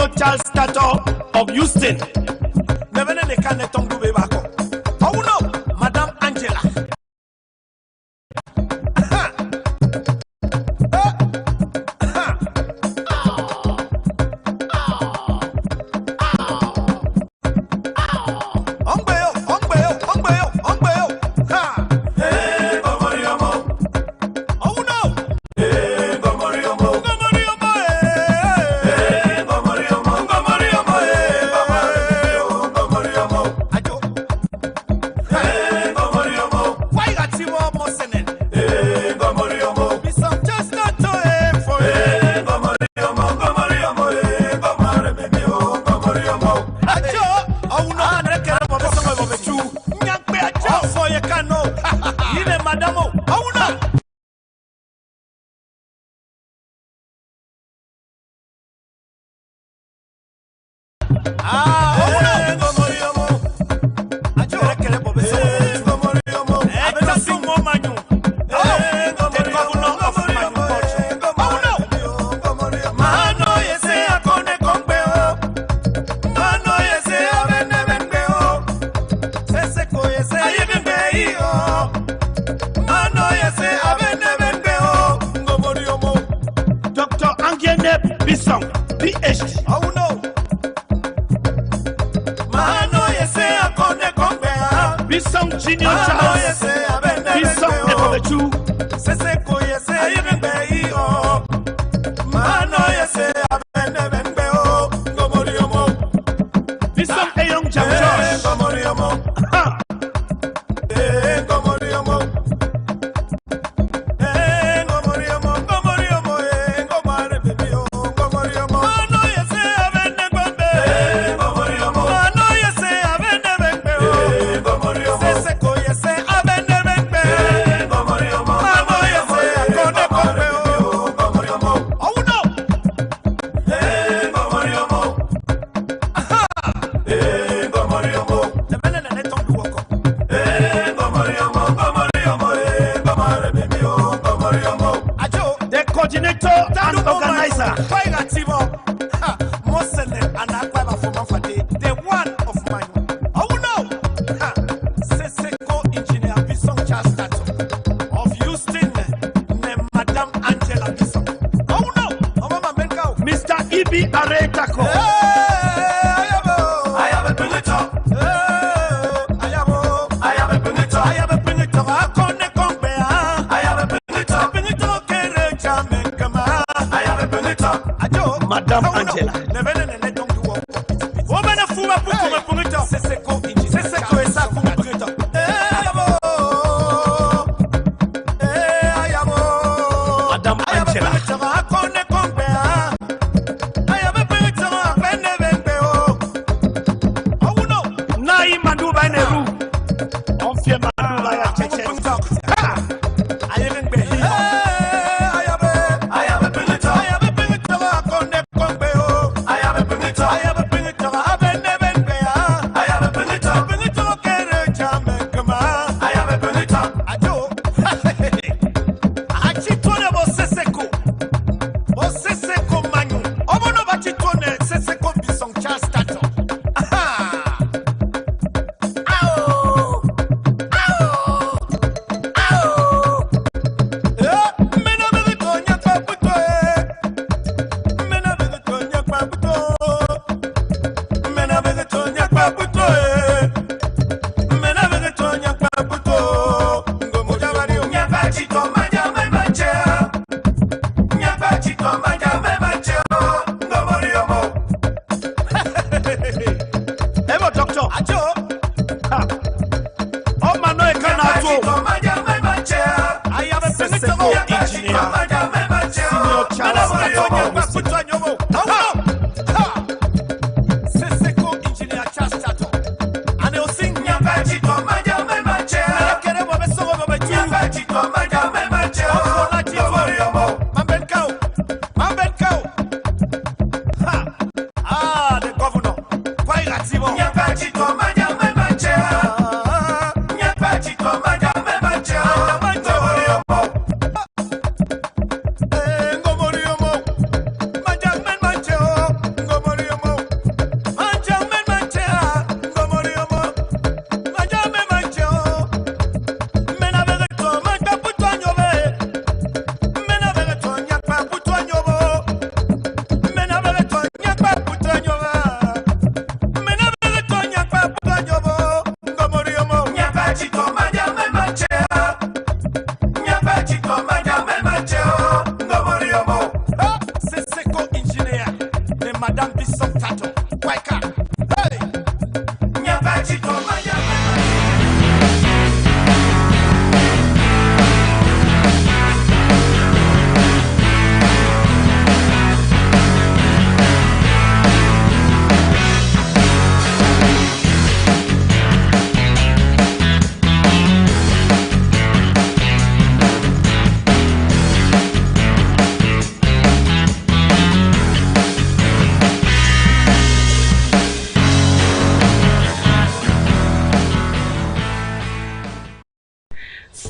Junior Charles Tato of Houston. Never ne can tongue to be back. Oh no, Madame Angela. Junior Charles, this song for the two. This song a young Jam Josh. Madame Angela.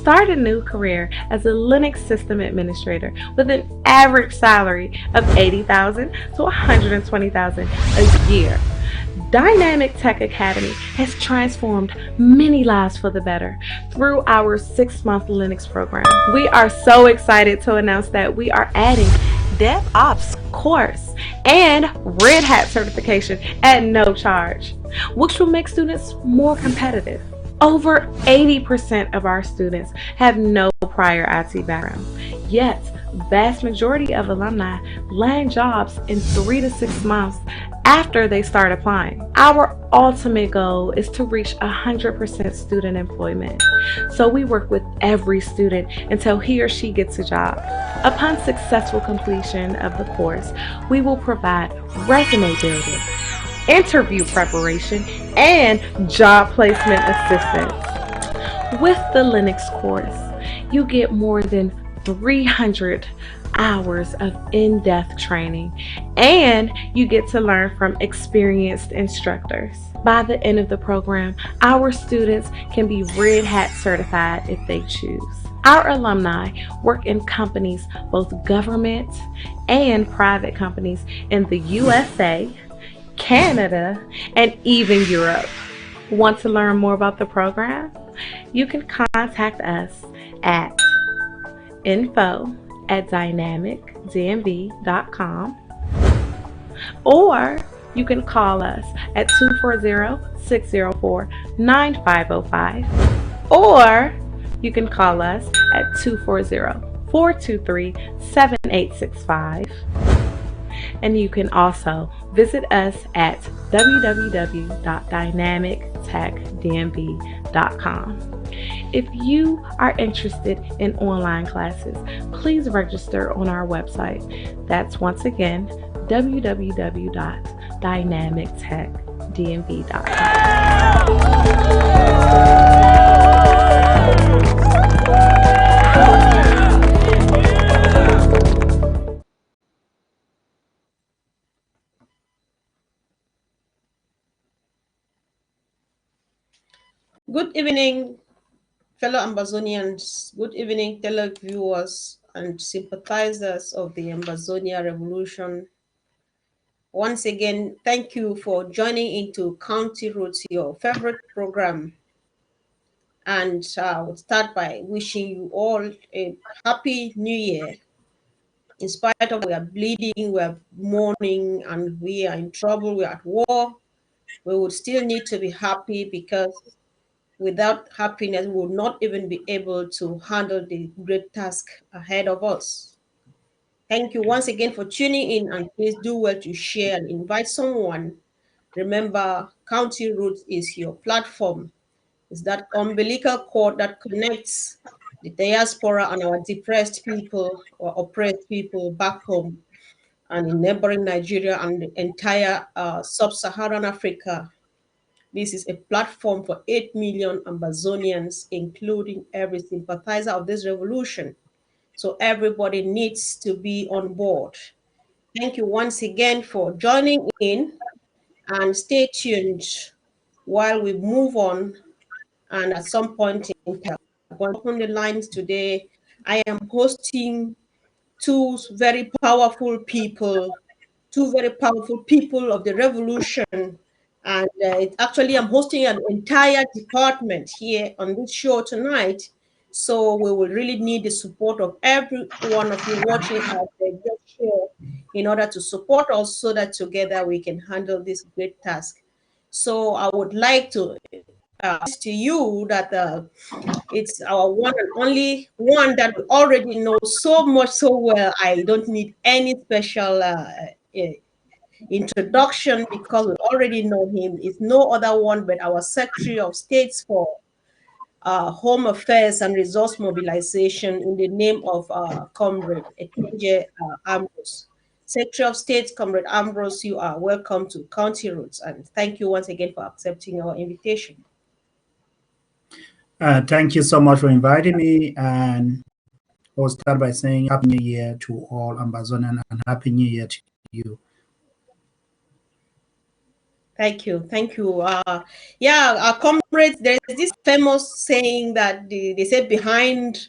Start a new career as a Linux system administrator with an average salary of $80,000 to $120,000 a year. Dynamic Tech Academy has transformed many lives for the better through our 6-month Linux program. We are so excited to announce that we are adding DevOps course and Red Hat certification at no charge, which will make students more competitive. Over 80% of our students have no prior IT background, yet vast majority of alumni land jobs in 3 to 6 months after they start applying. Our ultimate goal is to reach 100% student employment. So we work with every student until he or she gets a job. Upon successful completion of the course, we will provide resume building, interview preparation, and job placement assistance. With the Linux course, you get more than 300 hours of in-depth training, and you get to learn from experienced instructors. By the end of the program, our students can be Red Hat certified if they choose. Our alumni work in companies, both government and private companies in the USA, Canada, and even Europe. Want to learn more about the program? You can contact us at info@dynamicdmv.com, or you can call us at 240-604-9505, or you can call us at 240-423-7865. And you can also visit us at www.dynamictechdmv.com. If you are interested in online classes, please register on our website. That's once again www.dynamictechdmv.com. Good evening, fellow Ambazonians. Good evening, televiewers and sympathizers of the Ambazonia Revolution. Once again, thank you for joining into County Roots, your favorite program. And I would start by wishing you all a happy new year. In spite of we are bleeding, we are mourning, and we are in trouble, we are at war, we would still need to be happy, because without happiness, we will not even be able to handle the great task ahead of us. Thank you once again for tuning in, and please do well to share and invite someone. Remember, County Roots is your platform. It's that umbilical cord that connects the diaspora and our depressed people or oppressed people back home and in neighboring Nigeria and the entire sub-Saharan Africa. This is a platform for 8 million Ambazonians, including every sympathizer of this revolution. So everybody needs to be on board. Thank you once again for joining in, and stay tuned while we move on. And at some point in time, going to open the lines today. I am hosting two very powerful people of the revolution. And actually, I'm hosting an entire department here on this show tonight. So we will really need the support of every one of you watching our show in order to support us, so that together we can handle this great task. So I would like to to you that it's our one and only one that we already know so much so well. I don't need any special introduction, because we already know him. It's no other one but our Secretary of State for Home Affairs and Resource Mobilization, in the name of Comrade Ekenje Ambrose. Secretary of State, Comrade Ambrose, you are welcome to County Roots, and thank you once again for accepting our invitation. Thank you so much for inviting me, and I'll start by saying Happy New Year to all Ambazonian, and Happy New Year to you. Thank you. Thank you. Yeah, our comrades, there is this famous saying that they say behind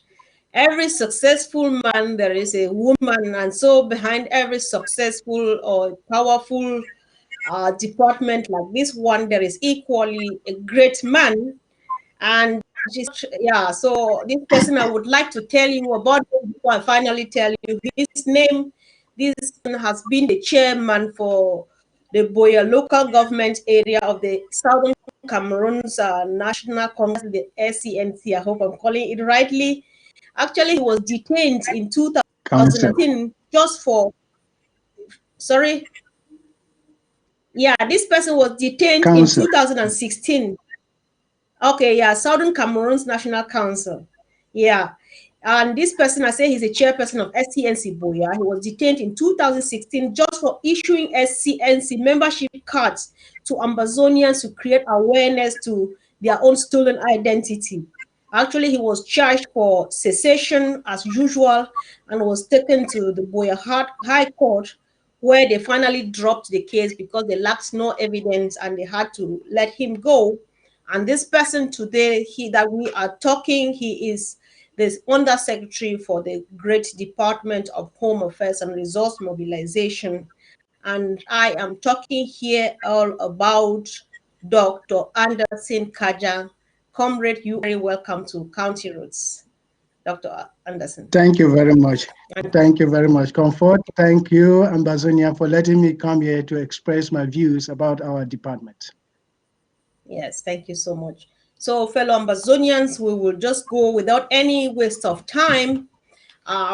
every successful man, there is a woman. And so behind every successful or powerful department like this one, there is equally a great man. And yeah, so this person I would like to tell you about before I finally tell you his name. This person has been the chairman for the Boya local government area of the Southern Cameroon's National Congress, the SCNC. I hope I'm calling it rightly. Actually, he was detained in Council. 2010 just for, sorry, yeah, this person was detained in Council. 2016. Okay, yeah, Southern Cameroon's National Council. Yeah. And this person, I say he's a chairperson of SCNC Boya. He was detained in 2016 just for issuing SCNC membership cards to Ambazonians to create awareness to their own stolen identity. Actually, he was charged for secession as usual and was taken to the Boya High Court, where they finally dropped the case because they lacked no evidence and they had to let him go. And this person today, that we are talking, he is the Undersecretary for the Great Department of Home Affairs and Resource Mobilization. And I am talking here all about Dr. Anderson Kaja. Comrade, you are very welcome to County Roots, Dr. Anderson. Thank you very much. Thank you very much, Comfort. Thank you, Ambazonia, for letting me come here to express my views about our department. Yes, thank you so much. So, fellow Ambazonians, we will just go without any waste of time.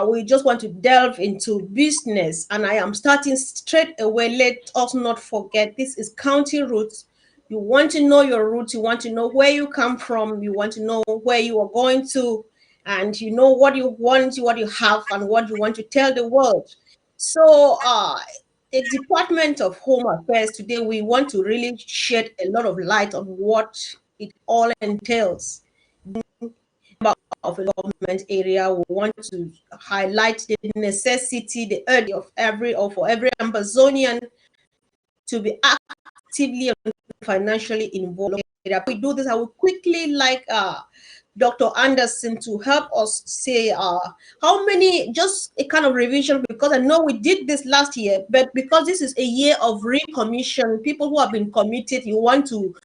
We just want to delve into business, and I am starting straight away. Let us not forget, this is County Roots. You want to know your roots, you want to know where you come from, you want to know where you are going to, and you know what you want, what you have, and what you want to tell the world. So, the Department of Home Affairs today, we want to really shed a lot of light on what it all entails of a government area. We want to highlight the necessity, the urge of for every Ambazonian to be actively and financially involved. If we do this, I would quickly like Dr. Anderson to help us say how many, just a kind of revision, because I know we did this last year, but because this is a year of recommission, people who have been committed, you want to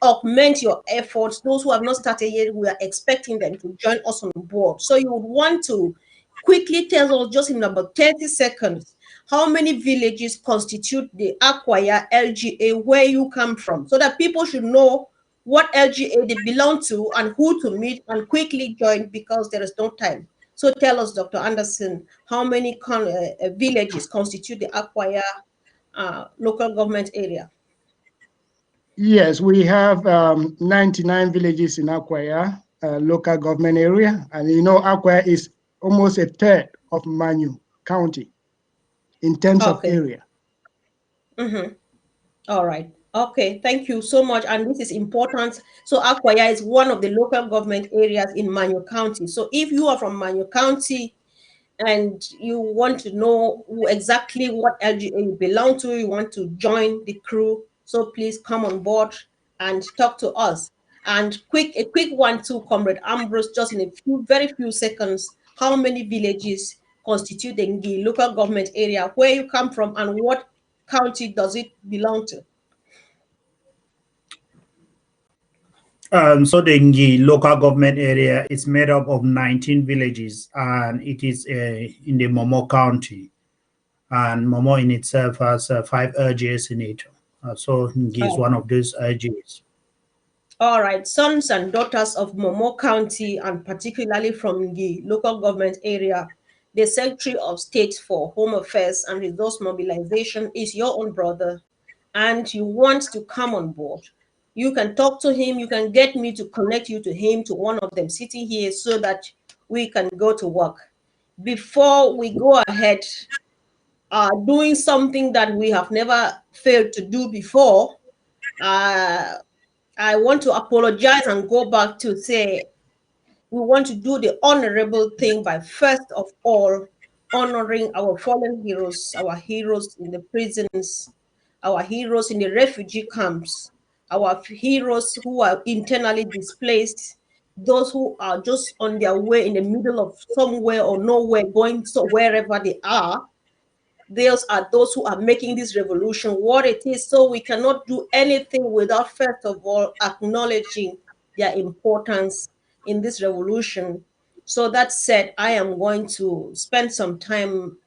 augment your efforts. Those who have not started yet, we are expecting them to join us on board. So you would want to quickly tell us, just in about 30 seconds, how many villages constitute the Acquire LGA where you come from, so that people should know what LGA they belong to and who to meet and quickly join, because there is no time. So tell us, Dr. Anderson, how many villages constitute the Acquire local government area? Yes, we have 99 villages in Akwaya local government area. And you know, Akwaya is almost a third of Manu County in terms of area. All right. Okay, thank you so much. And this is important. So Akwaya is one of the local government areas in Manu County. So if you are from Manu County and you want to know exactly what LGA you belong to, you want to join the crew, so please come on board and talk to us. And a quick one too, Comrade Ambrose, just in a very few seconds, how many villages constitute the Ngi local government area, where you come from, and what county does it belong to? So the Ngi local government area is made up of 19 villages, and it is in the Momo County. And Momo in itself has 5 LGAs in it. So Ngi is one of those LGAs. All right, sons and daughters of Momo County, and particularly from Ngi local government area, the Secretary of State for Home Affairs and Resource Mobilization is your own brother, and you want to come on board. You can talk to him, you can get me to connect you to him, to one of them sitting here, so that we can go to work. Before we go ahead doing something that we have never failed to do before, I want to apologize and go back to say we want to do the honorable thing by first of all honoring our fallen heroes, our heroes in the prisons, our heroes in the refugee camps, our heroes who are internally displaced, those who are just on their way in the middle of somewhere or nowhere, going so wherever they are. Those are those who are making this revolution what it is. So we cannot do anything without first of all acknowledging their importance in this revolution. So that said, I am going to spend some time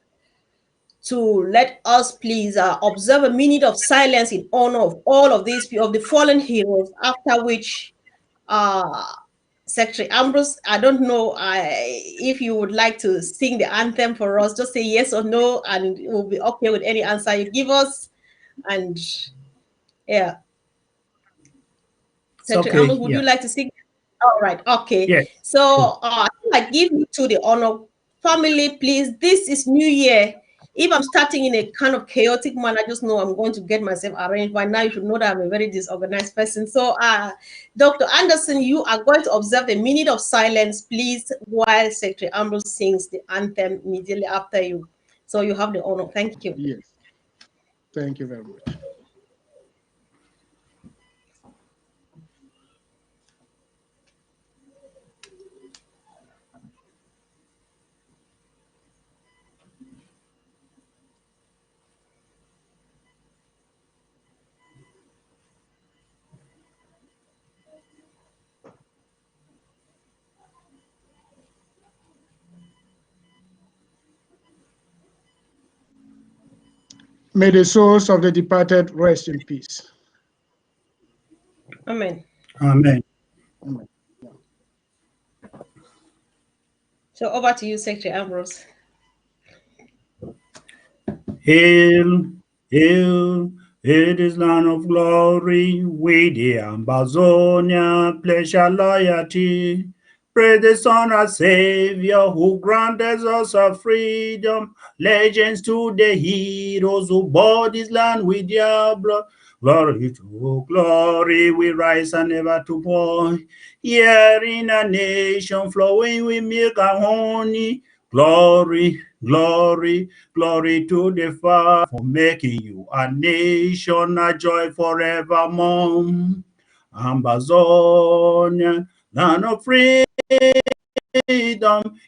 to let us please observe a minute of silence in honor of all of these of the fallen heroes, after which uh Secretary Ambrose, I don't know if you would like to sing the anthem for us. Just say yes or no, and we'll be okay with any answer you give us. And yeah, It's Secretary okay. Ambrose, would Yeah. you like to sing? All right, okay. Yeah. So I give you to the honor. Family, please, this is New Year. If I'm starting in a kind of chaotic manner, just know I'm going to get myself arranged. By now, you should know that I'm a very disorganized person. So, Dr. Anderson, you are going to observe a minute of silence, please, while Secretary Ambrose sings the anthem immediately after you. So you have the honor. Thank you. Yes. Thank you very much. May the souls of the departed rest in peace. Amen. Amen. Amen. So over to you, Secretary Ambrose. Hail, hail, it is land of glory, we the Ambazonian pledge our loyalty. Praise the Son, our Savior, who granted us our freedom. Legends to the heroes who bought this land with their blood. Glory to glory, we rise and never to fall. Here in a nation flowing with milk and honey. Glory, glory, glory to the Father for making you a nation, a joy forevermore. Ambazonian, land of freedom,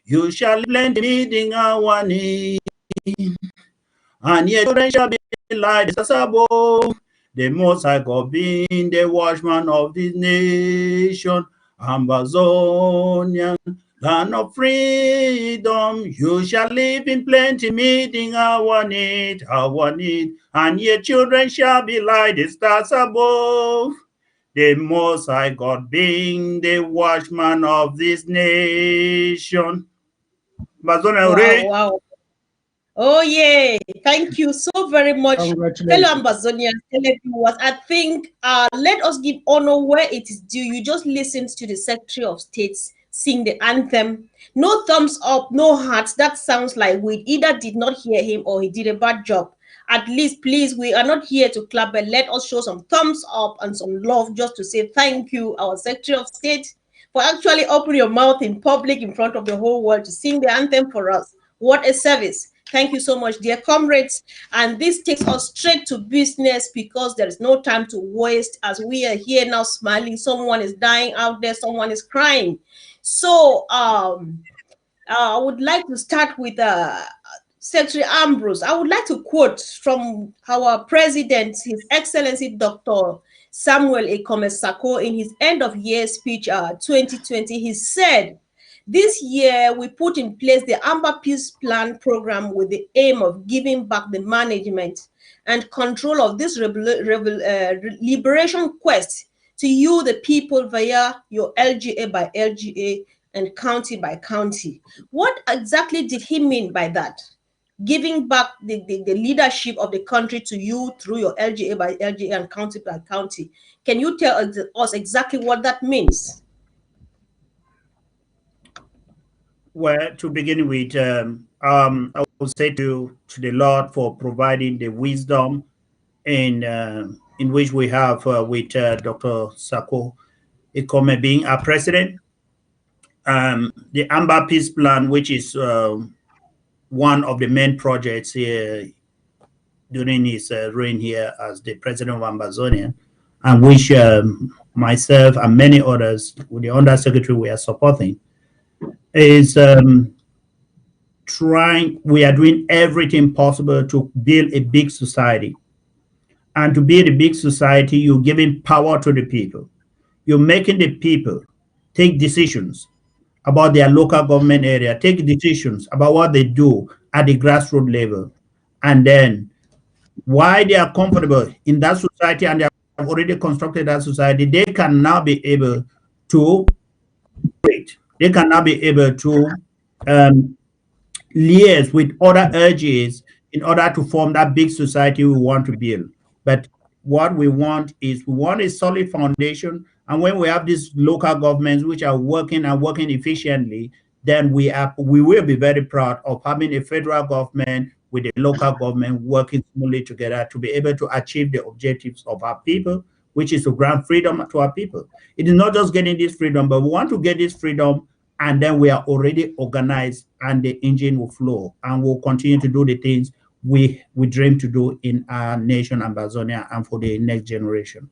you shall blend meeting our need. And yet children shall be like the stars above, the Most High God being the watchman of this nation. Ambazonian, land of freedom, you shall live in plenty, meeting our need, and yet children shall be like the stars above. The Most High God being the watchman of this nation. Wow, wow. Oh, yeah. Thank you so very much, fellow Congratulations. Ambazonians, televiewers. I think let us give honor where it is due. You just listened to the Secretary of State sing the anthem. No thumbs up, no hearts. That sounds like we either did not hear him or he did a bad job. At least, please, we are not here to clap, but let us show some thumbs up and some love just to say thank you, our Secretary of State, for actually opening your mouth in public in front of the whole world to sing the anthem for us. What a service. Thank you so much, dear comrades. And this takes us straight to business because there is no time to waste as we are here now smiling. Someone is dying out there, someone is crying. So I would like to start with Secretary Ambrose. I would like to quote from our president, His Excellency Dr. Samuel Ekome Sako, in his end of year speech 2020. He said, this year, we put in place the Amber Peace Plan program with the aim of giving back the management and control of this liberation quest to you, the people, via your LGA by LGA and county by county. What exactly did he mean by that? Giving back the leadership of the country to you through your LGA by LGA and county by county. Can you tell us exactly what that means? Well, to begin with, I will say to the Lord for providing the wisdom in which we have with Dr. Sako Ikome being our president. The Amber Peace Plan, which is one of the main projects here during his reign here as the president of Ambazonia, and which myself and many others with the undersecretary we are supporting, is we are doing everything possible to build a big society. And to build a big society, you're giving power to the people. You're making the people take decisions about their local government area, take decisions about what they do at the grassroots level. And then why they are comfortable in that society and they have already constructed that society, they can now be able to create. They can now be able to liaise with other urges in order to form that big society we want to build. But what we want is we want a solid foundation. And when we have these local governments which are working and working efficiently, then we will be very proud of having a federal government with a local government working smoothly together to be able to achieve the objectives of our people, which is to grant freedom to our people. It is not just getting this freedom, but we want to get this freedom, and then we are already organized and the engine will flow and we'll continue to do the things we dream to do in our nation, Ambazonia, and for the next generation.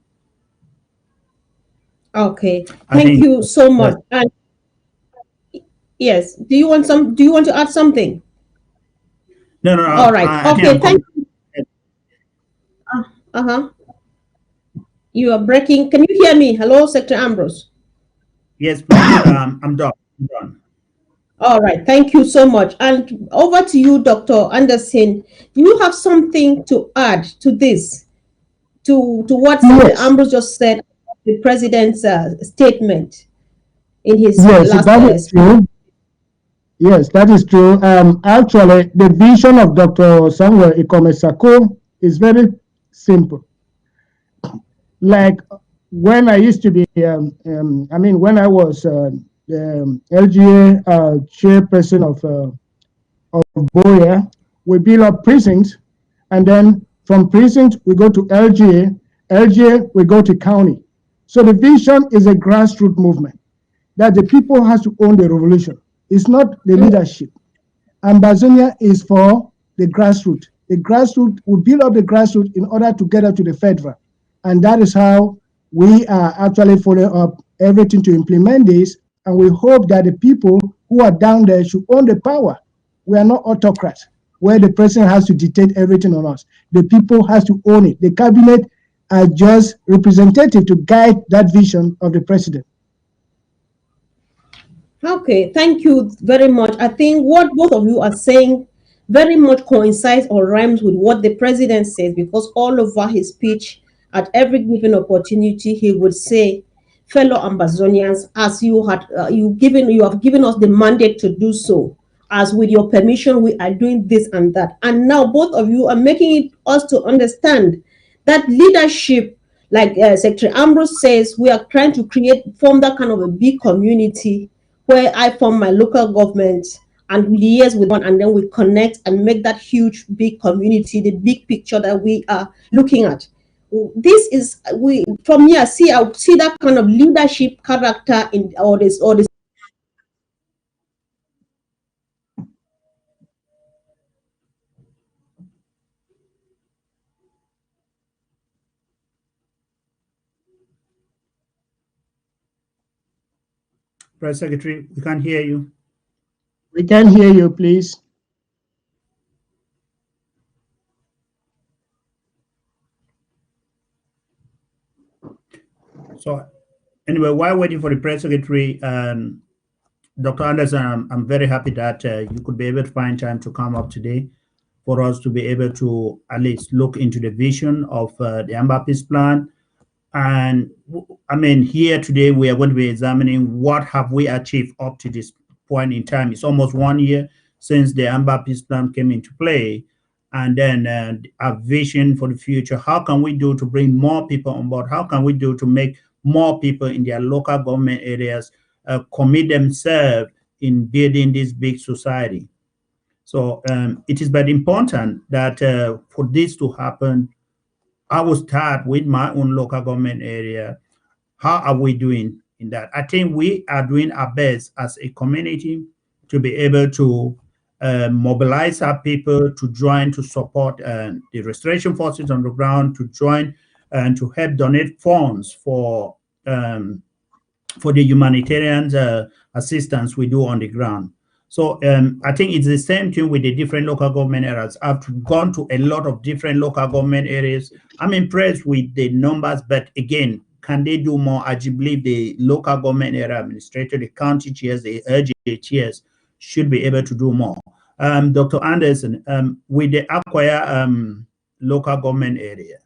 Okay, thank you so much. And yes, do you want to add something? No. All right. Okay, thank you. You are breaking. Can you hear me? Hello, Secretary Ambrose. Yes, please. I'm done. All right, thank you so much. And over to you, Dr. Anderson. Do you have something to add to this, to what Secretary Ambrose just said, the president's statement in his last speech? Yes, that is true. Actually, the vision of Dr. Samuel Ikome-Sako is very simple. Like when I used to be, when I was the LGA chairperson of Boya, we build up precincts, and then from precinct we go to LGA we go to county. So the vision is a grassroots movement that the people has to own the revolution. It's not the leadership. Ambazonia is for the grassroots. The grassroots, we build up the grassroots in order to get up to the federal. And that is how we are actually following up everything to implement this. And we hope that the people who are down there should own the power. We are not autocrats, where the president has to dictate everything on us. The people has to own it. The cabinet are just representative to guide that vision of the president. Okay, thank you very much. I think what both of you are saying very much coincides or rhymes with what the president says, because all over his speech, at every given opportunity, he would say, fellow Ambazonians, as you have given us the mandate to do so, as with your permission, we are doing this and that. And now both of you are making it us to understand that leadership, like Secretary Ambrose says, we are trying to form that kind of a big community where I form my local government and liaise with one, and then we connect and make that huge, big community, the big picture that we are looking at. This is, from here, I see that kind of leadership character in all this. Press Secretary, we can't hear you. We can hear you, please. So anyway, while waiting for the press secretary, Dr. Anderson, I'm very happy that you could be able to find time to come up today for us to be able to at least look into the vision of the Amba Peace Plan. And I mean, here today, we are going to be examining what have we achieved up to this point in time. It's almost 1 year since the Amba Peace Plan came into play. And then our vision for the future. How can we do to bring more people on board? How can we do to make more people in their local government areas commit themselves in building this big society? So it is very important that for this to happen, I will start with my own local government area. How are we doing in that? I think we are doing our best as a community to be able to mobilize our people to join to support the restoration forces on the ground, to join and to help donate funds for the humanitarian assistance we do on the ground. So I think it's the same thing with the different local government areas. I've gone to a lot of different local government areas. I'm impressed with the numbers, but again, can they do more? I believe the local government area administrator, the county chairs, the RGA chairs should be able to do more. Dr. Anderson, with the Acquire local government area,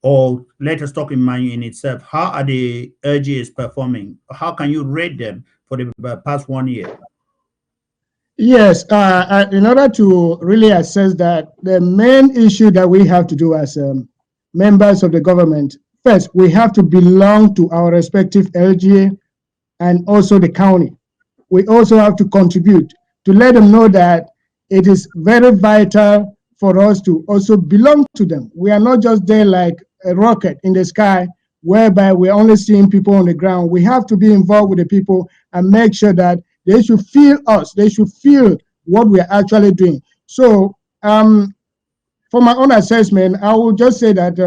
or let us talk in Manu in itself, how are the RGAs performing? How can you rate them for the past 1 year? Yes, in order to really assess that, the main issue that we have to do as members of the government, first, we have to belong to our respective LGA and also the county. We also have to contribute to let them know that it is very vital for us to also belong to them. We are not just there like a rocket in the sky, whereby we're only seeing people on the ground. We have to be involved with the people and make sure that they should feel us. They should feel what we are actually doing. So for my own assessment, I will just say that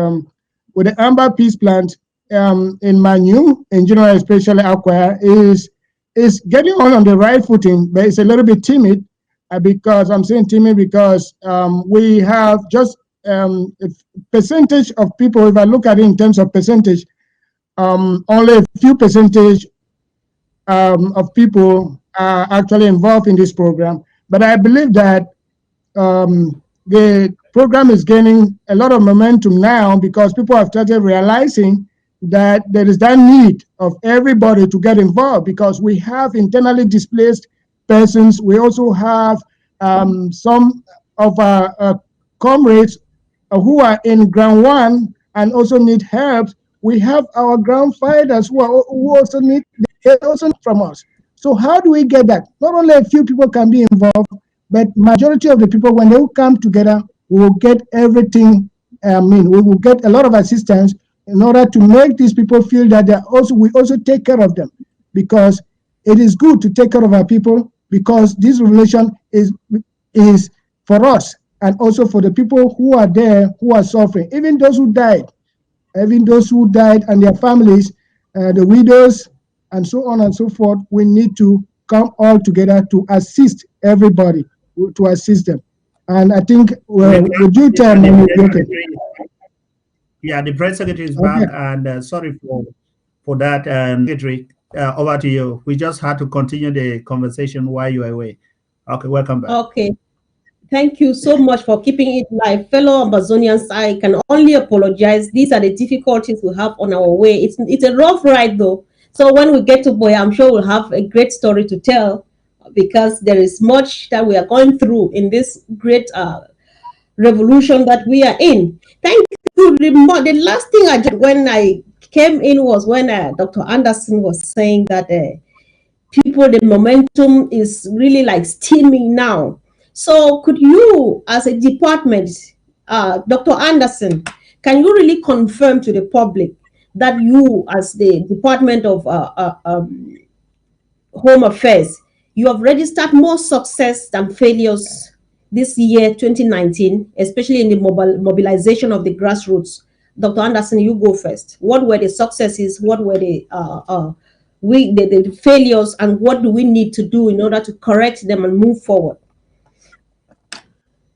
with the Amber Peace Plant in Manu, in general, especially Acquire, is getting on the right footing, but it's a little bit timid because I'm saying timid because we have just a percentage of people. If I look at it in terms of percentage, only a few percentage of people are actually involved in this program. But I believe that the program is gaining a lot of momentum now because people have started realizing that there is that need of everybody to get involved because we have internally displaced persons. We also have some of our comrades who are in ground one and also need help. We have our ground fighters who also need from us. So how do we get that? Not only a few people can be involved, but majority of the people, when they will come together, we will get everything. We will get a lot of assistance in order to make these people feel that we also take care of them, because it is good to take care of our people, because this relation is for us and also for the people who are there, who are suffering, even those who died and their families, the widows, and so on and so forth. We need to come all together to assist everybody, to assist them. And I think with due time, yeah, the press secretary is back, and sorry for that, secretary. Over to you. We just had to continue the conversation while you were away. Okay, welcome back. Okay. Thank you so much for keeping it live. Fellow Ambazonians, I can only apologize. These are the difficulties we have on our way. It's a rough ride, though. So when we get to Boya, I'm sure we'll have a great story to tell, because there is much that we are going through in this great revolution that we are in. Thank you. The last thing I did when I came in was when Dr. Anderson was saying that the momentum is really like steaming now. So could you, as a department, Dr. Anderson, can you really confirm to the public that you, as the Department of Home Affairs, you have registered more success than failures this year, 2019, especially in the mobilization of the grassroots? Dr. Anderson, you go first. What were the successes? What were the failures, and what do we need to do in order to correct them and move forward?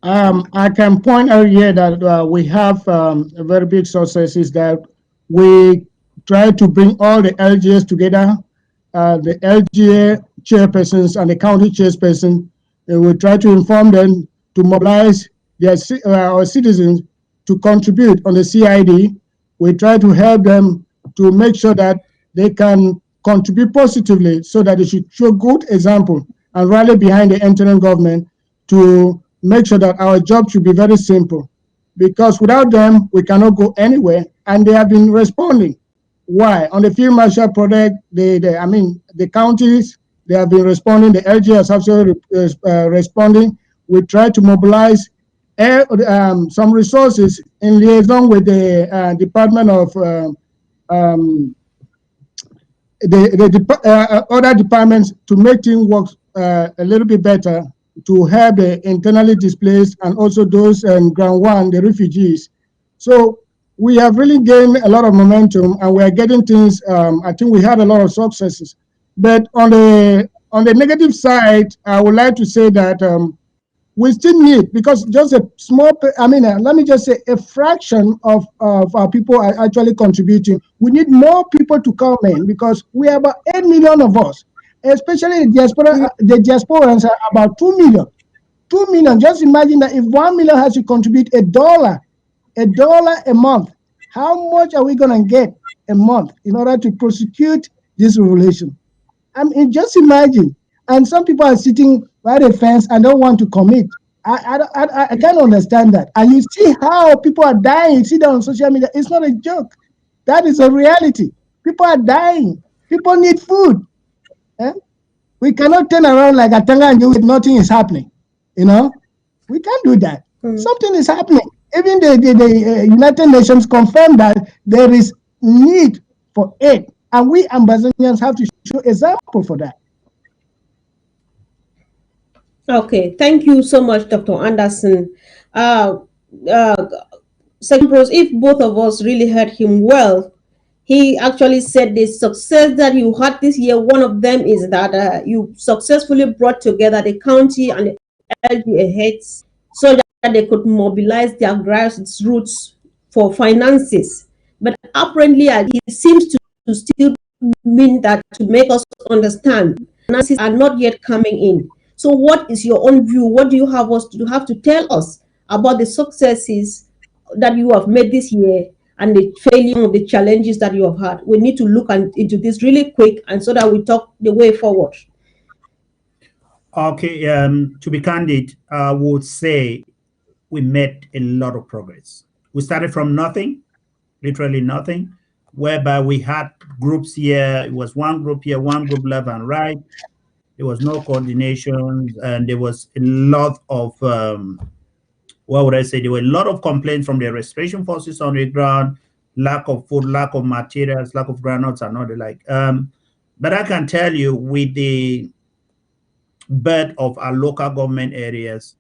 I can point out here that we have a very big success is that we try to bring all the LGAs together, the LGA chairpersons and the county chairperson. We try to inform them to mobilize our citizens to contribute on the CID. We try to help them to make sure that they can contribute positively, so that they should show good example and rally behind the interim government to make sure that our job should be very simple, because without them, we cannot go anywhere. And they have been responding. Why? On the field marshal project, the counties, they have been responding. The LG has also responding. We try to mobilize some resources in liaison with the Department of other departments to make things work a little bit better. to help the internally displaced and also those ground one, the refugees. So we have really gained a lot of momentum, and we are getting things. I think we had a lot of successes. But on the negative side, I would like to say that we still need, because just a small, let me just say a fraction of our people are actually contributing. We need more people to come in, because we have about 8 million of us, especially the diaspora. The diasporans are about 2 million. 2 million. Just imagine that if 1 million has to contribute $1 a month, how much are we going to get a month in order to prosecute this revolution? I mean, just imagine. And some people are sitting by the fence and don't want to commit. I can't understand that. And you see how people are dying. You see that on social media. It's not a joke. That is a reality. People are dying. People need food. Eh? We cannot turn around like a tanga and do it. Nothing is happening. You know, we can't do that. Something is happening. Even the United Nations confirmed that there is need for aid, and we Ambazonians have to show example for that. Okay, thank you so much, Dr. Anderson. Second Pros, if both of us really heard him well, he actually said the success that you had this year, one of them is that you successfully brought together the county and the LGA heads so that they could mobilize their grassroots for finances. But apparently, it seems to still mean that to make us understand, finances are not yet coming in. So what is your own view? What do you have to tell us about the successes that you have made this year and the failure of the challenges that you have had? We need to look into this really quick, and so that we talk the way forward. Okay, to be candid, I would say we made a lot of progress. We started from nothing, literally nothing, whereby we had groups here. It was one group here, one group left and right. There was no coordination, and there was a lot of what would I say? There were a lot of complaints from the restoration forces on the ground, lack of food, lack of materials, lack of granules, and all the like. But I can tell you, with the birth of our local government areas,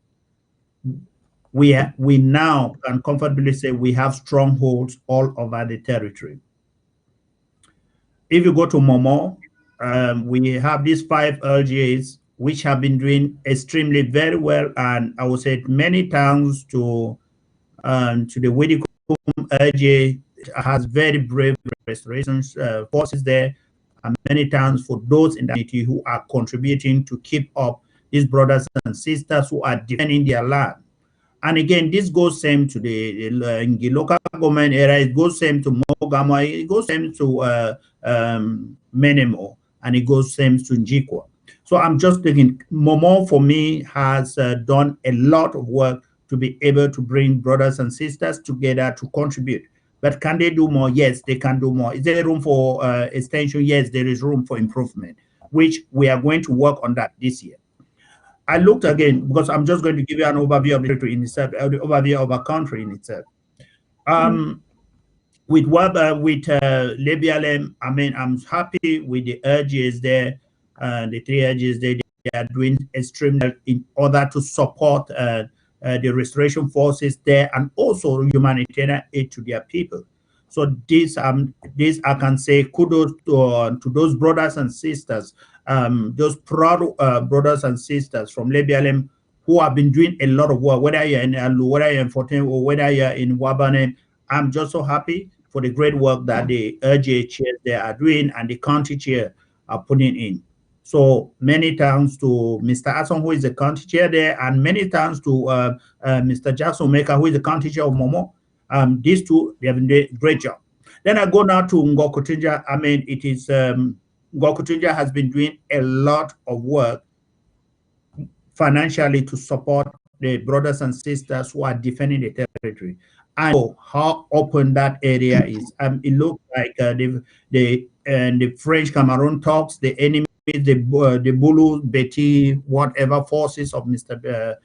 we now can comfortably say we have strongholds all over the territory. If you go to Momo, we have these 5 LGAs which have been doing extremely very well, and I would say many thanks to the Widikum LGA. Has very brave restoration forces there, and many thanks for those in the community who are contributing to keep up these brothers and sisters who are defending their land. And again, this goes same to the local government area, it goes same to Mogama, it goes same to Menemo, and it goes same to Njikwa. So I'm just thinking, Momo for me has done a lot of work to be able to bring brothers and sisters together to contribute. But can they do more? Yes, they can do more. Is there room for extension? Yes, there is room for improvement, which we are going to work on that this year. I looked again, because I'm just going to give you an overview of the territory in itself, the overview of our country in itself. With Lebialem, I mean, I'm happy with the urges there, the 3 urges there. They are doing extremely well in order to support the restoration forces there, and also humanitarian aid to their people. So this I can say kudos to those brothers and sisters, those proud brothers and sisters from Lebialem who have been doing a lot of work, whether you're in Alu, whether you're in Fortin, or whether you're in Wabane. I'm just so happy for the great work that the RJ chairs there are doing and the county chair are putting in. So many thanks to Mr. Asson, who is the county chair there, and many thanks to Mr. Jackson Maker, who is the county chair of Momo. These two, they have been doing a great job. Then I go now to Ngokutunja. I mean, it is Ngokutunja has been doing a lot of work financially to support the brothers and sisters who are defending the territory. I know how open that area is. It looks like the French Cameroon talks, the enemy, the Bulu, Betty, whatever forces of Mr.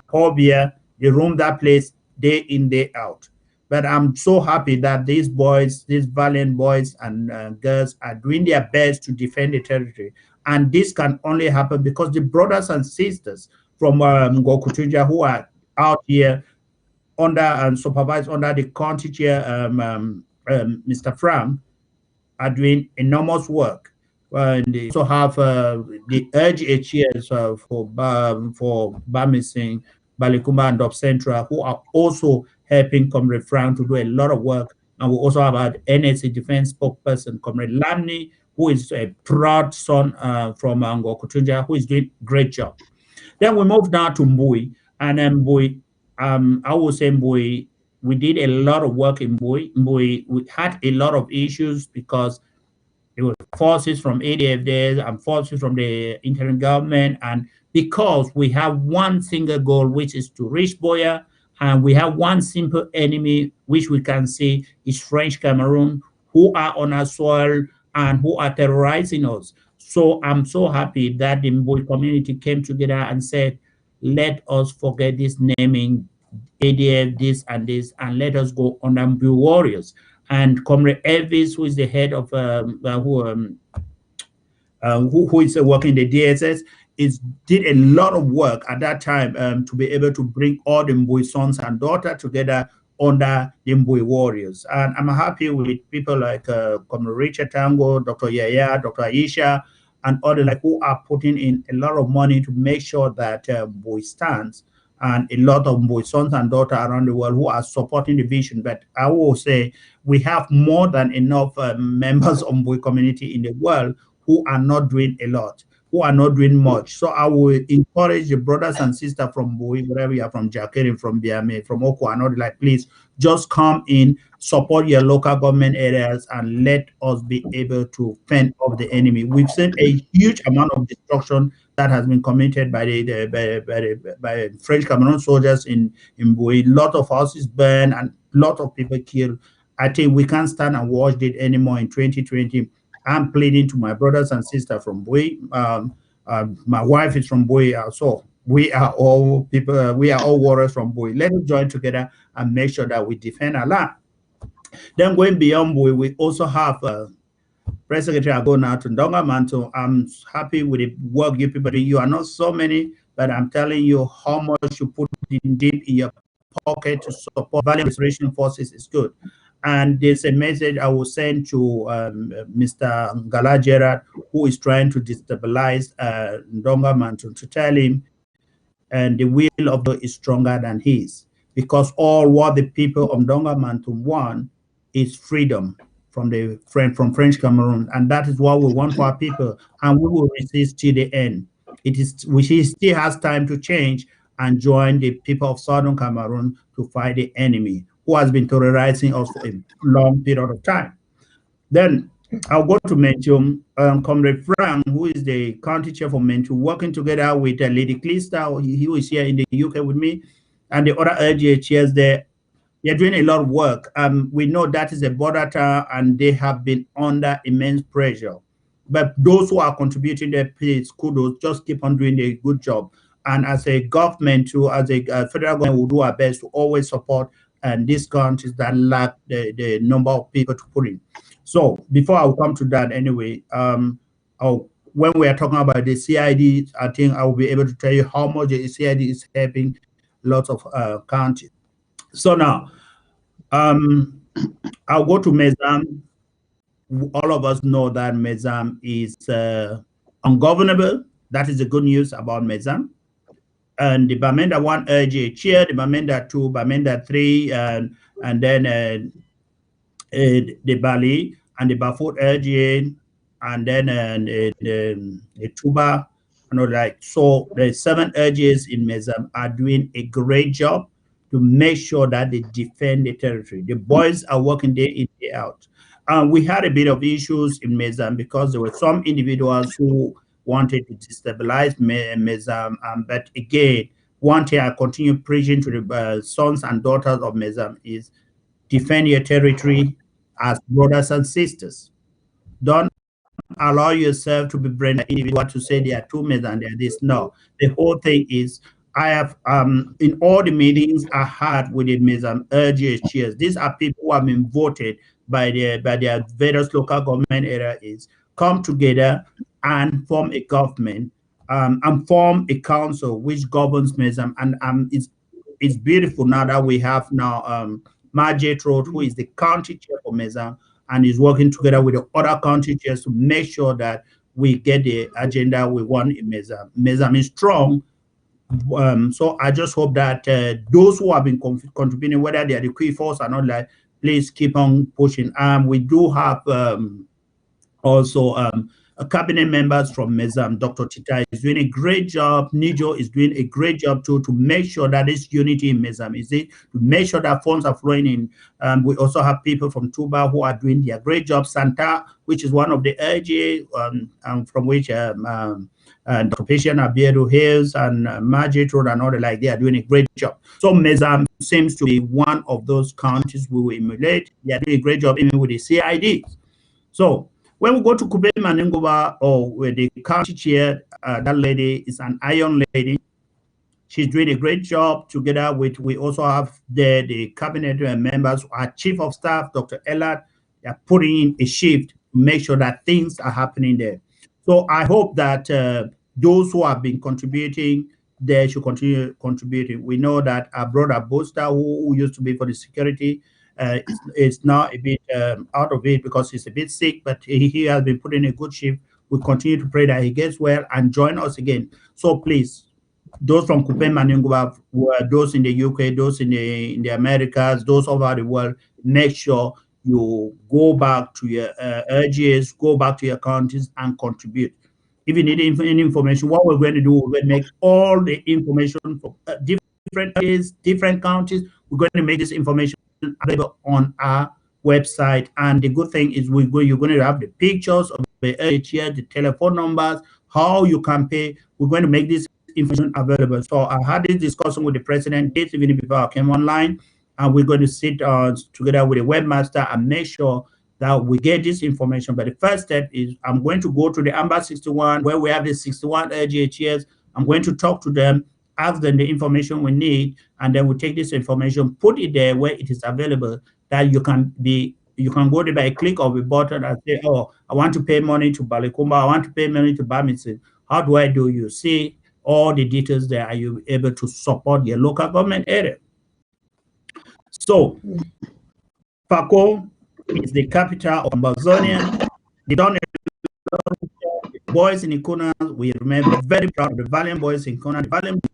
Paul Biya, they roam that place day in, day out. But I'm so happy that these boys, these valiant boys and girls are doing their best to defend the territory. And this can only happen because the brothers and sisters from Ngokutunja who are out here under and supervised under the county chair, Mr. Frank, are doing enormous work. And they also have the LGHs for Bamising, Balikuma, and Dub Central, who are also helping Comrade Frank to do a lot of work. And we also have our NSA defense spokesperson, Comrade Lamni, who is a proud son from Ango Kutunja, who is doing a great job. Then we moved down to Mbui, and then Mbui, I would say Mbui, we did a lot of work in Mbui. Mbui, we had a lot of issues because there were forces from ADF there and forces from the interim government. And because we have one single goal, which is to reach Boya, and we have one simple enemy, which we can see is French Cameroon, who are on our soil and who are terrorizing us. So I'm so happy that the Mbui community came together and said, let us forget this naming ADF, this and this, and let us go on Mbui warriors. And Comrade Elvis, who is the head of who is working the DSS, did a lot of work at that time to be able to bring all the Mbui sons and daughters together under the Mbui warriors. And I'm happy with people like Comrade Richard Tango, Dr. Yaya, Dr. Aisha, and others like who are putting in a lot of money to make sure that Mbui stands. And a lot of Mbui sons and daughters around the world who are supporting the vision. But I will say we have more than enough members of Mbui community in the world who are not doing a lot, who are not doing much. So I will encourage the brothers and sisters from Mbui, wherever you are, from Jakeri, from Biame, from Oko, and all, like, please just come in, support your local government areas, and let us be able to fend off the enemy. We've seen a huge amount of destruction that has been committed by by French Cameroon soldiers in Mbui. A lot of houses burned and a lot of people killed. I think we can't stand and watch it anymore in 2020. I'm pleading to my brothers and sisters from Mbui. My wife is from Mbui, so we are all people. We are all warriors from Mbui. Let us join together and make sure that we defend our land. Then going beyond Mbui, we also have Press Secretary. I go now to Ndonga Manto. I'm happy with the work you people do. You are not so many, but I'm telling you how much you put in deep in your pocket to support Valley Restoration Forces is good. And there's a message I will send to Mr. Ngala Gerard, who is trying to destabilize Ndonga Manto, to tell him, and the will of God is stronger than his, because all what the people of Ndonga Manto want is freedom from French Cameroon, and that is what we want for our people, and we will resist till the end. He still has time to change and join the people of Southern Cameroon to fight the enemy who has been terrorizing us for a long period of time. Then I'll go to Mentium. Comrade Frank, who is the county chair for Mentium, working together with Lady Clista. He was here in the UK with me, and the other LGA chairs there. They're doing a lot of work. We know that is a border town, and they have been under immense pressure. But those who are contributing their pays, kudos, just keep on doing a good job. And as a government, too, as a federal government, will do our best to always support these countries that lack the number of people to put in. So before I will come to that anyway, when we are talking about the CID, I think I will be able to tell you how much the CID is helping lots of counties. So now, I'll go to Mezam. All of us know that Mezam is ungovernable. That is the good news about Mezam. And the Bamenda 1 LGA chair, the Bamenda 2, Bamenda 3, and then the Bali and the Bafut LGA, and then the Tuba, and all that. So the 7 LGAs in Mezam are doing a great job to make sure that they defend the territory. The boys are working day in, day out. We had a bit of issues in Mezam because there were some individuals who wanted to destabilize Mezam. But again, one thing I continue preaching to the sons and daughters of Mezam is defend your territory as brothers and sisters. Don't allow yourself to be branded individual to say they are two Mezam, they are this. No, the whole thing is, I have in all the meetings I had with the Mezam LGA chairs, these are people who have been voted by their various local government areas, come together and form a government and form a council which governs Mezam. And it's beautiful now that we have now Margaret Road, who is the county chair for Mezam, and is working together with the other county chairs to make sure that we get the agenda we want in Mezam. Mezam is strong. So I just hope that those who have been contributing, whether they are the key force or not, like, please keep on pushing. We do have also cabinet members from Mezam. Dr. Tita is doing a great job. Nijo is doing a great job too, to make sure that this unity in Mezam is it, to make sure that funds are flowing in. We also have people from Tuba who are doing their great job. Santa, which is one of the LGA, from which Dr. Patient Abiedu Hills and Margaret Road and all the like, they are doing a great job. So Mezam seems to be one of those counties we will emulate. They are doing a great job even with the CIDs. So when we go to Kube Manengova, or where the county chair, that lady is an iron lady. She's doing a great job together with, we also have the cabinet members, our chief of staff, Dr. Ellard. They're putting in a shift to make sure that things are happening there. So I hope that those who have been contributing, they should continue contributing. We know that our brother Bosta, who used to be for the security, is now a bit out of it because he's a bit sick, but he has been putting a good shift. We continue to pray that he gets well and join us again. So please, those from Kupe Maningwa, those in the UK, those in the Americas, those all over the world, make sure you go back to your LGAs, go back to your counties and contribute. If you need any information, what we're going to do, we're going to make all the information from different areas, different counties. We're going to make this information available on our website. And the good thing is you're going to have the pictures of the LGA, the telephone numbers, how you can pay. We're going to make this information available. So I had this discussion with the president days even before I came online, and we're going to sit together with the webmaster and make sure that we get this information. But the first step is I'm going to go to the Amber 61, where we have the 61 LGHs. I'm going to talk to them, ask them the information we need, and then we take this information, put it there where it is available, that you can go there by a click of a button and say, oh, I want to pay money to Balikumba, I want to pay money to Bamison. How do I do? You see all the details there. Are you able to support your local government area? So, Fako is the capital of Ambazonian. They done boys in Ikuna. We remember very proud of the valiant boys in Ikuna, the valiant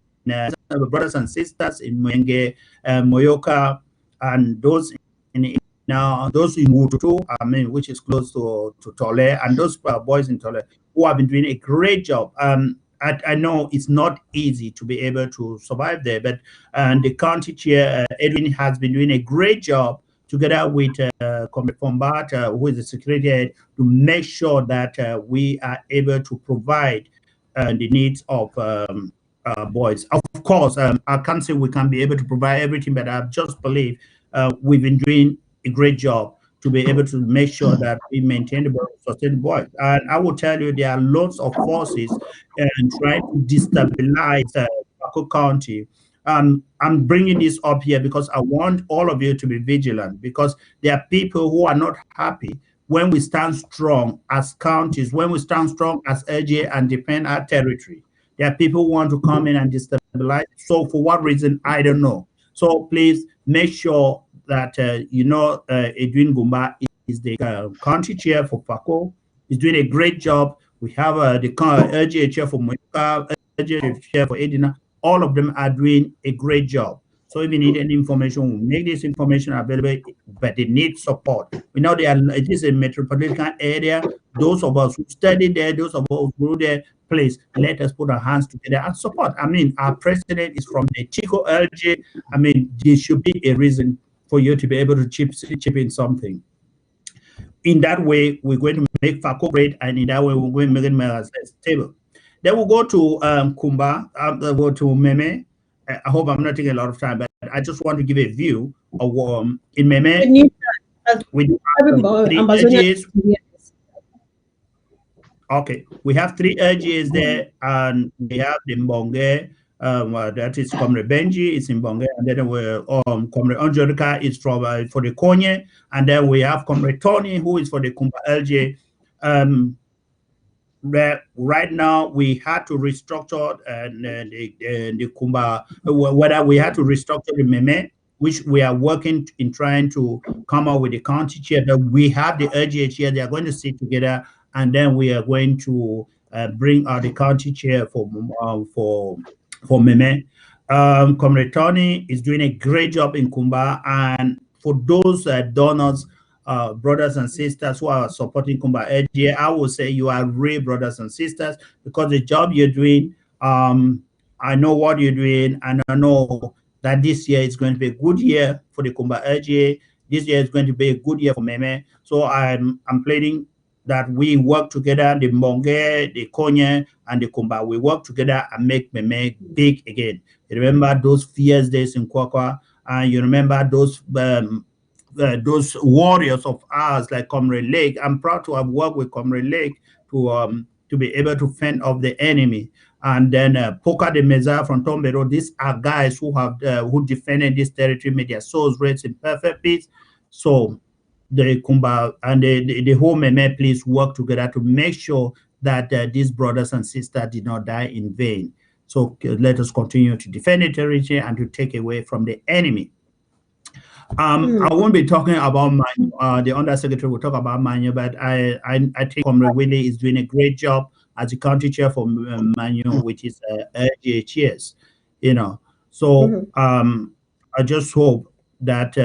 brothers and sisters in Mwenge, Moyoka, and those in Wututu, which is close to Tole, and those boys in Tole who have been doing a great job. I know it's not easy to be able to survive there, but the county chair, Edwin, has been doing a great job together with Comrade Fombat, who is the security head, to make sure that we are able to provide the needs of boys. Of course, I can't say we can be able to provide everything, but I just believe we've been doing a great job to be able to make sure that we maintain the sustainable boys. And I will tell you, there are lots of forces trying to destabilize Bako County. I'm bringing this up here because I want all of you to be vigilant, because there are people who are not happy when we stand strong as counties, when we stand strong as LGA and defend our territory. There are people who want to come in and destabilize. So for what reason, I don't know. So please make sure that Edwin Gumba is the county chair for Fako. He's doing a great job. We have the LGA chair for Moika, LGA chair for Edina. All of them are doing a great job. So if you need any information, we'll make this information available, but they need support. We know it is a metropolitan area. Those of us who study there, those of us who grew there, please let us put our hands together and support. Our president is from the Chico LG. There should be a reason for you to be able to chip in something. In that way, we're going to make Fako great, and in that way, we're going to make it more stable. Then we'll go to Kumba, we'll go to Meme. I hope I'm not taking a lot of time, but I just want to give a view of in Meme. We do have 3 LGAs. Okay, we have 3 LGAs there, and we have the Mbonge, that is Comrade Benji, it's in Mbonge, and then we're Comrade Anjolika is from for the Konye, and then we have Comrade Tony, who is for the Kumba LGA. right now we had to restructure the Kumba, whether we had to restructure the Meme, which we are working in trying to come up with the county chair. That we have the LGA chair, they are going to sit together, and then we are going to bring out the county chair for Meme. Comrade Tony is doing a great job in Kumba, and for those donors, brothers and sisters who are supporting Kumba LGA, I will say you are real brothers and sisters, because the job you're doing, I know what you're doing, and I know that this year is going to be a good year for the Kumba LGA. This year is going to be a good year for Meme. So I'm pleading that we work together, the Monge, the Konye, and the Kumba. We work together and make Meme big again. You remember those fierce days in Kwakwa, and you remember those warriors of ours like Comrade Lake. I'm proud to have worked with Comrade Lake to be able to fend off the enemy. And then Poka de Meza from Tombero. These are guys who have who defended this territory, made their souls rest in perfect peace. So the Kumba and the whole Meme, please work together to make sure that these brothers and sisters did not die in vain. So let us continue to defend the territory and to take away from the enemy. I won't be talking about Manu. The Undersecretary will talk about Manu, but I think Comrade Willie is doing a great job as the county chair for Manu, which is LGHS, you know. So I just hope that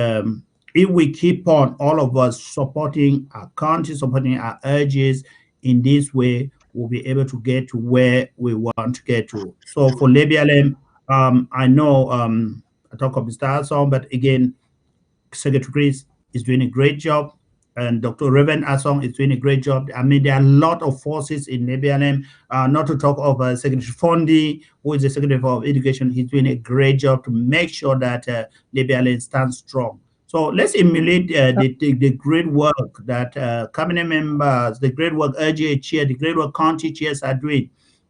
if we keep on, all of us supporting our county, supporting our urges in this way, we'll be able to get to where we want to get to. So for LBLM, I know I talk of Mr. Hassan, but again, Secretary Chris is doing a great job, and Dr. Reverend Asong is doing a great job. I mean, there are a lot of forces in ABLM, not to talk of Secretary Fondi, who is the Secretary of Education. He's doing a great job to make sure that ABLM stands strong. So let's emulate the great work that cabinet members, the great work LGA chair, the great work county chairs are doing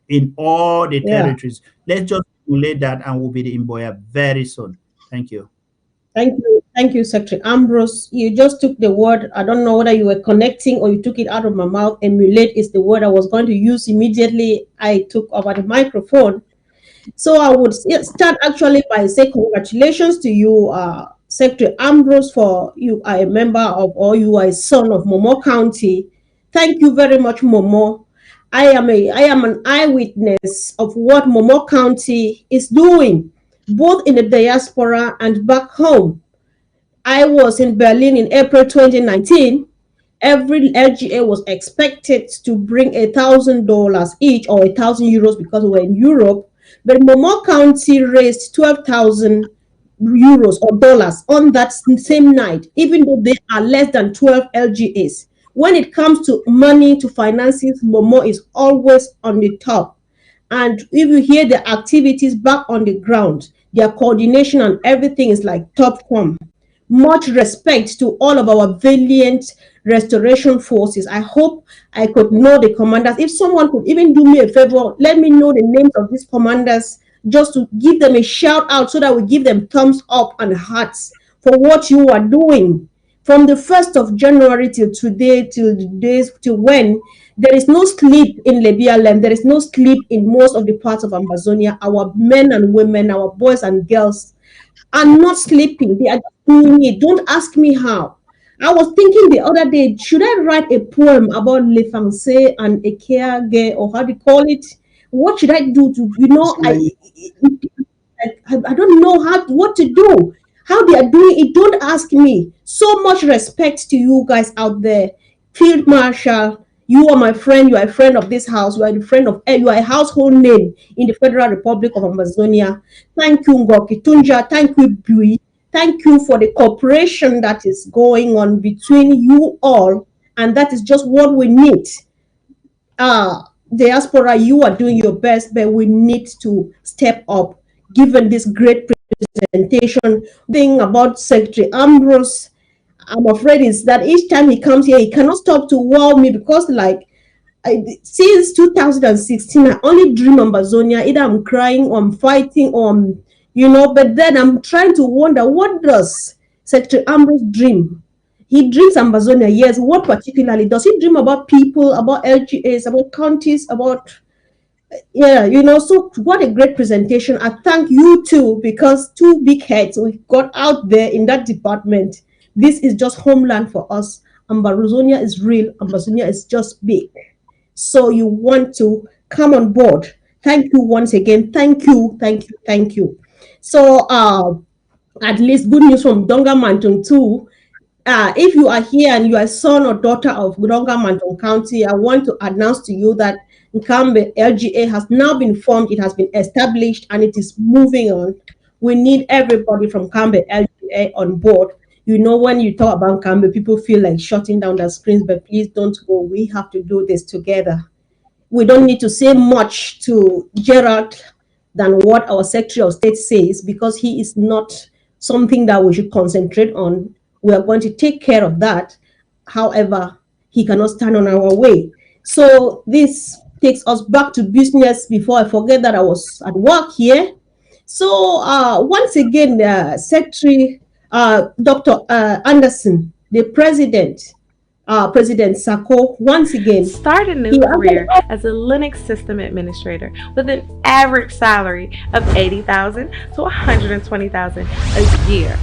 in all the territories. Let's just emulate that, and we'll be the Imboya very soon. Thank you. Thank you, Secretary Ambrose. You just took the word. I don't know whether you were connecting or you took it out of my mouth. Emulate is the word I was going to use immediately. I took over the microphone. So I would start actually by saying congratulations to you, Secretary Ambrose, for you are a member of, or you are a son of Momo County. Thank you very much, Momo. I am an eyewitness of what Momo County is doing, both in the diaspora and back home. I was in Berlin in April 2019. Every LGA was expected to bring $1,000 each, or 1,000 euros because we were in Europe. But Momo County raised 12,000 euros or dollars on that same night, even though there are less than 12 LGAs. When it comes to money, to finances, Momo is always on the top. And if you hear the activities back on the ground, their coordination and everything is like top form. Much respect to all of our valiant restoration forces. I hope I could know the commanders. If someone could even do me a favor, let me know the names of these commanders, just to give them a shout out so that we give them thumbs up and hearts for what you are doing. From the 1st of January till today, till when, there is no sleep in Lebialem. There is no sleep in most of the parts of Ambazonia. Our men and women, our boys and girls are not sleeping. They are doing it. Don't ask me how. I was thinking the other day, should I write a poem about Le Français and Ekeage, or how do you call it? What should I do to, I don't know what to do. How they are doing it, don't ask me. So much respect to you guys out there. Field Marshal, you are my friend. You are a friend of this house. You are you are a household name in the Federal Republic of Amazonia. Thank you, Ngoki Tunja. Thank you, Bui. Thank you for the cooperation that is going on between you all. And that is just what we need. Diaspora, you are doing your best, but we need to step up, given this great presentation. Thing about Secretary Ambrose, I'm afraid is that each time he comes here, he cannot stop to wow me, because since 2016, I only dream Ambazonia. Either I'm crying or I'm fighting, or but then I'm trying to wonder, what does Secretary Ambrose dream? He dreams Ambazonia, yes. What particularly? Does he dream about people, about LGAs, about counties, about yeah, so what a great presentation. I thank you too, because two big heads we got out there in that department. This is just homeland for us. Ambazonia is real. Ambazonia is just big. So you want to come on board. Thank you once again. Thank you, thank you, thank you. So at least good news from Donga Mantung too. If you are here and you are son or daughter of Donga Mantung County, I want to announce to you that Nkambe LGA has now been formed, it has been established, and it is moving on. We need everybody from Nkambe LGA on board. When you talk about Nkambe, people feel like shutting down their screens, but please don't go. We have to do this together. We don't need to say much to Gerard than what our Secretary of State says, because he is not something that we should concentrate on. We are going to take care of that. However, he cannot stand on our way. So this takes us back to business before I forget that I was at work here. So once again, Secretary Dr. Anderson, the President, President Sako, once again started a new career as a Linux system administrator with an average salary of $80,000 to $120,000 a year.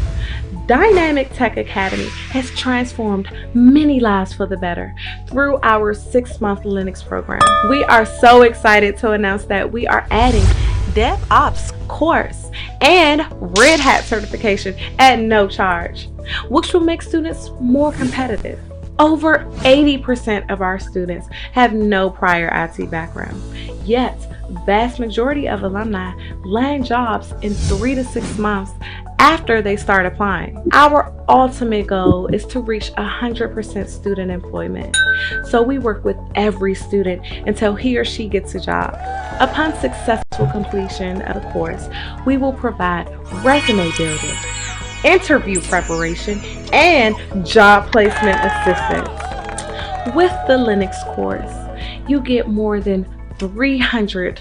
Dynamic Tech Academy has transformed many lives for the better through our 6-month Linux program. We are so excited to announce that we are adding DevOps course and Red Hat certification at no charge, which will make students more competitive. Over 80% of our students have no prior IT background, yet vast majority of alumni land jobs in 3 to 6 months after they start applying. Our ultimate goal is to reach 100% student employment, so we work with every student until he or she gets a job. Upon successful completion of the course, we will provide resume building, interview preparation, and job placement assistance. With the Linux course, you get more than 300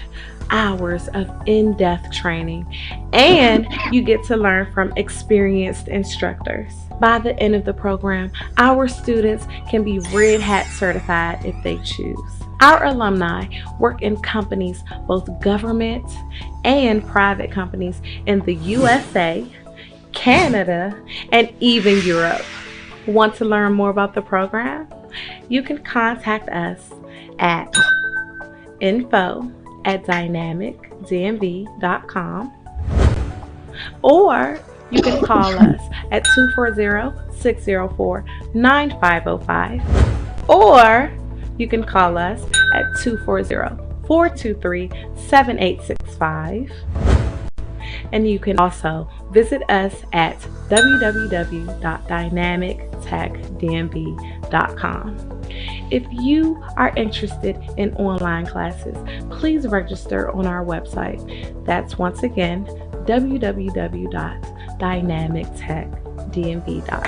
hours of in-depth training, and you get to learn from experienced instructors. By the end of the program, our students can be Red Hat certified if they choose. Our alumni work in companies, both government and private companies in the USA, Canada, and even Europe. Want to learn more about the program? You can contact us at info@dynamicdmv.com, or you can call us at 240-604-9505, or you can call us at 240-423-7865. And you can also visit us at www.dynamictechdmv.com. If you are interested in online classes, please register on our website. That's once again www.dynamictechdmv.com.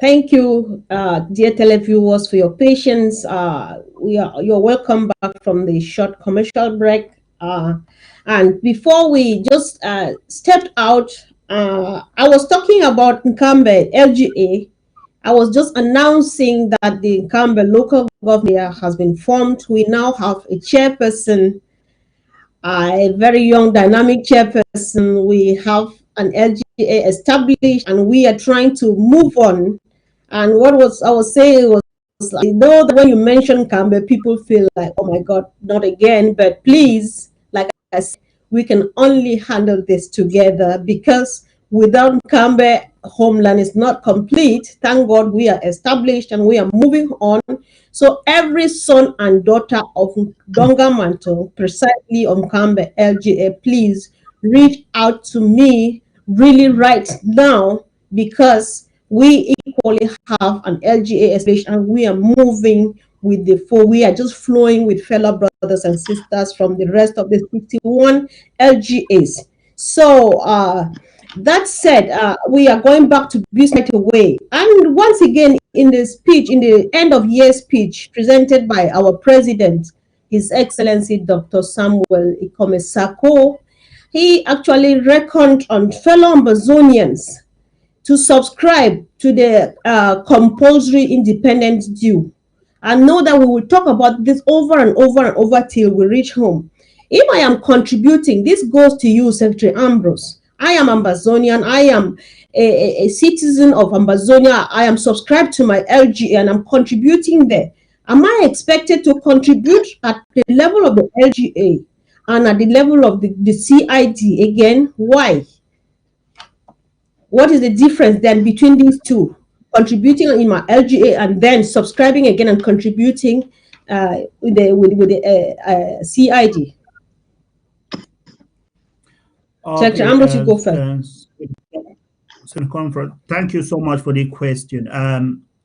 Thank you, dear televiewers, for your patience. You're welcome back from the short commercial break. And before we just stepped out, I was talking about Nkambe LGA. I was just announcing that the Nkambe local government has been formed. We now have a chairperson, a very young, dynamic chairperson. We have an LGA established, and we are trying to move on. And I was saying was, I know that when you mention Nkambe, people feel like, oh my God, not again. But please, like I said, we can only handle this together, because without Nkambe, homeland is not complete. Thank God we are established and we are moving on. So every son and daughter of Donga Manto, precisely Omkambe LGA, please reach out to me really right now, because we equally have an LGA established and we are moving with the flow. We are just flowing with fellow brothers and sisters from the rest of the 61 LGAs. So that said, we are going back to business right away. And once again, in the speech, in the end of year speech presented by our president, His Excellency Dr. Samuel Ikomesako, he actually reckoned on fellow Ambazonians to subscribe to the compulsory independent due. I know that we will talk about this over and over and over till we reach home. If I am contributing, this goes to you, Secretary Ambrose. I am Ambazonian. I am a citizen of Ambazonia. I am subscribed to my LGA and I'm contributing there. Am I expected to contribute at the level of the LGA and at the level of the CID again? Why? What is the difference then between these two? Contributing in my LGA and then subscribing again and contributing with the CID. Secretary Ambrose, you go first. Thank you so much for the question.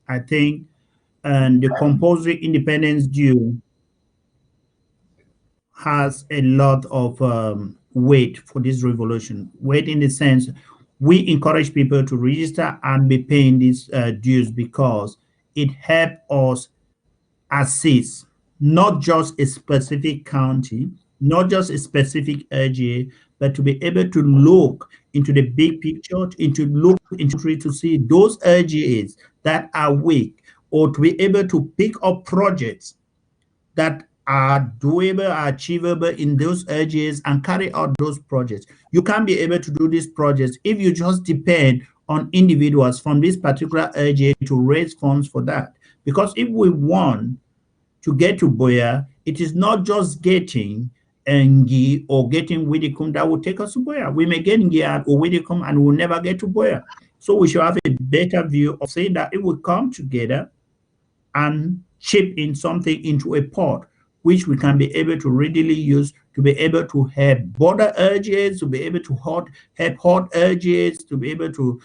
I think the compulsory independence due has a lot of weight for this revolution. Weight in the sense we encourage people to register and be paying these dues because it helps us assist not just a specific county, not just a specific LGA, but to be able to look into the big picture, to see those LGAs that are weak, or to be able to pick up projects that are doable, are achievable in those LGAs and carry out those projects. You can't be able to do these projects if you just depend on individuals from this particular LGA to raise funds for that. Because if we want to get to Boya, it is not just getting Ngi or getting Widikum that will take us to Boya. We may get Ngi or Widikum and we'll never get to Boya. So we should have a better view of saying that it will come together and chip in something into a pot, which we can be able to readily use to be able to help border LGAs, to be able to help hot LGAs, to be able to,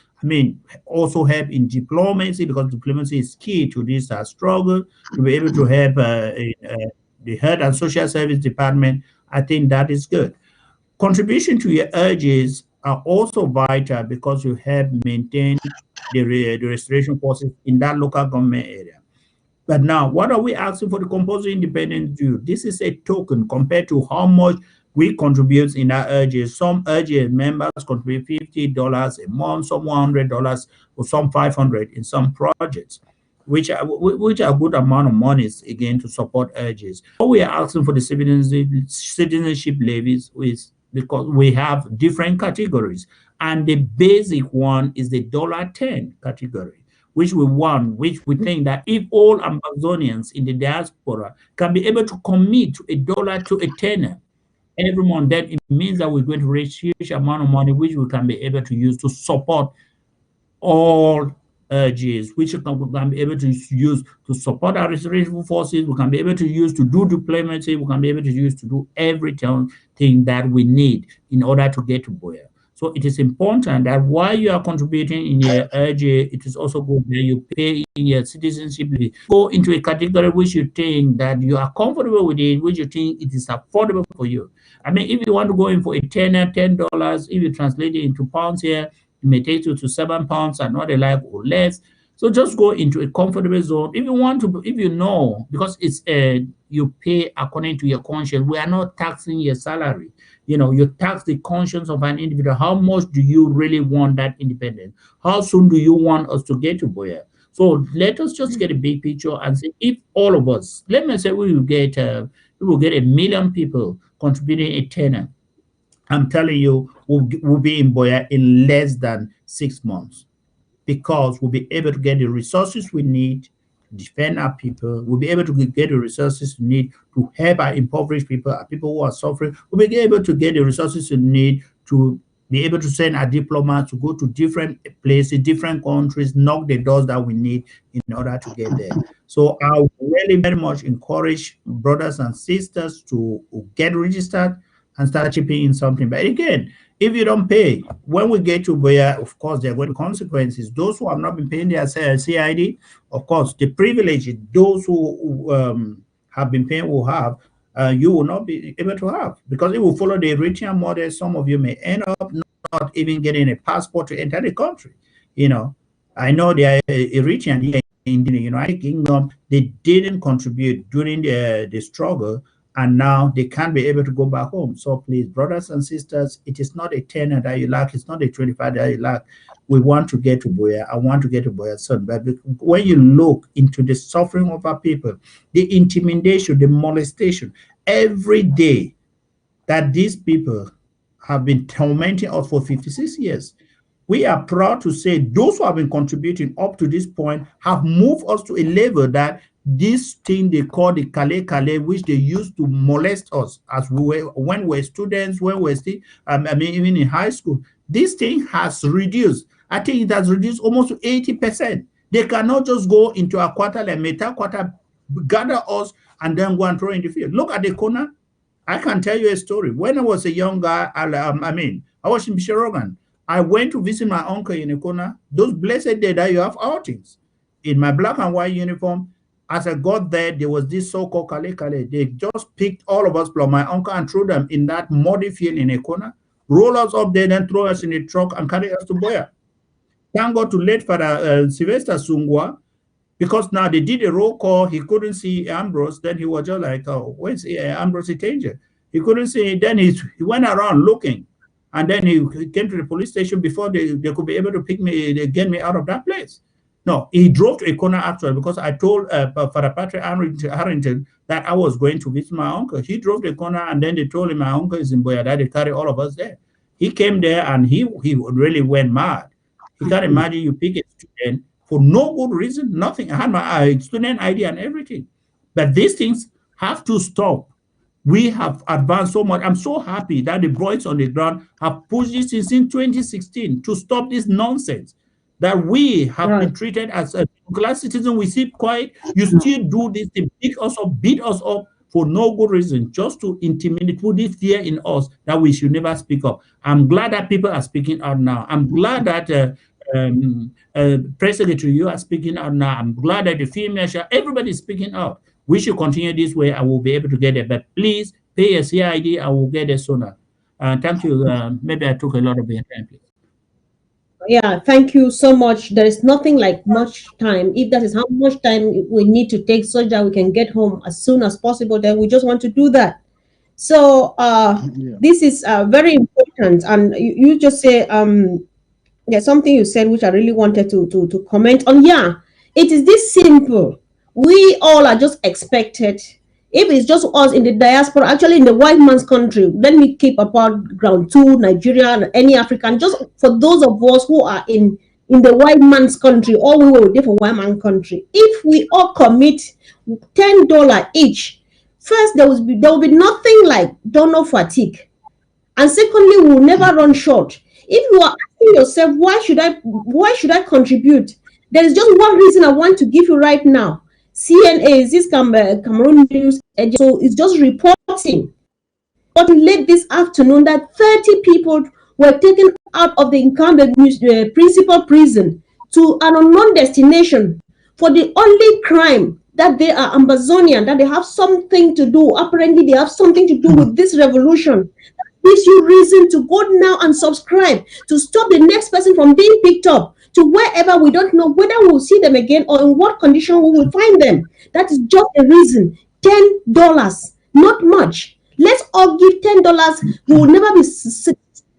also help in diplomacy, because diplomacy is key to this struggle, to be able to help the Health and Social Service Department. I think that is good. Contribution to your LGAs are also vital because you help maintain the restoration forces in that local government area. But now, what are we asking for the compulsory independence due? This is a token compared to how much we contribute in our LGA. Some LGA members contribute $50 a month, some $100, or some $500 in some projects, which are a good amount of money, again, to support LGAs. What we are asking for the citizenship levies is because we have different categories, and the basic one is the $10 category, which we think that if all Ambazonians in the diaspora can be able to commit to $1 to $10 every month, then it means that we're going to raise a huge amount of money, which we can be able to use to support all LGAs, which we can be able to use to support our restoration forces, we can be able to use to do diplomacy, we can be able to use to do everything that we need in order to get to Boya. So it is important that while you are contributing in your LGA, it is also good that you pay in your citizenship. Go into a category which you think that you are comfortable with it, which you think it is affordable for you. If you want to go in for a $10, if you translate it into pounds here, it may take you to £7 and not the like or less. So just go into a comfortable zone. If you want to, if you know, because it's you pay according to your conscience. We are not taxing your salary. You tax the conscience of an individual. How much do you really want that independence? How soon do you want us to get to Boya? So let us just get a big picture and say, if all of us, let me say we will get 1 million people contributing a tenner. I'm telling you, we'll be in Boya in less than 6 months, because we'll be able to get the resources we need to defend our people. We'll be able to get the resources we need to help our impoverished people, our people who are suffering. We'll be able to get the resources we need to be able to send our diplomats to go to different places, different countries, knock the doors that we need in order to get there. So I really very much encourage brothers and sisters to get registered and start chipping in something. But again, if you don't pay, when we get to where, of course, there are going to be consequences. Those who have not been paying their CID, of course, the privilege those who have been paying will have, you will not be able to have, because it will follow the Eritrean model. Some of you may end up not even getting a passport to enter the country. You know, I know they are Eritrean here in the United Kingdom. They didn't contribute during the struggle, and now they can't be able to go back home. So please, brothers and sisters, it is not a 10 that you lack. It's not a 25 that you lack. We want to get to Boya. I want to get to Boya soon. But when you look into the suffering of our people, the intimidation, the molestation, every day that these people have been tormenting us for 56 years, we are proud to say those who have been contributing up to this point have moved us to a level that this thing they call the Kale, which they used to molest us as we were when we were students, when we were still, even in high school, this thing has reduced. I think it has reduced almost to 80%. They cannot just go into a quarter like Meta quarter, gather us, and then go and throw in the field. Look at the corner. I can tell you a story. When I was a young guy, I was in Bisharogan. I went to visit my uncle in Ikona. Those blessed days that you have outings. In my black and white uniform, as I got there was this so-called Kale. They just picked all of us from my uncle and threw them in that muddy field in Ikona, roll us up there, then throw us in the truck and carry us to Boya. Thank God to late Father Sylvester Sungwa, because now they did a roll call. He couldn't see Ambrose. Then he was just like, oh, where's Ambrose Danger? He couldn't see. Then he went around looking. And then he came to the police station before they could be able to pick me, they get me out of that place. No, he drove to Ikona actually, because I told Father Patrick Harrington that I was going to visit my uncle. He drove to Ikona, and then they told him my uncle is in Boya, that they carry all of us there. He came there and he really went mad. You can't imagine you pick a student for no good reason, nothing. I had my student ID and everything. But these things have to stop. We have advanced so much. I'm so happy that the boys on the ground have pushed this since 2016 to stop this nonsense. That we have been treated as a class citizen. We sit quiet. You still do this to beat us up for no good reason, just to intimidate, put this fear in us that we should never speak up. I'm glad that people are speaking out now. I'm glad that Press Secretary, you are speaking out now. I'm glad that the female, everybody is speaking out. We should continue this way. I will be able to get it. But please pay a CID. I will get it sooner. Thank you. Maybe I took a lot of your time, please. Yeah, thank you so much. There is nothing like much time. If that is how much time we need to take so that we can get home as soon as possible, then we just want to do that. So this is very important. And you just say, there's something you said which I really wanted to comment on. Yeah, it is this simple. We all are just expected. If it's just us in the diaspora, actually in the white man's country, let me keep apart ground two, Nigeria, and any African, just for those of us who are in the white man's country, or we will for white man country. If we all commit $10 each, first there will be nothing like donor fatigue. And secondly, we will never run short. If you are asking yourself, why should I contribute? There is just one reason I want to give you right now. CNA is this Cameroon News Agency, so it's just reporting. But late this afternoon that 30 people were taken out of the incumbent principal prison to an unknown destination for the only crime that they are Ambazonian, that they have something to do. Apparently, they have something to do with this revolution. That gives you reason to go now and subscribe to stop the next person from being picked up to wherever we don't know whether we'll see them again or in what condition we will find them. That is just a reason. $10, not much. Let's all give $10. We will never be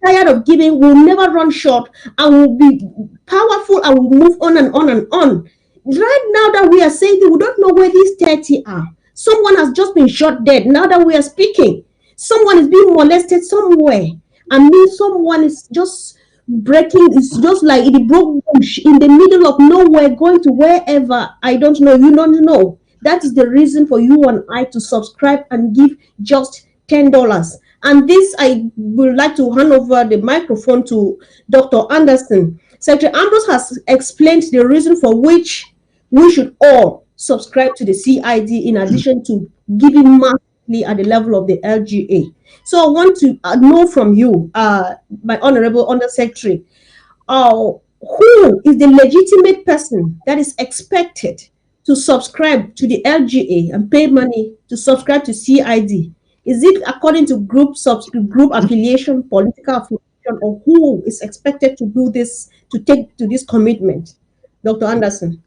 tired of giving. We'll never run short, and we'll be powerful, and we'll move on and on and on. Right now that we are saying that we don't know where these 30 are. Someone has just been shot dead. Now that we are speaking, someone is being molested somewhere. I mean, someone is just breaking. It's just like it broke in the middle of nowhere, going to wherever. I don't know. You don't know. That is the reason for you and I to subscribe and give just $10. And this, I would like to hand over the microphone to Dr. Anderson. Secretary Ambrose has explained the reason for which we should all subscribe to the CID in addition to giving massively at the level of the LGA. So I want to know from you, my Honorable Undersecretary, who is the legitimate person that is expected to subscribe to the LGA and pay money to subscribe to CID? Is it according to group affiliation, political affiliation, or who is expected to do this, to take to this commitment? Dr. Anderson.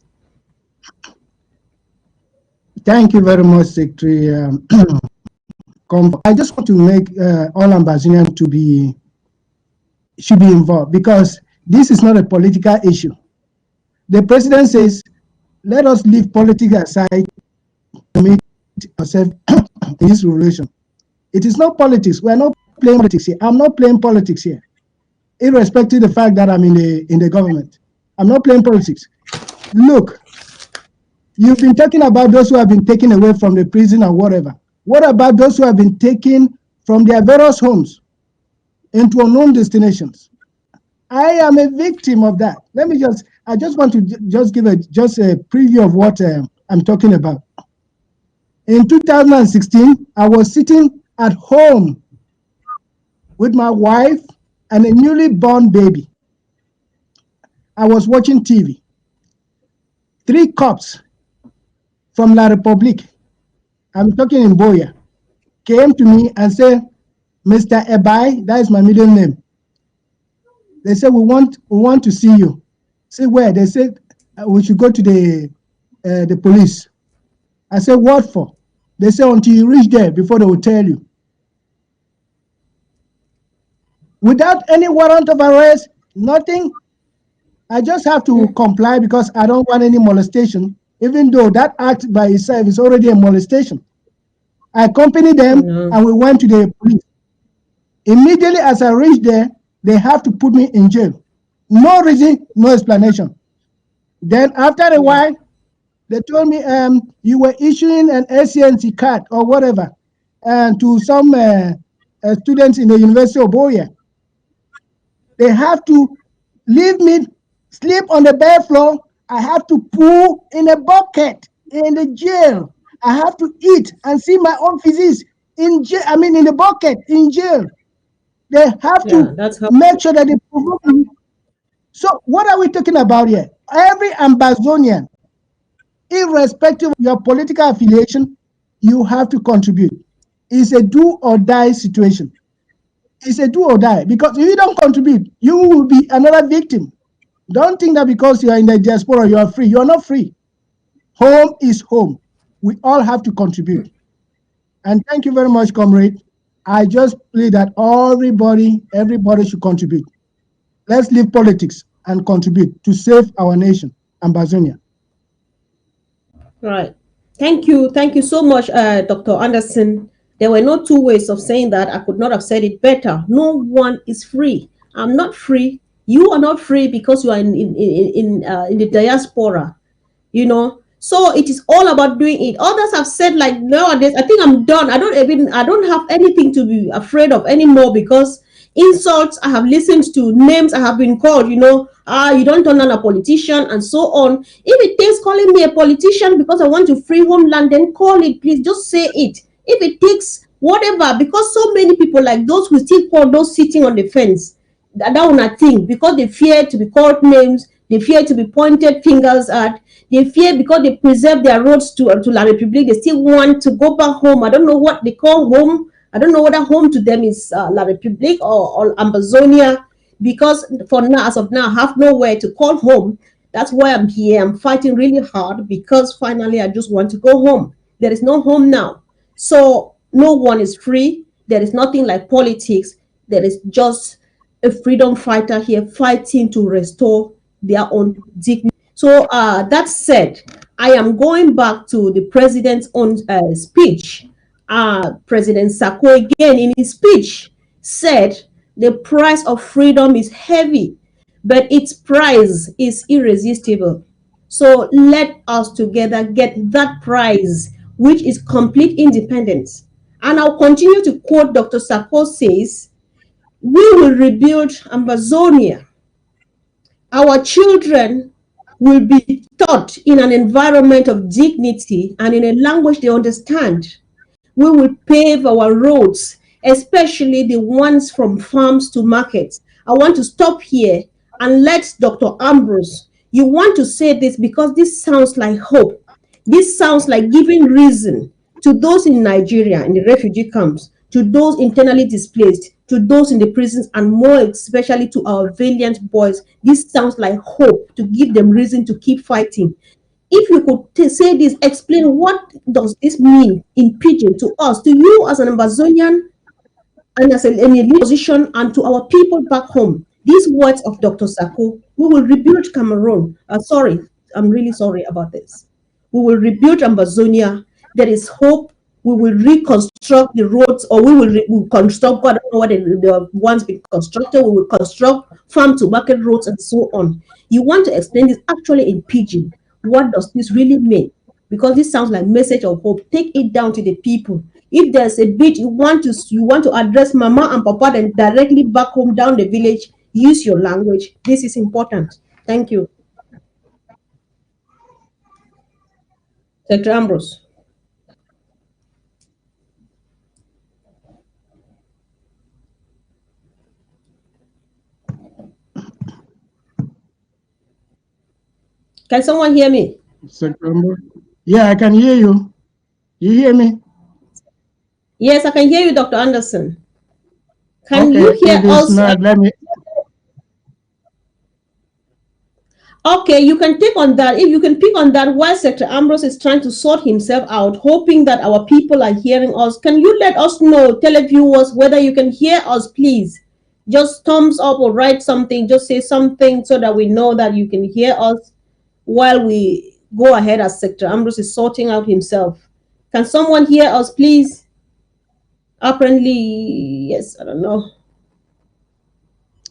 Thank you very much, Secretary. I just want to make all Ambazonians should be involved, because this is not a political issue. The president says, let us leave politics aside to meet ourselves in this relation. It is not politics. We are not playing politics here. I'm not playing politics here, irrespective of the fact that I'm in the government. I'm not playing politics. Look, you've been talking about those who have been taken away from the prison or whatever. What about those who have been taken from their various homes into unknown destinations? I am a victim of that. I just want to give a preview of what I'm talking about. In 2016, I was sitting at home with my wife and a newly born baby. I was watching TV. 3 cops from La République, I'm talking in Boya, came to me and said, Mr. Ebai, that is my middle name. They said, we want to see you. Say, where? They said, we should go to the police. I said, what for? They said, until you reach there, before they will tell you. Without any warrant of arrest, nothing. I just have to comply because I don't want any molestation, even though that act by itself is already a molestation. I accompanied them and we went to the police. Immediately as I reached there, they have to put me in jail. No reason, no explanation. Then after a while, they told me, you were issuing an SCNC card or whatever to some students in the University of Boya. They have to leave me sleep on the bare floor. I have to poo in a bucket in the jail. I have to eat and see my own physics in jail. I mean, in the bucket in jail. They have to make sure that they provoke me. So what are we talking about here? Every Ambazonian, irrespective of your political affiliation, you have to contribute. It's a do or die situation. It's a do or die, because if you don't contribute, you will be another victim. Don't think that because you are in the diaspora, you are free. You are not free. Home is home. We all have to contribute. And thank you very much, comrade. I just plead that everybody should contribute. Let's leave politics and contribute to save our nation, Ambazonia. Right. Thank you. Thank you so much, Dr. Anderson. There were no 2 ways of saying that. I could not have said it better. No one is free. I'm not free. You are not free because you are in the diaspora, you know. So it is all about doing it. Others have said, like, nowadays, I think I'm done. I don't have anything to be afraid of anymore, because insults I have listened to, names I have been called, you know, you don't turn on a politician and so on. If it takes calling me a politician because I want to free homeland, then call it, please. Just say it. If it takes whatever, because so many people like those who still call those sitting on the fence, that one I think, because they fear to be called names, they fear to be pointed fingers at, they fear because they preserve their roads to La République, they still want to go back home. I don't know what they call home. I don't know whether home to them is La République or Ambazonia, because for now, as of now, I have nowhere to call home. That's why I'm here. I'm fighting really hard, because finally I just want to go home. There is no home now. So no one is free. There is nothing like politics. There is just a freedom fighter here fighting to restore their own dignity. So that said, I am going back to the president's own speech. President Sako again in his speech said the price of freedom is heavy, but its price is irresistible. So let us together get that prize, which is complete independence. And I'll continue to quote Dr. Sako says, we will rebuild Ambazonia. Our children will be taught in an environment of dignity and in a language they understand. We will pave our roads, especially the ones from farms to markets. I want to stop here and let Dr. Ambrose, you want to say this because this sounds like hope. This sounds like giving reason to those in Nigeria, in the refugee camps, to those internally displaced, to those in the prisons, and more especially to our valiant boys. This sounds like hope to give them reason to keep fighting. If you could say this, explain what does this mean in pidgin to us, to you as an Ambazonian and as an elite position, and to our people back home. These words of Dr. Sako, we will rebuild Cameroon. Sorry, I'm really sorry about this. We will rebuild Ambazonia. There is hope. We will reconstruct the roads, or we will construct, I don't know what the ones being constructed, we will construct farm to market roads and so on. You want to explain this actually in pidgin. What does this really mean? Because this sounds like message of hope. Take it down to the people. If there's a bit you want to address Mama and Papa, then directly back home down the village, use your language. This is important. Thank you. Dr. Ambrose. Can someone hear me? Yeah, I can hear you. You hear me? Yes, I can hear you, Dr. Anderson. Can you hear us? Let me. Okay, you can take on that. If you can pick on that while Secretary Ambrose is trying to sort himself out, hoping that our people are hearing us. Can you let us know, televiewers, whether you can hear us, please? Just thumbs up or write something. Just say something so that we know that you can hear us while we go ahead as Secretary Ambrose is sorting out himself. Can someone hear us, please? Apparently, yes, I don't know.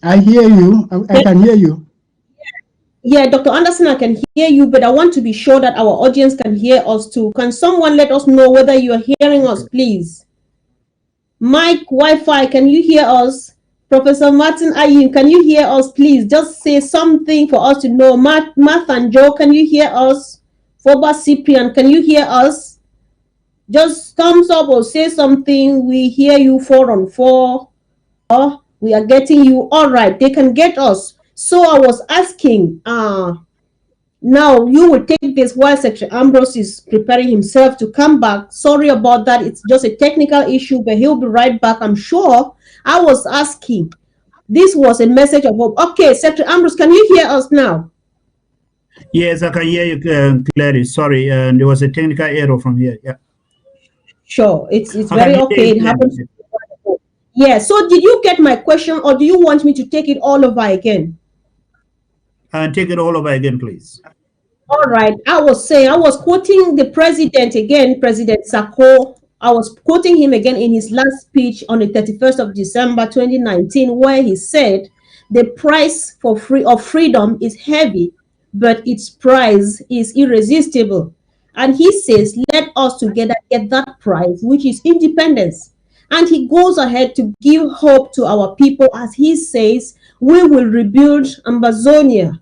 I hear you. I can hear you. Yeah, Dr. Anderson, I can hear you, but I want to be sure that our audience can hear us too. Can someone let us know whether you are hearing us, please? Mike, Wi-Fi, can you hear us? Professor Martin Ayin, can you hear us, please? Just say something for us to know. Matt and Joe, can you hear us? Foba Cyprian, can you hear us? Just thumbs up or say something. We hear you 4 on 4. We are getting you. All right, they can get us. So I was asking, now you will take this while Secretary Ambrose is preparing himself to come back. Sorry about that. It's just a technical issue, but he'll be right back, I'm sure. I was asking, this was a message of hope. Okay, Secretary Ambrose, can you hear us now? Yes, I can hear you clearly. Sorry, there was a technical error from here. Yeah. Sure, it's very okay. It happens. Yeah, so did you get my question, or do you want me to take it all over again? Take it all over again, please. All right. I was quoting the president again, President Sako. I was quoting him again in his last speech on the 31st of December 2019, where he said the price for freedom is heavy, but its price is irresistible. And he says, let us together get that prize, which is independence. And he goes ahead to give hope to our people as he says, we will rebuild Ambazonia.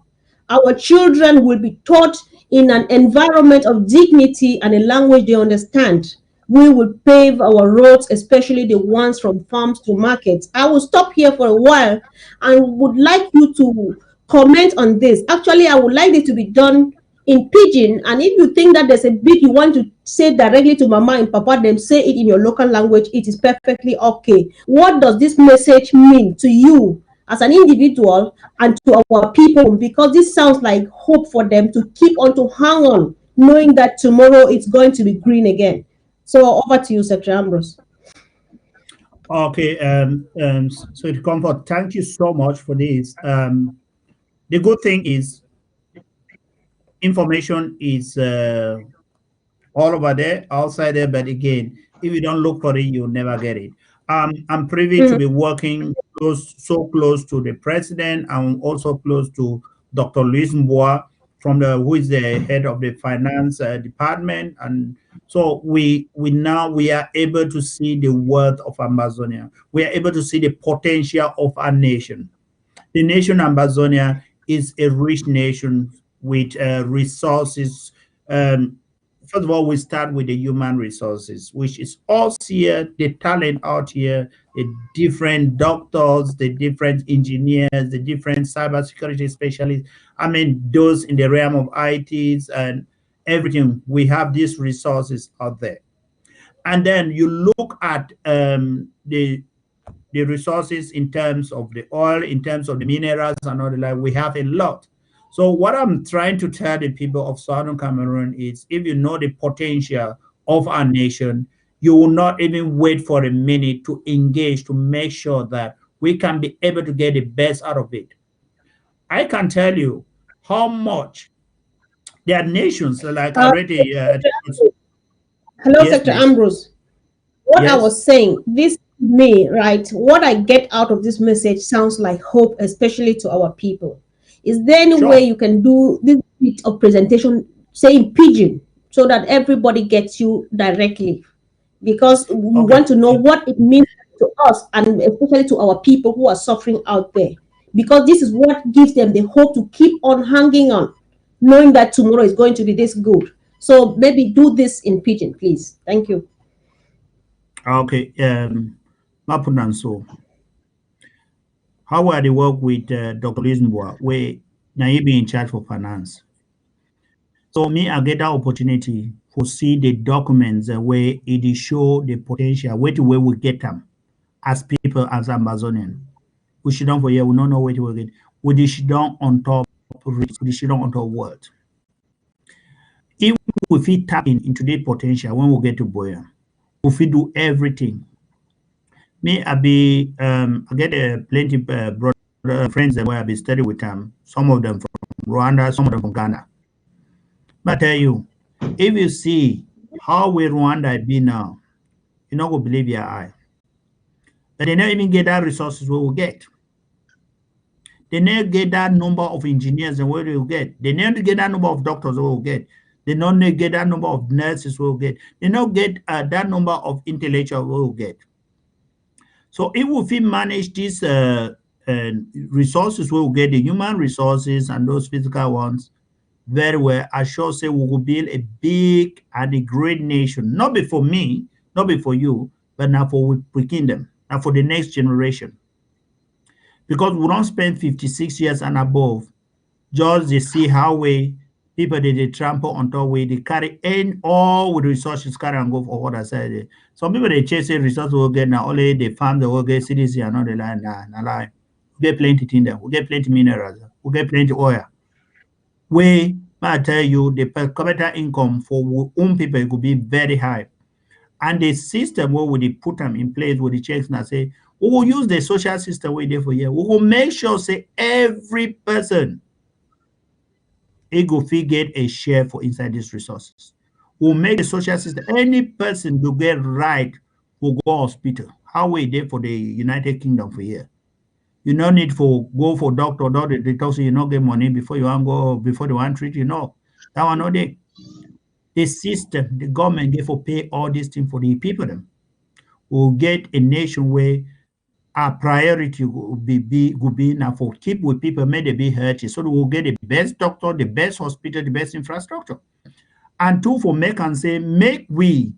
Our children will be taught in an environment of dignity and a language they understand. We will pave our roads, especially the ones from farms to markets. I will stop here for a while and would like you to comment on this. Actually, I would like it to be done in pidgin, and if you think that there's a bit you want to say directly to Mama and Papa, then say it in your local language. It is perfectly okay. What does this message mean to you as an individual and to our people? Because this sounds like hope for them to keep on, to hang on, knowing that tomorrow it's going to be green again. So over to you, Secretary Ambrose. Okay, so to comfort, thank you so much for this. The good thing is information is all over there, outside there, but again, if you don't look for it, you'll never get it. I'm privy to be working so close to the president and also close to Dr. Louis Mboa, who is the head of the finance department, and So we are able to see the worth of Amazonia. We are able to see the potential of our nation. The nation Amazonia is a rich nation with resources. Um, First of all, we start with the human resources, which is us here, the talent out here, the different doctors, the different engineers, the different cybersecurity specialists. I mean, those in the realm of ITs and everything. We have these resources out there. And then you look at the resources in terms of the oil, in terms of the minerals and all the like, we have a lot. So what I'm trying to tell the people of Southern Cameroon is if you know the potential of our nation, you will not even wait for a minute to engage to make sure that we can be able to get the best out of it. I can tell you how much there are nations like Uh, already. Hello, Yes, Secretary please. Ambrose. What I Yes, was saying, this me, right? What I get out of this message sounds like hope, especially to our people. Is there any way sure. you can do this bit of presentation, say in pidgin, so that everybody gets you directly? Because we Okay. want to know what it means to us and especially to our people who are suffering out there. Because this is what gives them the hope to keep on hanging on, knowing that tomorrow is going to be this good. So maybe do this in pidgin, please. Thank you. Okay. Mapunanso. How are they work with Dr. Lisenboa, where now he be in charge for finance? So me, I get that opportunity to see the documents where it is show the potential, where we get them as people, as Ambazonian. We should don't for here, we don't know where to get. We should don't on top risk, we should don't on top world. If we fit tap into the potential when we get to Boya, if we do everything. Me, I get plenty brother friends that where I be studying with them. Some of them from Rwanda, some of them from Ghana. But I tell you, if you see how we Rwanda be now, you not gonna believe your eye. But they never even get that resources we will get. They never get that number of engineers and what we will get. They never get that number of doctors we will get. They don't get that number of nurses we will get. They don't get that number of intellectuals we will get. So if we manage these resources, we will get the human resources and those physical ones very well. I sure say we will build a big and a great nation, not before me, not before you, but now for we kingdom, now for the next generation. Because we don't spend 56 years and above just to see how we people they trample on top way they carry in all with resources carry and go for other side. Some people they chase resources will get now only they farm the will get cities and not the land nah lie. We get plenty thing there, we get plenty minerals, we get plenty oil. We I tell you the per capita income for own people could be very high. And the system where we put them in place with the checks and say we will use the social system way there for here. We will make sure say every person it go fit get a share for inside these resources. We'll make the social system, any person will get right will go hospital. How we did for the United Kingdom for here. You no need for go for doctor, they talk say you not get money before you want go before they want treat you. No. That one not there. The system, the government get for pay all these things for the people them. We'll get a nation where our priority will be now for keep with people may they be healthy. So we'll get the best doctor, the best hospital, the best infrastructure. And two for make and say, make we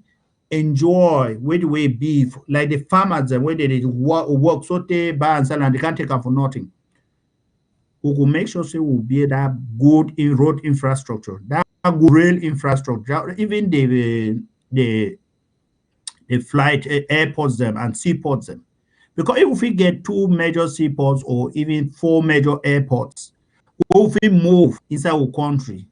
enjoy where the way beef, like the farmers and where they work so they buy and sell and they can't take them for nothing. We will make sure say we'll be that good in road infrastructure, that good rail infrastructure, even the flight airports them and seaports them. Because if we get 2 major seaports or even 4 major airports, if we move inside our country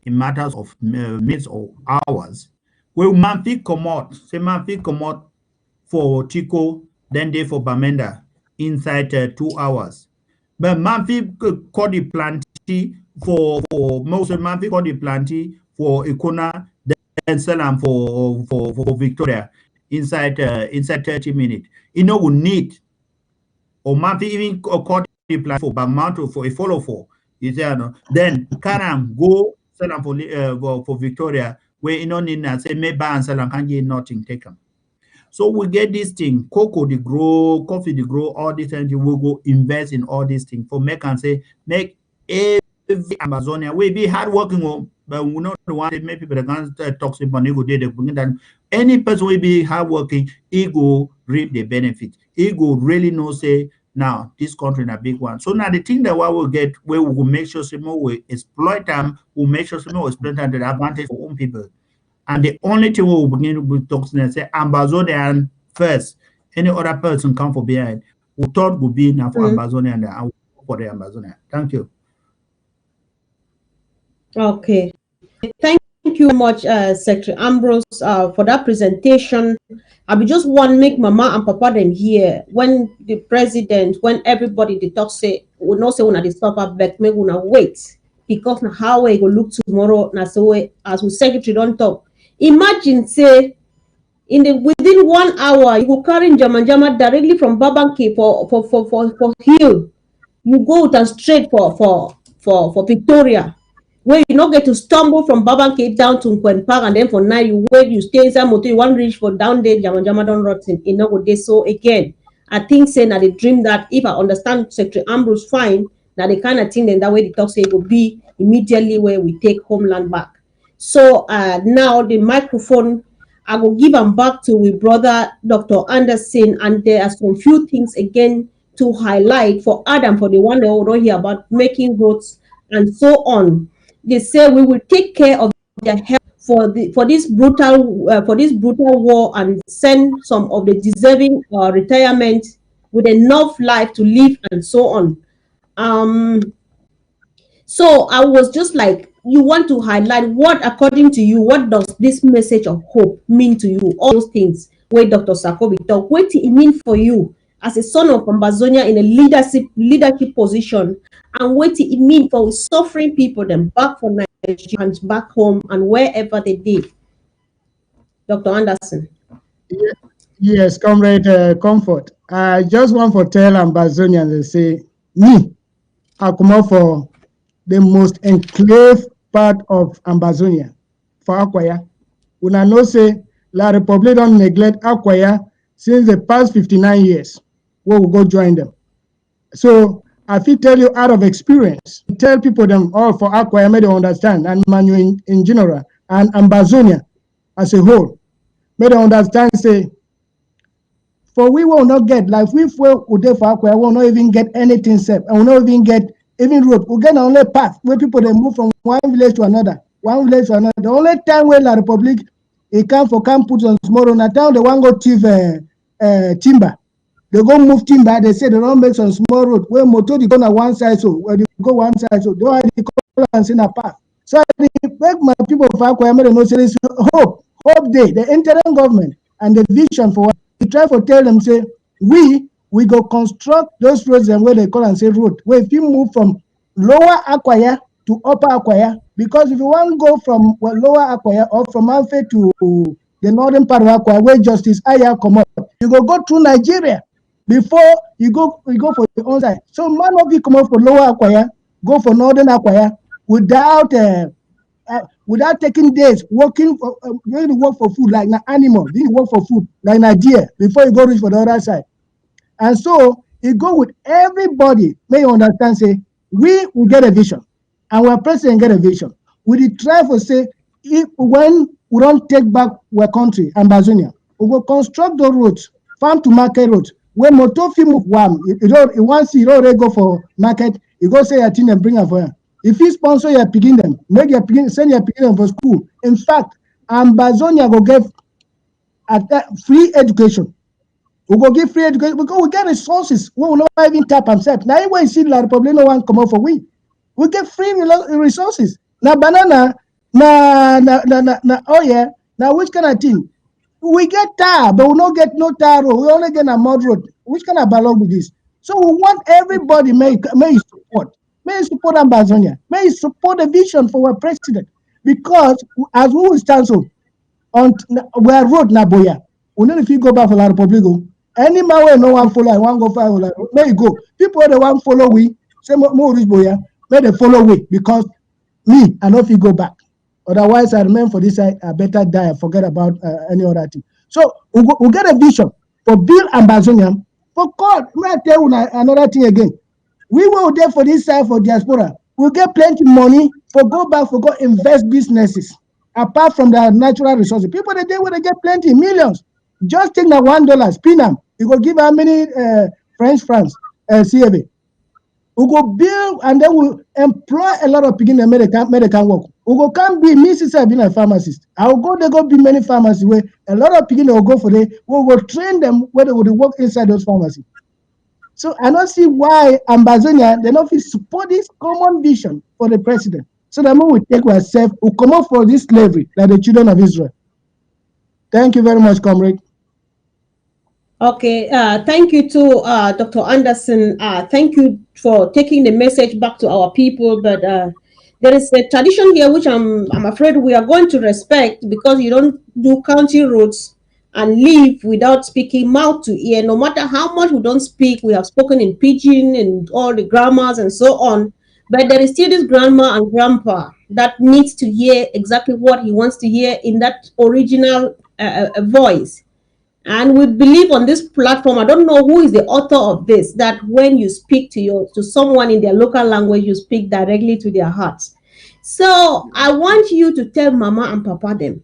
in matters of minutes or hours, we man fit comot, say man fit comot for Chico, then they for Bamenda inside 2 hours. But man fit call the plenty for most man fit call the plenty for Ikona, then sell them for Victoria inside 30 minutes. You know we need or man fit even call the plenty for Bangmanto for a follow for. You say no, then can go sell them for Victoria, where you don't need to say me buy and sell and can't get nothing taken. So we get this thing, cocoa the grow, coffee the grow, all these things. We will go invest in all these things for make and say make every Amazonia we be hardworking, but we not the one that make people that can't toxic money go there. They bring that any person will be hardworking, he go reap the benefit. He go really know say now this country is a big one. So now the thing that we will get where we will make sure some more we exploit them, we'll make sure some more exploit them to the advantage for own people. And the only thing we will begin with talking and say Ambazonian first. Any other person come for behind. We thought would be enough for Ambazonian and for the Ambazonian. Thank you. Okay. Thank you very much, Secretary Ambrose, for that presentation. I will just want to make Mama and Papa them here when the president, when everybody they talk say, we not say when they stop up back, make we wait because now how we go look tomorrow. Now so as we secretary don't talk. Imagine say within 1 hour you go carry Jama directly from Babanke for Hill. You go and straight for Victoria, where you not get to stumble from Babanke down to Nkwen Park, and then for night you wait, you stay inside motor, you want reach for down there, Jama don't rotten in no day. So again, I think say now the dream that if I understand Secretary Ambrose fine, now the kind of thing then that way the talk say it will be immediately where we take homeland back. So now the microphone, I will give them back to my brother, Dr. Anderson, and there are some few things again to highlight for Adam, for the one that don't hear about making roads and so on. They say we will take care of their health for this brutal war and send some of the deserving retirement with enough life to live and so on. So I was just like, you want to highlight what, according to you, what does this message of hope mean to you? All those things where Dr. Sakobi talk, what it mean for you as a son of Ambazonia in a leadership position, and what it mean for suffering people them back from Nigeria and back home and wherever they did. Dr. Anderson. Yes, Comrade Comfort. I just want to tell Ambazonians, they say, me, I come out for the most enclave part of Ambazonia, for Akwaya. When I know say, La Republic don't neglect Akwaya since the past 59 years, we will go join them. So I feel tell you out of experience, tell people them all for Akwaya, may they understand, and Manu in general, and Ambazonia as a whole, may they understand, say, for we will not get, like we for Akwaya, we will not even get anything safe, and we will not even get even road. We get only path where people they move from one village to another. The only time where La Republic it come put on tomorrow. Now town they want go thief timber. They go move timber. They say they don't make some small road where motor they go on one side, so where they go one side, so they want to go and see a path. So they make my people for Akwaya know say this hope day, the interim government and the vision for what we try to tell them say we go construct those roads and where they call and say road. Where if you move from lower Akwaya to upper Akwaya, because if you want to go from lower Akwaya or from Alfe to the northern part of Akwaya, where Justice Aya come up, you go through Nigeria before you go for the own side. So none of you come up for lower Akwaya, go for northern Akwaya without taking days working for you need to work for food like an animal. You need to work for food like a deer before you go reach for the other side. And so it go with everybody. May you understand, say, we will get a vision. Our president get a vision. We try to say, when we don't take back our country, Ambazonia, we will construct the roads, farm to market roads. When Motofi move one, it wants you already go for market, you go say a thing and bring her for her. If you sponsor your picking them, make your picking, send your picking them for school. In fact, Ambazonia will give free education. We go give free education because we get resources. We will not even tap ourselves. Now, when you see La Republic, no one come out for we get free resources. Now, banana, oh yeah. Now, which kind of thing? We get tar, but we don't get no tar road. We only get a mud road. Which kind of balance with this? So we want everybody may support. May support Ambazonia. May support the vision for our president. Because as we will stand so, on where road Naboya, we know if you go back for La Republic, any man where no one follow, I want go follow. May you go. People they want follow we say more rich boya, may they follow we because me, I know if you go back. Otherwise, I remain for this. I better die and forget about any other thing. So we'll get a vision for build Ambazonian. For God, may I tell you another thing again. We will there for this side for diaspora. We'll get plenty money for go back for go invest businesses. Apart from the natural resources, people they will get plenty millions. Just take the $1, spin them. You go give how many French francs CFA. We go build and then we employ a lot of people in American work. We go come be me sister being a pharmacist. I will go there go be many pharmacies where a lot of people will go for them. We will train them where they will work inside those pharmacies. So I don't see why Ambazonia they don't support this common vision for the president. So that we take ourselves, we come up for this slavery like the children of Israel. Thank you very much, comrade. Okay, thank you to Dr. Anderson. Thank you for taking the message back to our people. But there is a tradition here which I'm afraid we are going to respect, because you don't do county roads and leave without speaking mouth to ear. No matter how much we don't speak, we have spoken in pidgin and all the grammars and so on. But there is still this grandma and grandpa that needs to hear exactly what he wants to hear in that original voice. And we believe on this platform, I don't know who is the author of this, that when you speak to someone in their local language, you speak directly to their hearts. So I want you to tell Mama and Papa them,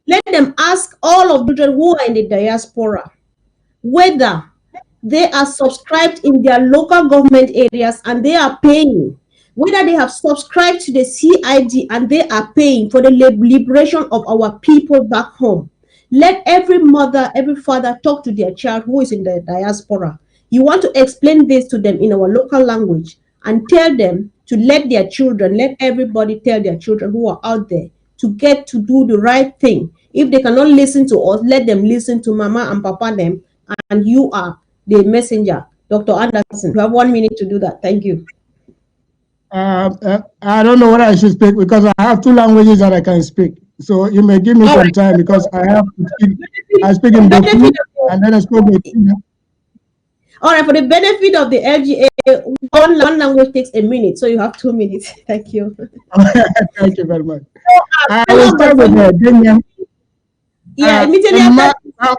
let them ask all of the children who are in the diaspora whether they are subscribed in their local government areas and they are paying, whether they have subscribed to the CID and they are paying for the liberation of our people back home. Let every mother, every father talk to their child who is in the diaspora. You want to explain this to them in our local language and tell them to let their children, let everybody tell their children who are out there to get to do the right thing. If they cannot listen to us, let them listen to Mama and Papa them, and you are the messenger. Dr. Anderson, you have 1 minute to do that. Thank you. I don't know what I should speak because I have 2 languages that I can speak. So you may give me some time because I have to speak. I speak in Boku and then I speak with. All right, for the benefit of the LGA, one language takes a minute, so you have 2 minutes. Thank you. Thank you very much. I will start with Denyang. Yeah, immediately after.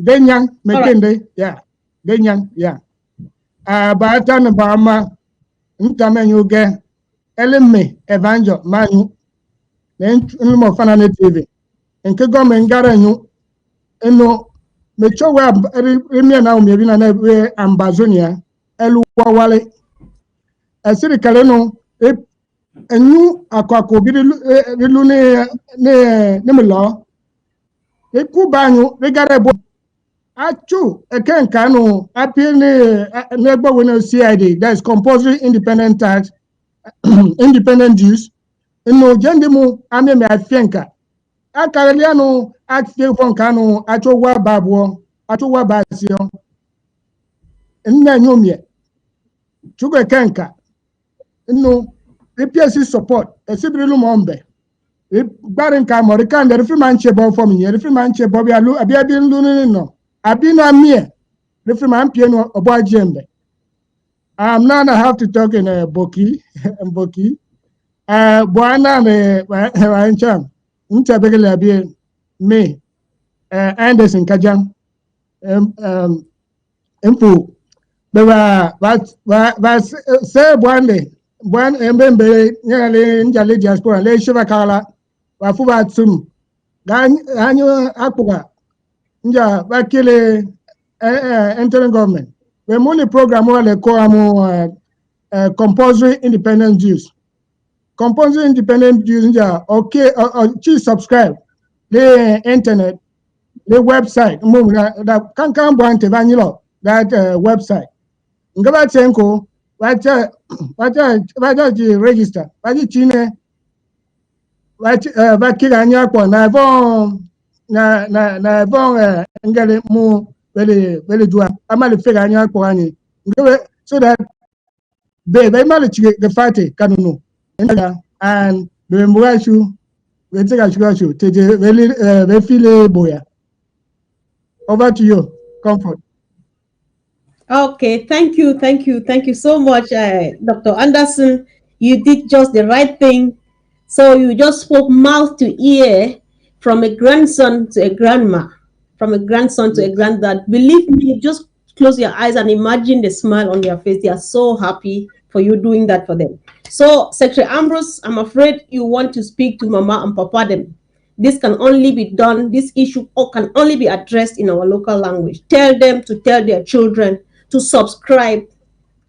Denyang, Mekende, yeah. Denyang, yeah. Batan Bama, Ntamenyuge, Eleme, Evangel, Manu, then no Fanane TV. And Kagom and Garanyu, and no, Mecho Web, Remia now, maybe an Ambazonia, Eluwale. I said, Caleno, a new Aquaco, Lune, Nemelo, a Cubano, they got a book. Achu, a can cano, appear neighbor when CID, that is compulsory independent tax, independent dues, and no gendemo, I mean, I think. A Caroliano, active from Cano, Achowa Babo, Achowa Basio, and Nanyomia, Sugar Kanka, no, the PSC support, a Sibilu Mombe. Baron Camorican, the Freemanche Bob for me, the Freemanche Bobby, I be Lunino. Abina Mie, the Freeman Piano or Boy Jembe. Now I have to talk in a Boki and Boki. Buana, Rancham, Untabella be me, Anderson Kajang, Empu. But say one day, one Mbembe, nearly in Jali Diaspora, Le Shivakala, Wafuba Sum, Ganyo Apuga. Nja bakile interim government. We only program wale ko compulsory independent dues. Compulsory independent dues nja okay chi subscribe the internet, the website. That can buante vanilo that website. Ngaba tsenko wacha register. Wachi chine bakila anya kwa na von na bon ngale mu wele dua amali fega anya ko ani ngwe so that be mali chige the fight kanunu and be muashu we take ashu te we feel boya. Over to you, Comfort. Okay, thank you so much, Dr. Anderson. You did just the right thing. So you just spoke mouth to ear from a grandson to a grandma, from a grandson to a granddad. Believe me, just close your eyes and imagine the smile on their face. They are so happy for you doing that for them. So, Secretary Ambrose, I'm afraid you want to speak to Mama and Papa them. This can only be done, this issue can only be addressed in our local language. Tell them to tell their children to subscribe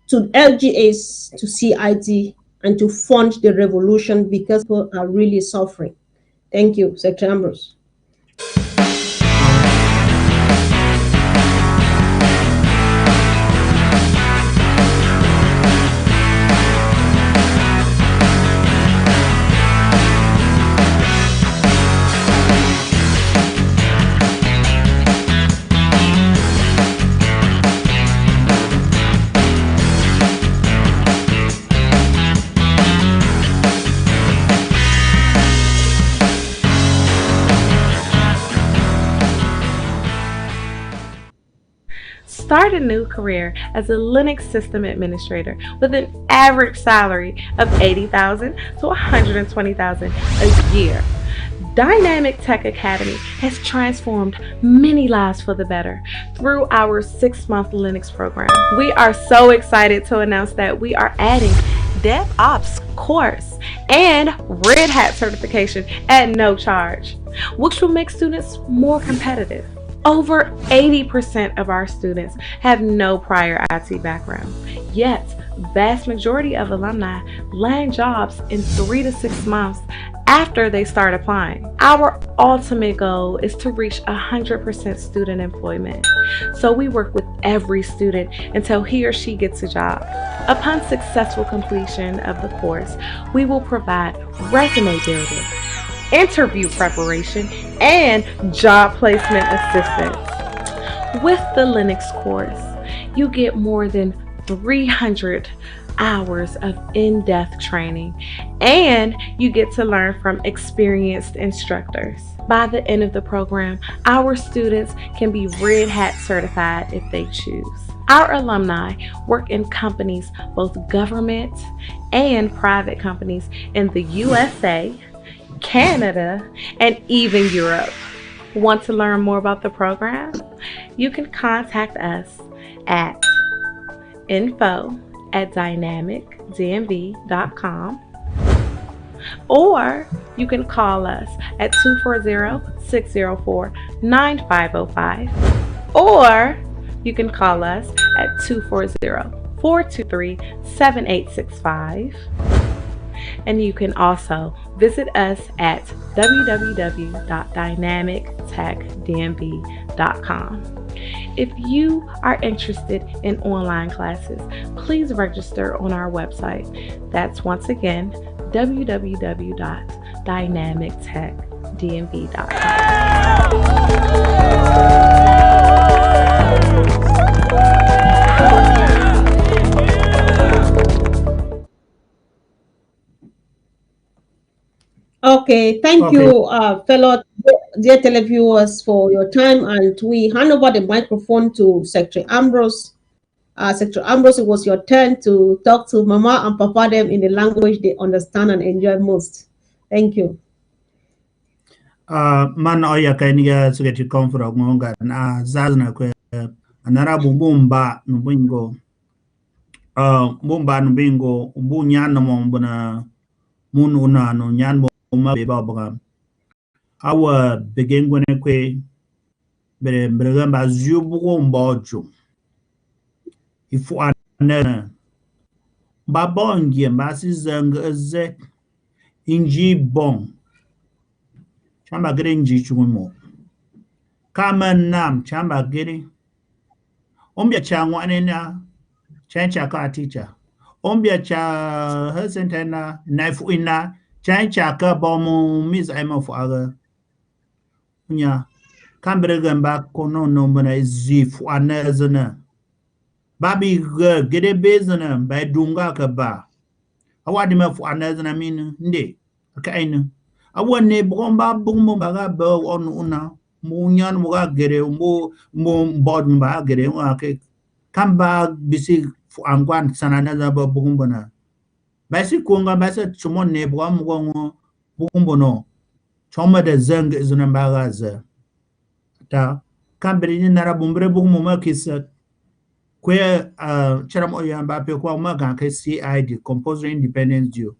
to LGAs, to CIT, and to fund the revolution because people are really suffering. Thank you, Secretary Ambrose. Start a new career as a Linux system administrator with an average salary of $80,000 to $120,000 a year. Dynamic Tech Academy has transformed many lives for the better through our 6-month Linux program. We are so excited to announce that we are adding DevOps course and Red Hat certification at no charge, which will make students more competitive. Over 80% of our students have no prior IT background, yet vast majority of alumni land jobs in 3 to 6 months after they start applying. Our ultimate goal is to reach 100% student employment, so we work with every student until he or she gets a job. Upon successful completion of the course, we will provide resume building, interview preparation, and job placement assistance. With the Linux course, you get more than 300 hours of in-depth training, and you get to learn from experienced instructors. By the end of the program, our students can be Red Hat certified if they choose. Our alumni work in companies, both government and private companies in the USA, Canada, and even Europe. Want to learn more about the program? You can contact us at info@dynamicdmv.com, or you can call us at 240-604-9505, or you can call us at 240-423-7865. And you can also visit us at www.dynamictechdmv.com. If you are interested in online classes, please register on our website. That's once again www.dynamictechdmv.com. Okay, thank you, fellow dear televiewers, for your time, and we hand over the microphone to Secretary Ambrose. Secretary Ambrose, it was your turn to talk to Mama and Papa them in the language they understand and enjoy most. Thank you. Man oya kainiga sugeti komfura ngonga na zazna kwe anara bumbumba nubingo bumba nubingo bunyana mombuna munu na no nyan ma be babga awa begengwene kwe bere ba zubugo mbojo ifu ana babongie mbasi zanga ze inji bon chamba gere inji chumo kama nam chamba gere ombia changwa nena chancha ka teacher ombia cha hesentena naifu ina chancha ka bomu mis aimo fu aga nya kambere gamba kono no mona zifu anazana babi gede bezana ba dunga ka ba awadi ma fu anazana min nde akaina awane bomba bumbo baga ba on una munyan muga gere mo bod ba gere wa ke kamba bisi fu angwan sanana za ba bumbo na Basi kunga basi chumon ne bwa mgongo bumbono. Choma de zeng izunambaga ta kambiri ni nara bumbre bugumo ma kisa kwe charam oyamba pe kwa ma ga ke CID Composer Independence Due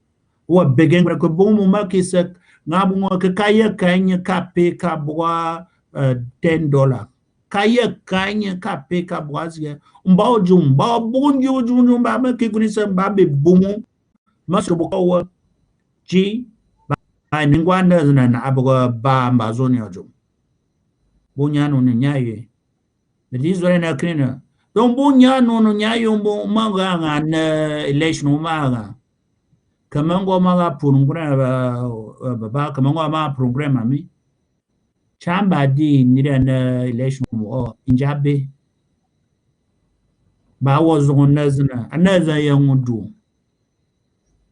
wa begen ko bugumo ma kisa ngabu ngo ke kaya kanya ka pe ka bwa $10 kaya kanya ka pe ka bwa zia mba jum ba bunju jum ba ma ke kunisa ba be bumu maso bwa ji ba ningwanda na abwa ba Ambazonians jum bunyano ne nyaye Dizore na krina. Don bunya no no nyayo mbo maga na election maga. Kamango maga program ba kamango ma program ami. Chamba di nira na election o injabe. Ba was on nazna another young do.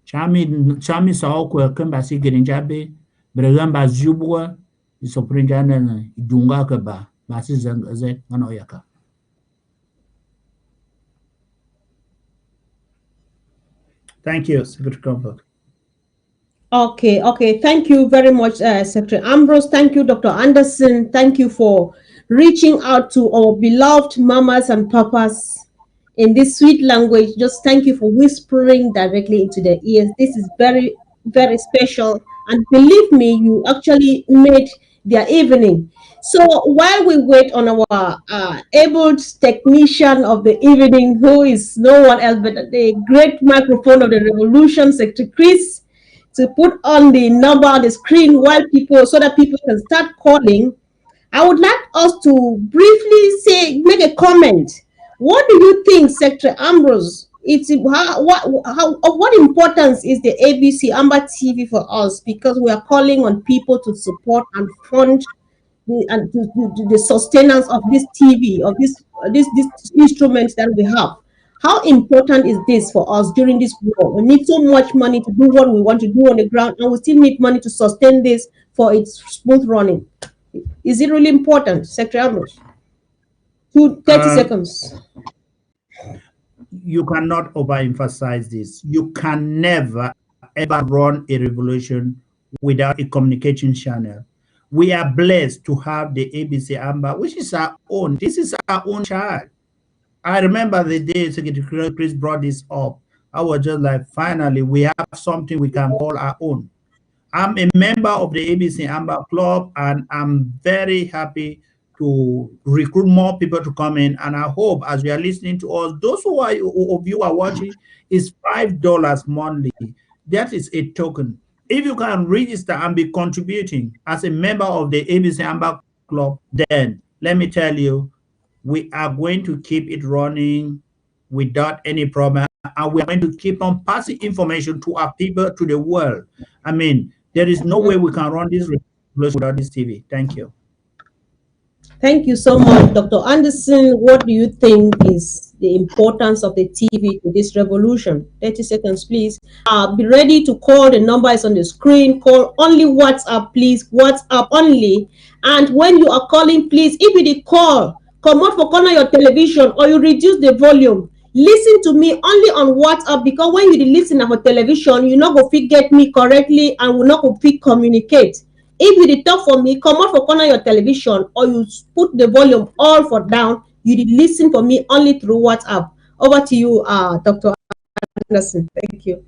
Chami sa ko kamba si gerinjabe. Bragamba zubwa isoprinjana idunga ka ba si zangaze ngano yaka. Thank you, Secretary Comfort. Okay. Thank you very much, Secretary Ambrose. Thank you, Dr. Anderson. Thank you for reaching out to our beloved mamas and papas in this sweet language. Just thank you for whispering directly into their ears. This is very, very special. And believe me, you actually made their evening. So while we wait on our able technician of the evening, who is no one else but the great microphone of the revolution, Secretary Chris, to put on the number on the screen so that people can start calling, I would like us to briefly make a comment. What do you think, Secretary Ambrose? What importance is the ABC Amber TV for us? Because we are calling on people to support and fund the sustenance of this TV, of this instruments that we have. How important is this for us during this war? We need so much money to do what we want to do on the ground, and we still need money to sustain this for its smooth running. Is it really important, Secretary Ambrose? 30 seconds. You cannot overemphasize this. You can never, ever run a revolution without a communication channel. We are blessed to have the ABC Amber, which is our own. This is our own child. I remember the day Secretary Chris brought this up. I was just like, finally, we have something we can call our own. I'm a member of the ABC Amber Club, and I'm very happy to recruit more people to come in. And I hope, as you are listening to us, those of you are watching, is $5 monthly. That is a token. If you can register and be contributing as a member of the ABC Amber Club, then let me tell you, we are going to keep it running without any problem. And we are going to keep on passing information to our people, to the world. I mean, there is no way we can run this without this TV. Thank you. Thank you so much, Dr. Anderson. What do you think is the importance of the TV to this revolution? 30 seconds, please. Be ready to call. The number is on the screen. Call only WhatsApp, please. WhatsApp only. And when you are calling, please, if you did call, come out for corner your television or you reduce the volume. Listen to me only on WhatsApp, because when you listen on television, you not go fit get me correctly and will not go fit communicate. If you did talk for me, come out for corner your television or you put the volume all for down. You did listen for me only through WhatsApp. Over to you, Dr. Anderson. Thank you.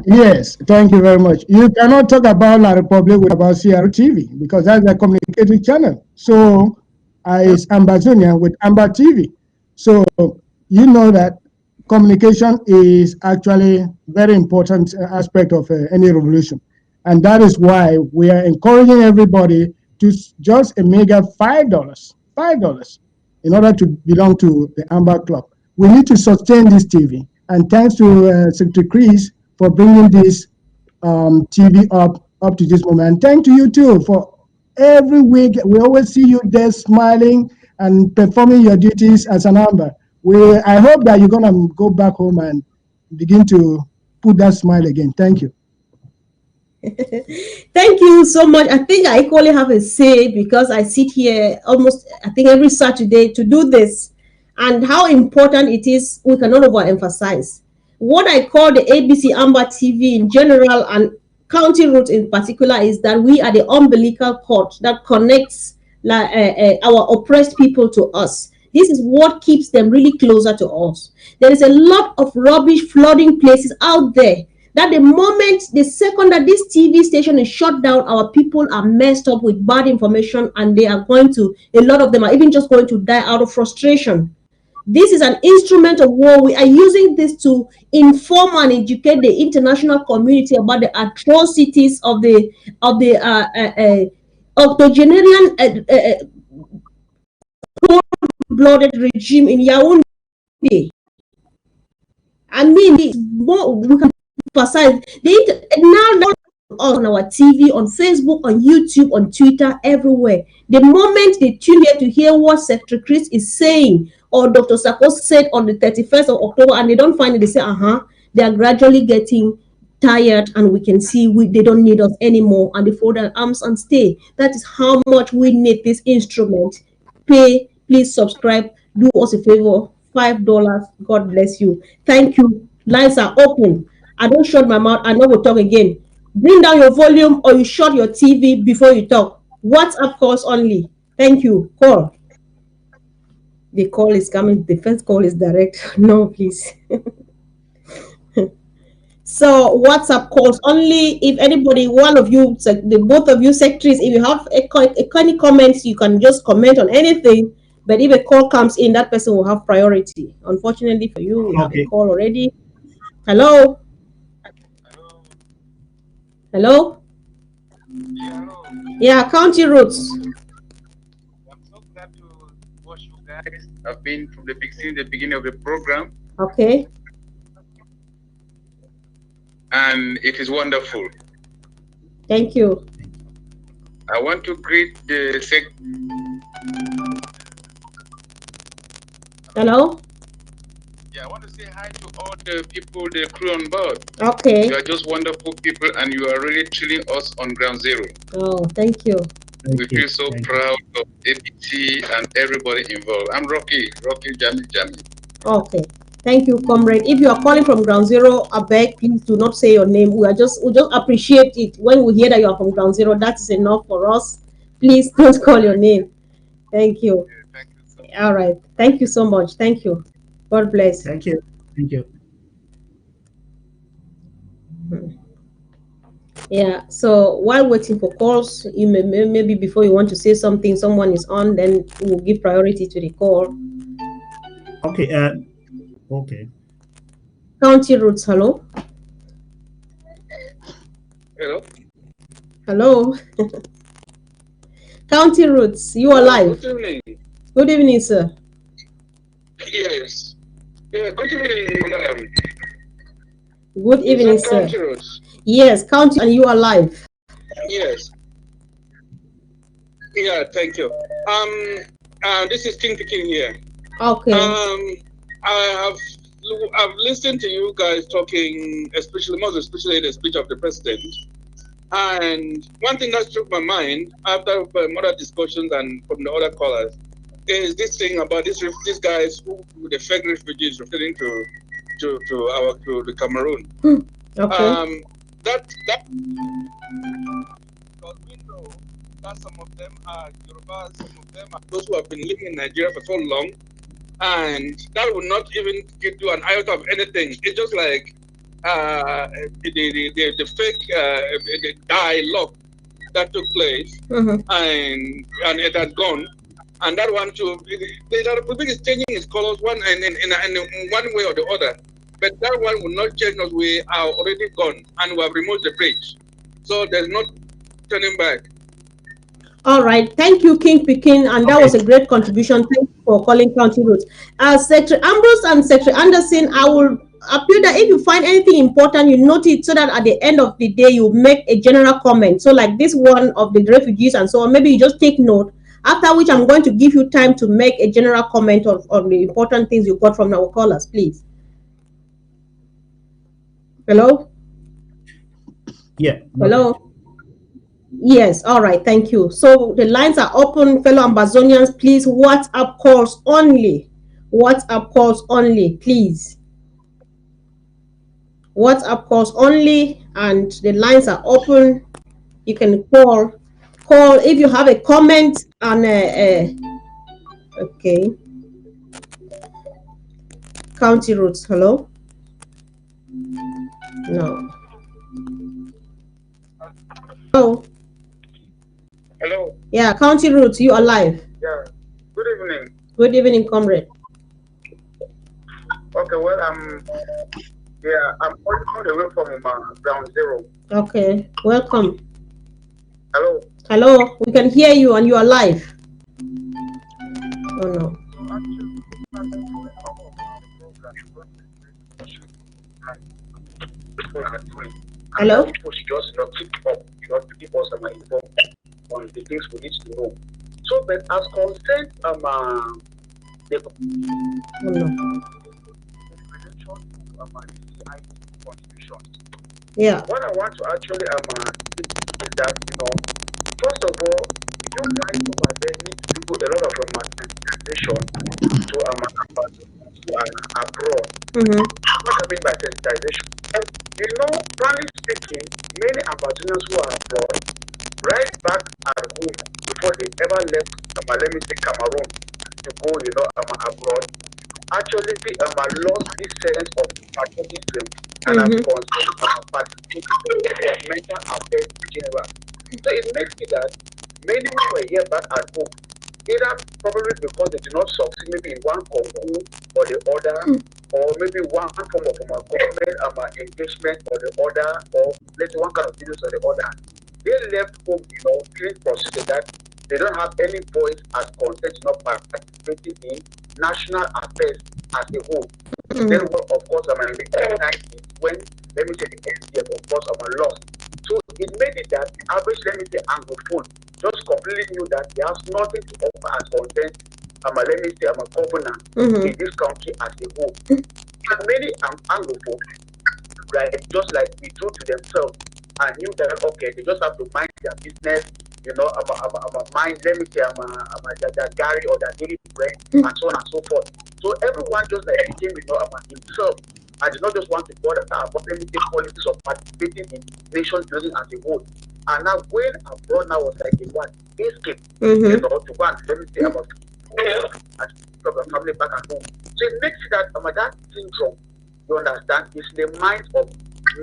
Yes, thank you very much. You cannot talk about La Republic without CRTV, because that's a communicating channel. So it's Ambazonian with Amber TV. So you know that communication is actually very important aspect of any revolution. And that is why we are encouraging everybody to just a mega $5 in order to belong to the Amber Club. We need to sustain this TV. And thanks to Secretary Chris for bringing this TV up to this moment. And thank to you too for every week. We always see you there smiling and performing your duties as an Amber. I hope that you're going to go back home and begin to put that smile again. Thank you. Thank you so much. I think I equally have a say, because I sit here almost, I think, every Saturday to do this, and how important it is, we cannot overemphasize. what I call the ABC Amber TV in general and County Roots in particular is that we are the umbilical cord that connects our oppressed people to us. This is what keeps them really closer to us. There is a lot of rubbish flooding places out there that the second that this TV station is shut down, our people are messed up with bad information and they are a lot of them are even just going to die out of frustration. This is an instrument of war. We are using this to inform and educate the international community about the atrocities of the octogenarian cold-blooded regime in Yaoundé. I mean, we can emphasize now on our TV, on Facebook, on YouTube, on Twitter, everywhere. The moment they tune here to hear what Secretary Chris is saying or Dr. Sakos said on the 31st of October and they don't find it, they say, they are gradually getting tired and we can see they don't need us anymore and they fold their arms and stay. That is how much we need this instrument. Please subscribe, do us a favor, $5. God bless you. Thank you. Lines are open. I don't shut my mouth. I never talk again. Bring down your volume or you shut your TV before you talk. WhatsApp calls only. Thank you. Call. The call is coming. The first call is direct. No, please. So WhatsApp calls only. If anybody, one of you, both of you secretaries, if you have any comments, you can just comment on anything. But if a call comes in, that person will have priority. Unfortunately for you, we have a call already. Hello? Hello? Yeah, County Roots. I'm so glad to watch you guys. I've been from the beginning of the program. Okay. And it is wonderful. Thank you. I want to greet the Hello? Yeah, I want to say hi to all the people, the crew on board. Okay. You are just wonderful people and you are really treating us on ground zero. Oh, thank you. We feel so proud of APT and everybody involved. I'm Rocky Jamie. Okay. Thank you, comrade. If you are calling from ground zero, I beg, please do not say your name. We just appreciate it. When we hear that you are from ground zero, that is enough for us. Please don't call your name. Thank you. Yeah, thank you so much. All right. Thank you so much. Thank you. God bless. Thank you. Thank you. Yeah. So while waiting for calls, you maybe before you want to say something, someone is on, then we'll give priority to the call. Okay. Okay. County Roots, hello. Hello. Hello. County Roots, you are live. Good evening. Good evening, sir. Yes. Yeah, good evening. Good evening, sir. County Roots? Yes, County, and you are live. Yes. Yeah, thank you. This is King Peking here. Okay. I've listened to you guys talking, most especially the speech of the president. And one thing that struck my mind after other discussions and from the other callers is this thing about these guys who the fake refugees referring to the Cameroon. Okay. That because we know that some of them are Yoruba, some of them are those who have been living in Nigeria for so long, and that will not even give you an iota of anything. It's just like the fake the dialogue that took place, and it had gone, and that one too. The Republic is changing its colors in one way or the other, but that one will not change us. We are already gone, and we have removed the bridge, so there's no turning back. All right. Thank you, King Peking, and that was a great contribution. Thank you for calling County Roots. Secretary Ambrose and Secretary Anderson, I will appeal that if you find anything important, you note it so that at the end of the day, you make a general comment. So like this one of the refugees and so on, maybe you just take note, after which I'm going to give you time to make a general comment on the important things you got from our callers, please. Hello? Yeah. Hello? Yes, all right, thank you. So the lines are open, fellow Ambazonians. Please, WhatsApp calls only. WhatsApp calls only, please. WhatsApp calls only, and the lines are open. You can call if you have a comment on okay, county roads. Hello. No. Oh. Hello. Yeah, county roads. You are live. Yeah. Good evening. Good evening, comrade. Okay. Well, I'm all the way from ground zero. Okay. Welcome. Hello. Hello. We can hear you, and you are live. Oh no. Hello. People should just keep up, to keep us informed on the things we need to know. So, but as concerned, the Oh no. constitution. Yeah. What I want to actually is that, first of all, you guys over there need to do a lot of sensitization to abroad. Mm-hmm. What I mean by sensitization? Frankly speaking, many Ambazonians who are abroad, right back at home before they ever left, let me say Cameroon, to go, abroad, actually lost this sense of patriotism and have participated in mental affairs in general. So it makes it that many who were here back at home, either probably because they did not succeed maybe in one concours or the other, or maybe one form of government engagement or the other, or let's say one kind of business or the other, they left home, feeling frustrated that they don't have any voice as concerned, participating in national affairs as a whole. Then, of course, in the 1990s, when, let me say, the NCF, of course, lost. So it made it that the average, let me say, Anglophone just completely knew that he has nothing to offer as content, let me say, governor in this country as a whole. And many Anglophone, right, just like we do to themselves and knew that, okay, they just have to mind their business, mind, let me say, their Gary or their daily bread, and so on and so forth. So everyone just like became, himself. I did not just want to bother about let me say politics of participating in nation building as a whole. And now when abroad now was like a what escape, to go and let me say about and family back at home. So it makes it that that syndrome, you understand, is the mind of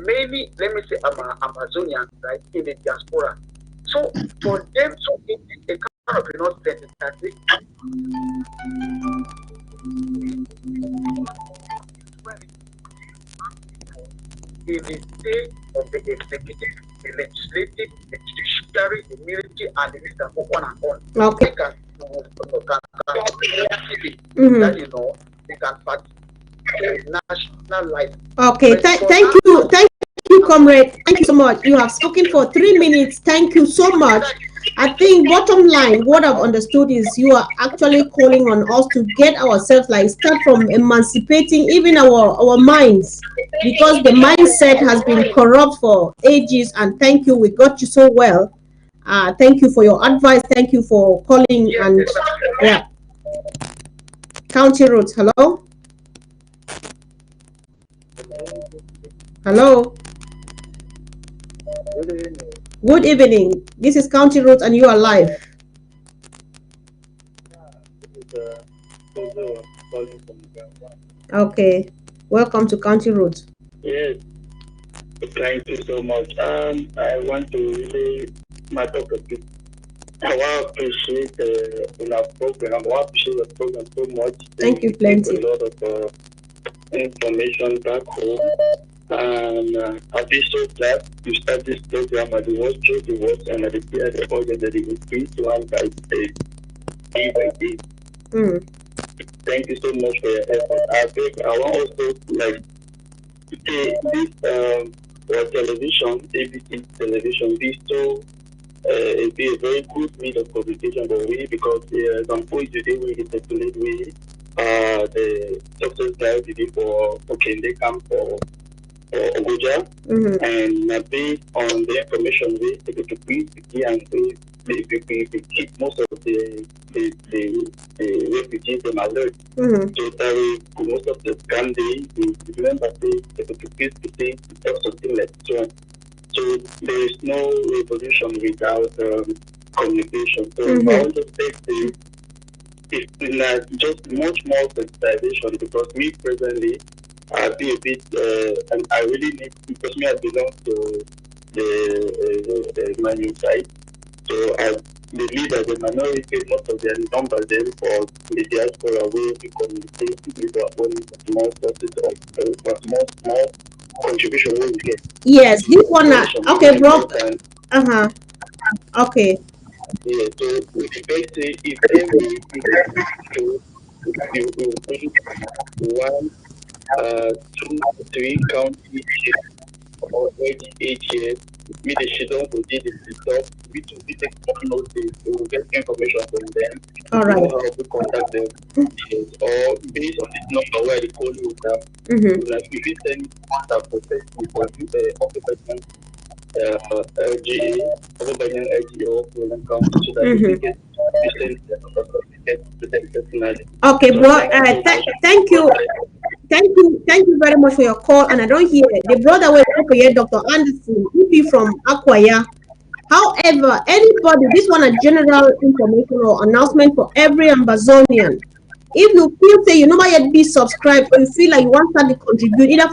many, let me say, Ambazonians, right, in the diaspora. So for them to be a kind of sensitization in the state of the executive, the legislative, the judiciary, the military, and the list and go on and on. Okay. They can participate in national life. Okay, thank you, comrade. Thank you so much. You have spoken for 3 minutes. Thank you so much. I think bottom line, what I've understood is you are actually calling on us to get ourselves, like, start from emancipating even our minds, because the mindset has been corrupt for ages. And thank you, we got you so well. Thank you for your advice. Thank you for calling. And yeah, county roads. Hello. Hello. Good evening. This is County Roads, and you are live. Okay. Welcome to County Roads. Yes. Thank you so much. I want to really matter of it. I want to appreciate our program. I want to appreciate the program so much. Thank you, plenty. A lot of information back home. And I'll be so glad to start this program at the worst through the worst and at the audience that it increase one by day by day. Thank you so much for your effort. I want also like to say this television, ABC television, be so be a very good means of communication for we, because some point today we circulate we the success guide today for Kende camp for Ogoja, and based on the information we take and we keep most of the refugees them alert. Mm-hmm. So that way, most of the scam they remember they Portuguese to say something like so. So there is no revolution without communication. So Mm-hmm. I want to say it's just much more sensitization because me presently I be a bit and I really need because me I belong to the Manu side. So I believe that the minority most of their numbers then for the diaspora will be communicating with our own small sources of small contribution we will get. Yes, this one. Okay, bro. And Uh-huh. Okay. yeah, so if every individual you bring one, 2, 3 counties or 8 years, me the children will do the stuff, we to be take notes, we will get information from them, All right. know how to contact them, yes, or based on this number where they call you now, Mm-hmm. like if you send WhatsApp for Facebook for occupation LGA, occupation LGA for an account so that you can get to them personally. Okay, So bro. thank you so much. Thank you. Thank you very much for your call. And I don't hear the brother will over here, Dr. Anderson, EP from Akwaya. However, anybody, this one a general information or announcement for every Ambazonian. If you feel say you never yet be subscribed or you feel like you want to contribute either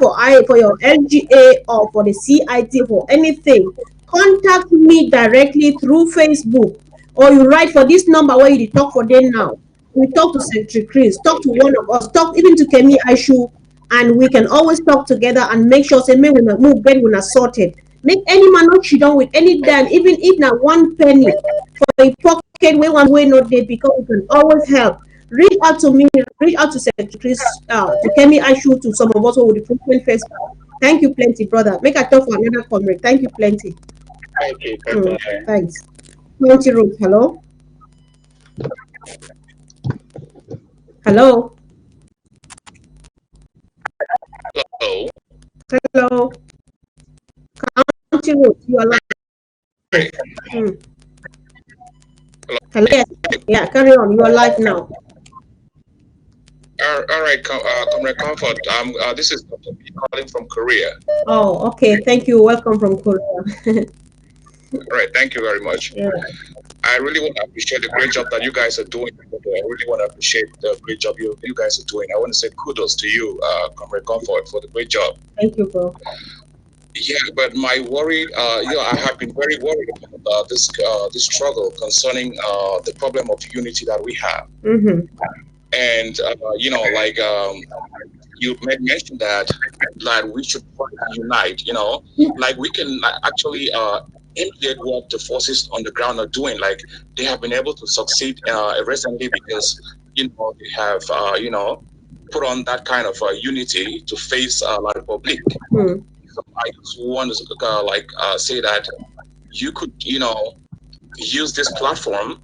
for your LGA or for the CIT for anything, contact me directly through Facebook or you write for this number where you talk for them now. We talk to Secretary Chris, talk to one of us, talk even to Kemi Aishu, and we can always talk together and make sure say make we not move when we not sorted. Make any man not cheat on with any dime, even if not 1 penny for a pocket way one way not there because we can always help. Reach out to me, reach out to Secretary Chris, to Kemi Aishu, to some of us who would frequent Facebook. Thank you plenty, brother. Make a talk for another comrade. Thank you plenty. Okay, bye-bye. Thanks. 20 Root, hello? Hello? Hello. Hello? County Road, you are live. Hey. Hello? Yes. Yeah, carry on. You are live now. All right, Comrade Comfort. This is Dr. B calling from Korea. Oh, okay. Thank you. Welcome from Korea. All right, thank you very much. Yeah. I really want to appreciate the great job that you guys are doing. I really want to appreciate the great job you guys are doing. I want to say kudos to you, Comrade Comfort, for the great job. Thank you, bro. Yeah, but my worry, I have been very worried about this struggle concerning the problem of unity that we have. Mm-hmm. And you made mention that we should unite. Like we can actually imitate what the forces on the ground are doing. Like they have been able to succeed recently because they have put on that kind of unity to face La Republic. Mm. So I just want to say that you could use this platform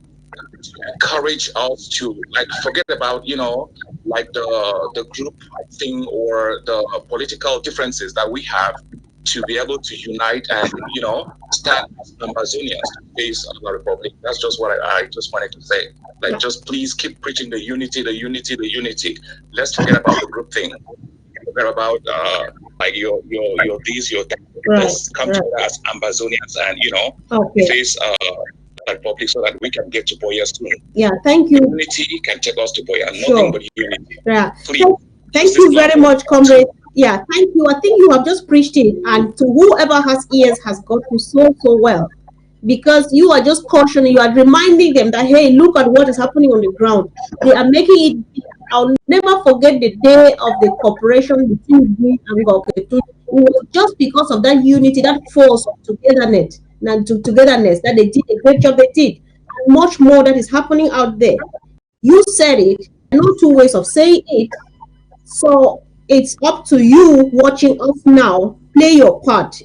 to encourage us to forget about the group thing or the political differences that we have, to be able to unite and stand as Ambazonians to face the Republic. That's just what I just wanted to say. Just please keep preaching the unity, the unity, the unity. Let's forget about the group thing. Forget about your this, your that. Let's come together as Ambazonians and face Republic so that we can get to Boya soon. Yeah, thank you. Unity can take us to Boya, nothing but unity. Yeah. Please, thank you very much, comrade. Yeah, thank you. I think you have just preached it, and to whoever has ears has got you so well, because you are just cautioning, you are reminding them that, hey, look at what is happening on the ground. They are making it. I'll never forget the day of the cooperation between me and Goketu. It was just because of that unity, that force of togetherness, that they did a great job. They did, and much more that is happening out there. You said it. No two ways of saying it. So it's up to you watching us now. Play your part.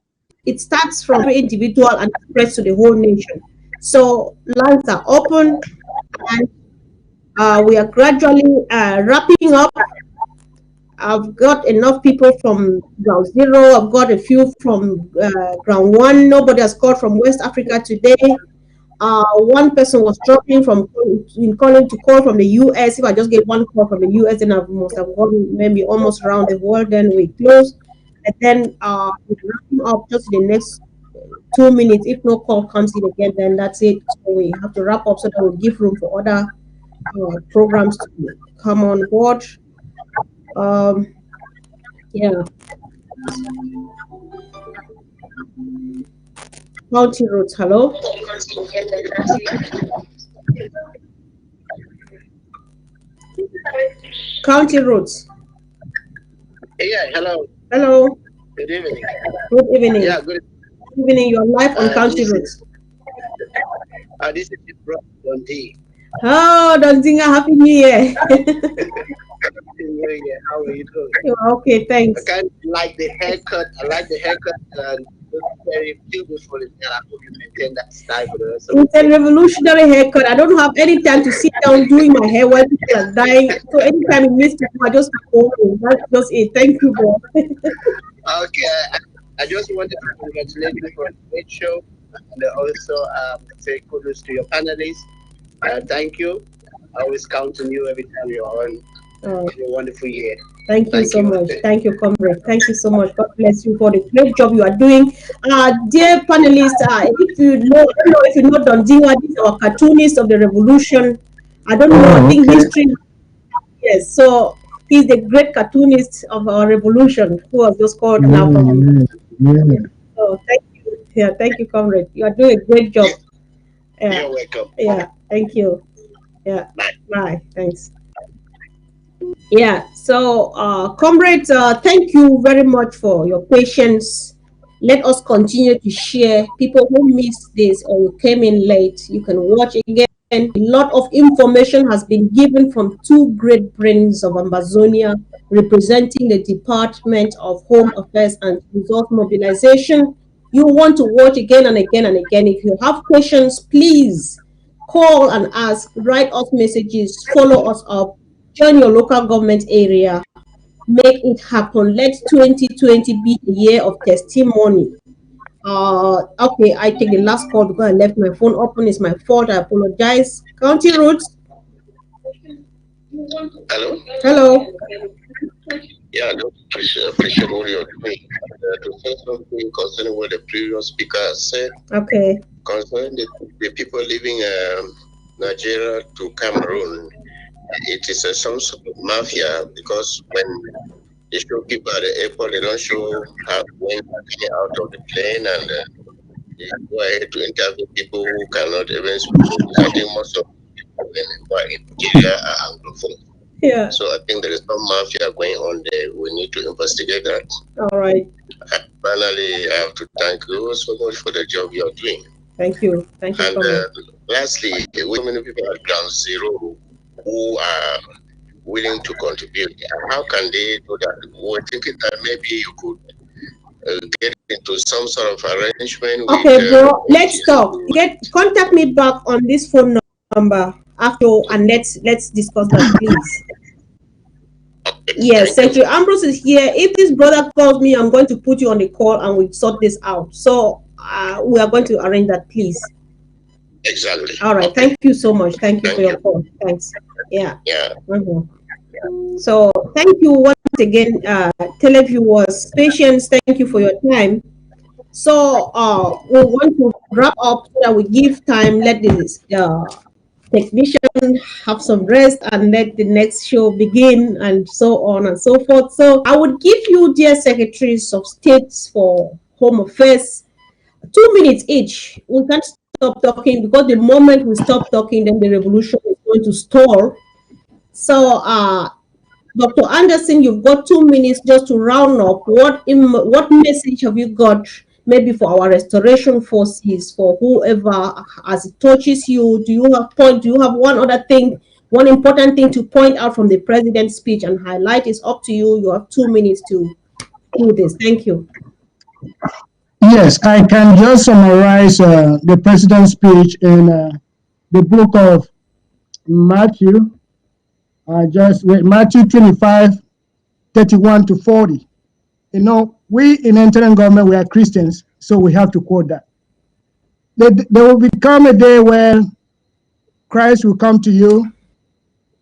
It starts from every individual and spreads to the whole nation. So lines are open, and we are gradually wrapping up. I've got enough people from ground zero. I've got a few from ground one. Nobody has called from West Africa today. one person was struggling from calling to call from the US. If I just get one call from the US, then I must have gone maybe almost around the world. Then we close, and then we wrap up just the next 2 minutes. If no call comes in again, then that's it. So we have to wrap up so that we give room for other programs to come on board. Yeah. County roads. Hello. County roads. Yeah, hello. Hello. Good evening. Good evening. Yeah, good evening. You're live on County roads. This is Bro Dundee. Oh, Donzinga, Happy New Year. How are you doing? Okay, thanks. I kind of like the haircut. I like the haircut and it's very beautiful. And I hope you maintain that style for the rest of the It's a revolutionary haircut. I don't have any time to sit down doing my hair while people are dying. So anytime you miss people, I just call you. That's just it. Thank you, bro. Okay. I just wanted to congratulate you for a great show and also say kudos to your panelists. Thank you. I always count on you every time you're on. It's a wonderful year. Thank you so much. Thank you, comrade. Thank you so much. God bless you for the great job you are doing. Dear panelists, if you know, I don't know if you know Dondiwa, this is our cartoonist of the revolution. I don't know, I think history. Yes, so he's the great cartoonist of our revolution who was just called now. So thank you. Yeah, thank you, comrade. You are doing a great job. You're welcome. Yeah, thank you. Yeah, bye. Thanks. Yeah, so comrades, thank you very much for your patience. Let us continue to share. People who missed this or you came in late, you can watch again. A lot of information has been given from two great brains of Ambazonia representing the Department of Home Affairs and Resource Mobilization. You want to watch again and again and again. If you have questions, please call and ask, write us messages, follow us up. Join your local government area, make it happen. Let 2020 be a year of testimony. Okay, I take the last call because I left my phone open. It's my fault. I apologize. County roads. Hello. Hello. Yeah, I appreciate all you're doing. To say something concerning what the previous speaker said. Okay. Concerning the people leaving Nigeria to Cameroon. It is some sort of mafia because when they show people at the airport, they don't show how when getting out of the plane and they go ahead to interview people who cannot even speak. I think most of the people in Nigeria are Anglophone. Yeah. So I think there is some mafia going on there. We need to investigate that. All right. Finally, I have to thank you so much for the job you're doing. Thank you. Thank you. And lastly, we many people are ground zero who are willing to contribute. How can they do that? We're thinking that maybe you could get into some sort of arrangement. Okay, bro. Let's talk. Contact me back on this phone number after, and let's discuss that, please. Yes, Secretary Ambrose is here. If this brother calls me, I'm going to put you on the call and we'll sort this out. So we are going to arrange that, please. Exactly. All right. Thank you so much. Thank you for your call. Thanks. Yeah. Yeah. So thank you once again, televiewers. Patience. Thank you for your time. So we want to wrap up so that we give time. Let this technician have some rest and let the next show begin, and so on and so forth. So I would give you, dear secretaries of states for Home Affairs, 2 minutes each. We can't stop talking because the moment we stop talking, then the revolution is going to stall. So Dr. Anderson, you've got 2 minutes just to round up. What message have you got, maybe for our restoration forces, for whoever, as it touches you? Do you have one other thing, one important thing to point out from the president's speech and highlight? It's up to you. You have 2 minutes to do this. Thank you. Yes, I can just summarize the president's speech in the book of Matthew. Matthew 25, 31 to 40. You know, we in interim government, we are Christians, so we have to quote that. there will become a day where Christ will come to you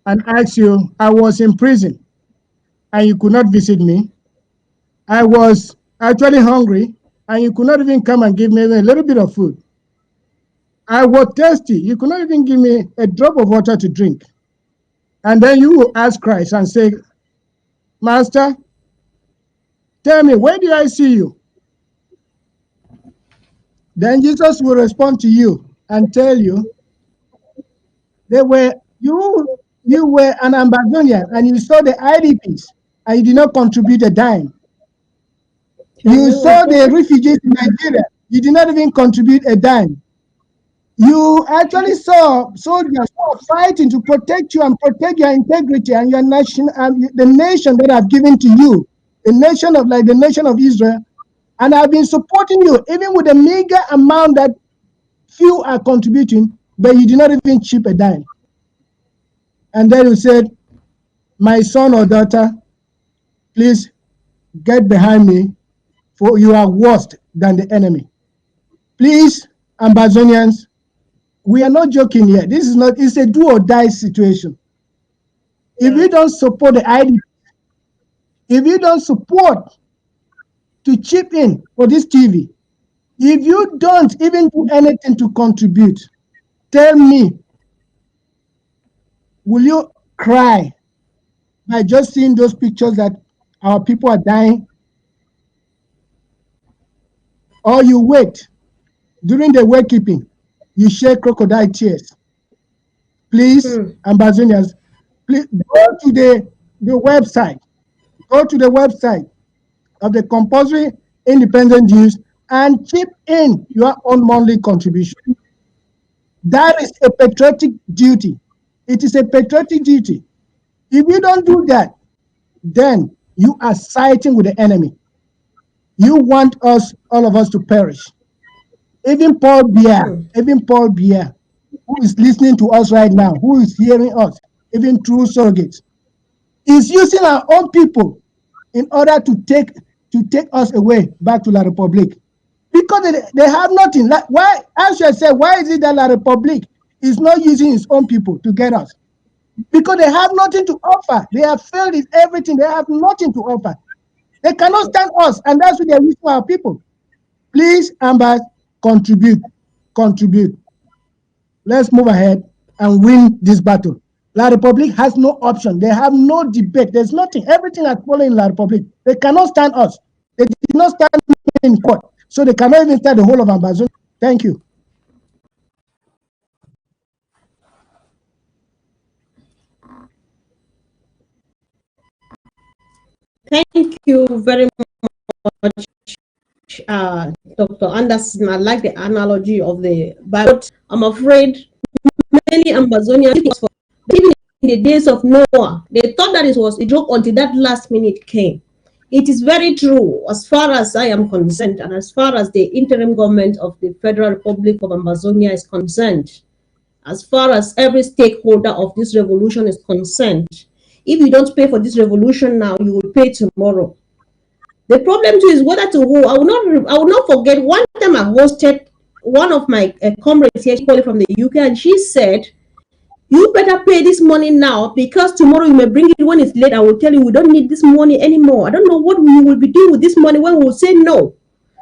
and ask you, I was in prison and you could not visit me. I was actually hungry and you could not even come and give me a little bit of food. I was thirsty. You could not even give me a drop of water to drink. And then you will ask Christ and say, Master, tell me, where did I see you? Then Jesus will respond to you and tell you, you were an Ambazonian and you saw the IDPs and you did not contribute a dime. You saw the refugees in Nigeria, you did not even contribute a dime. You actually saw soldiers who are fighting to protect you and protect your integrity and your nation and the nation that I've given to you, the nation of Israel, and I've been supporting you even with a meager amount that few are contributing, but you did not even chip a dime. And then you said, my son or daughter, please get behind me, for you are worse than the enemy. Please, Ambazonians, we are not joking here. It's a do or die situation. If you don't support the IDP, if you don't support to chip in for this TV, if you don't even do anything to contribute, tell me, will you cry by just seeing those pictures that our people are dying? Or you wait, during the wakekeeping, you shed crocodile tears? Please, Ambazonians, please go to the website. Go to the website of the compulsory independent dues and chip in your own monthly contribution. That is a patriotic duty. It is a patriotic duty. If you don't do that, then you are siding with the enemy. You want all of us to perish. Even Paul Biya, who is listening to us right now, who is hearing us, even through surrogates, is using our own people in order to take us away back to La Republique. Because they have nothing. Why, as I said, why is it that La Republique is not using its own people to get us? Because they have nothing to offer. They have failed in everything. They have nothing to offer. They cannot stand us, and that's what they're using our people. Please, Ambas, contribute. Let's move ahead and win this battle. La Republique has no option. They have no debate. There's nothing. Everything has fallen in La Republique. They cannot stand us. They did not stand in court. So they cannot even stand the whole of Ambazonia. Thank you. Thank you very much, Dr. Anderson. I like the analogy of the Bible. I'm afraid many Ambazonians, even in the days of Noah, they thought that it was a joke until that last minute came. It is very true, as far as I am concerned, and as far as the interim government of the Federal Republic of Ambazonia is concerned, as far as every stakeholder of this revolution is concerned. If you don't pay for this revolution now, you will pay tomorrow. The problem too is whether to who. I will not forget one time I hosted one of my comrades here, from the UK, and she said, you better pay this money now, because tomorrow you may bring it when it's late. I will tell you, we don't need this money anymore. I don't know what we will be doing with this money when we will say no.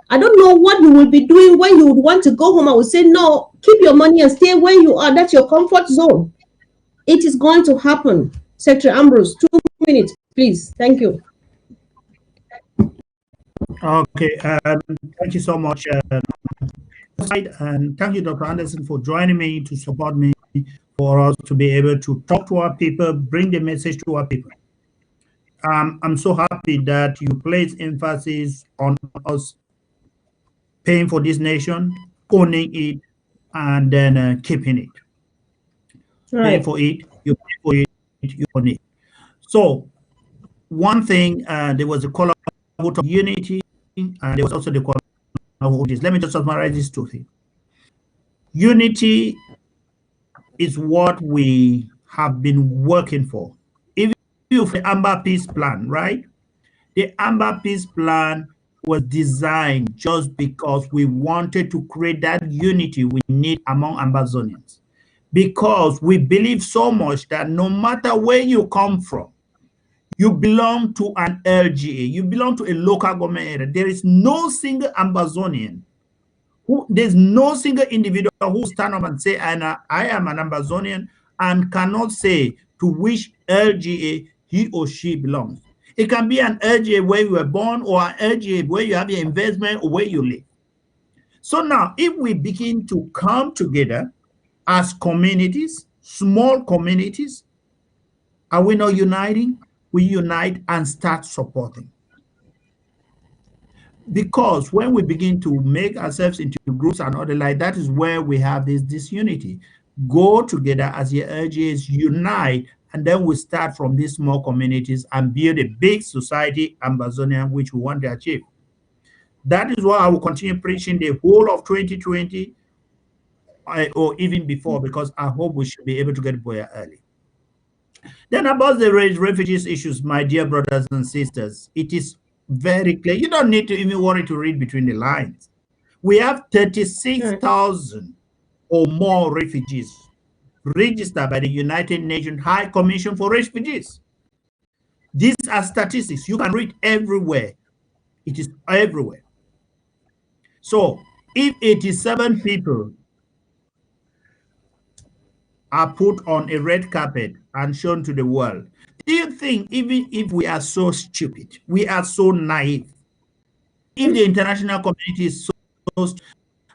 I don't know what you will be doing when you would want to go home. I will say, no, keep your money and stay where you are. That's your comfort zone. It is going to happen. Secretary Ambrose, 2 minutes, please. Thank you. Okay, thank you so much. And thank you, Dr. Anderson, for joining me to support me, for us to be able to talk to our people, bring the message to our people. I'm so happy that you place emphasis on us paying for this nation, owning it, and then keeping it. Right. Pay for it, you pay for it, you own it. So, one thing, there was a call of unity, and there was also the call of this. Let me just summarize these two things. Unity is what we have been working for. If you the Amber Peace Plan, right? The Amber Peace Plan was designed just because we wanted to create that unity we need among Ambazonians. Because we believe so much that no matter where you come from, you belong to an LGA, you belong to a local government area. There is no single Ambazonian, there's no single individual who stand up and say, I am an Ambazonian, and cannot say to which LGA he or she belongs. It can be an LGA where you were born, or an LGA where you have your investment, or where you live. So now, if we begin to come together as communities, small communities, are we not uniting? We unite and start supporting. Because when we begin to make ourselves into groups and other like that, is where we have this disunity. Go together as your LGAs, unite, and then we start from these small communities and build a big society, Ambazonian, which we want to achieve. That is why I will continue preaching the whole of 2020, or even before, because I hope we should be able to get Boya early. Then about the refugees issues, my dear brothers and sisters, it is very clear. You don't need to even worry to read between the lines. We have 36,000 or more refugees registered by the United Nations High Commission for Refugees. These are statistics you can read everywhere. It is everywhere. So if 87 people are put on a red carpet and shown to the world, do you think, even if we are so stupid, we are so naive, if the international community is so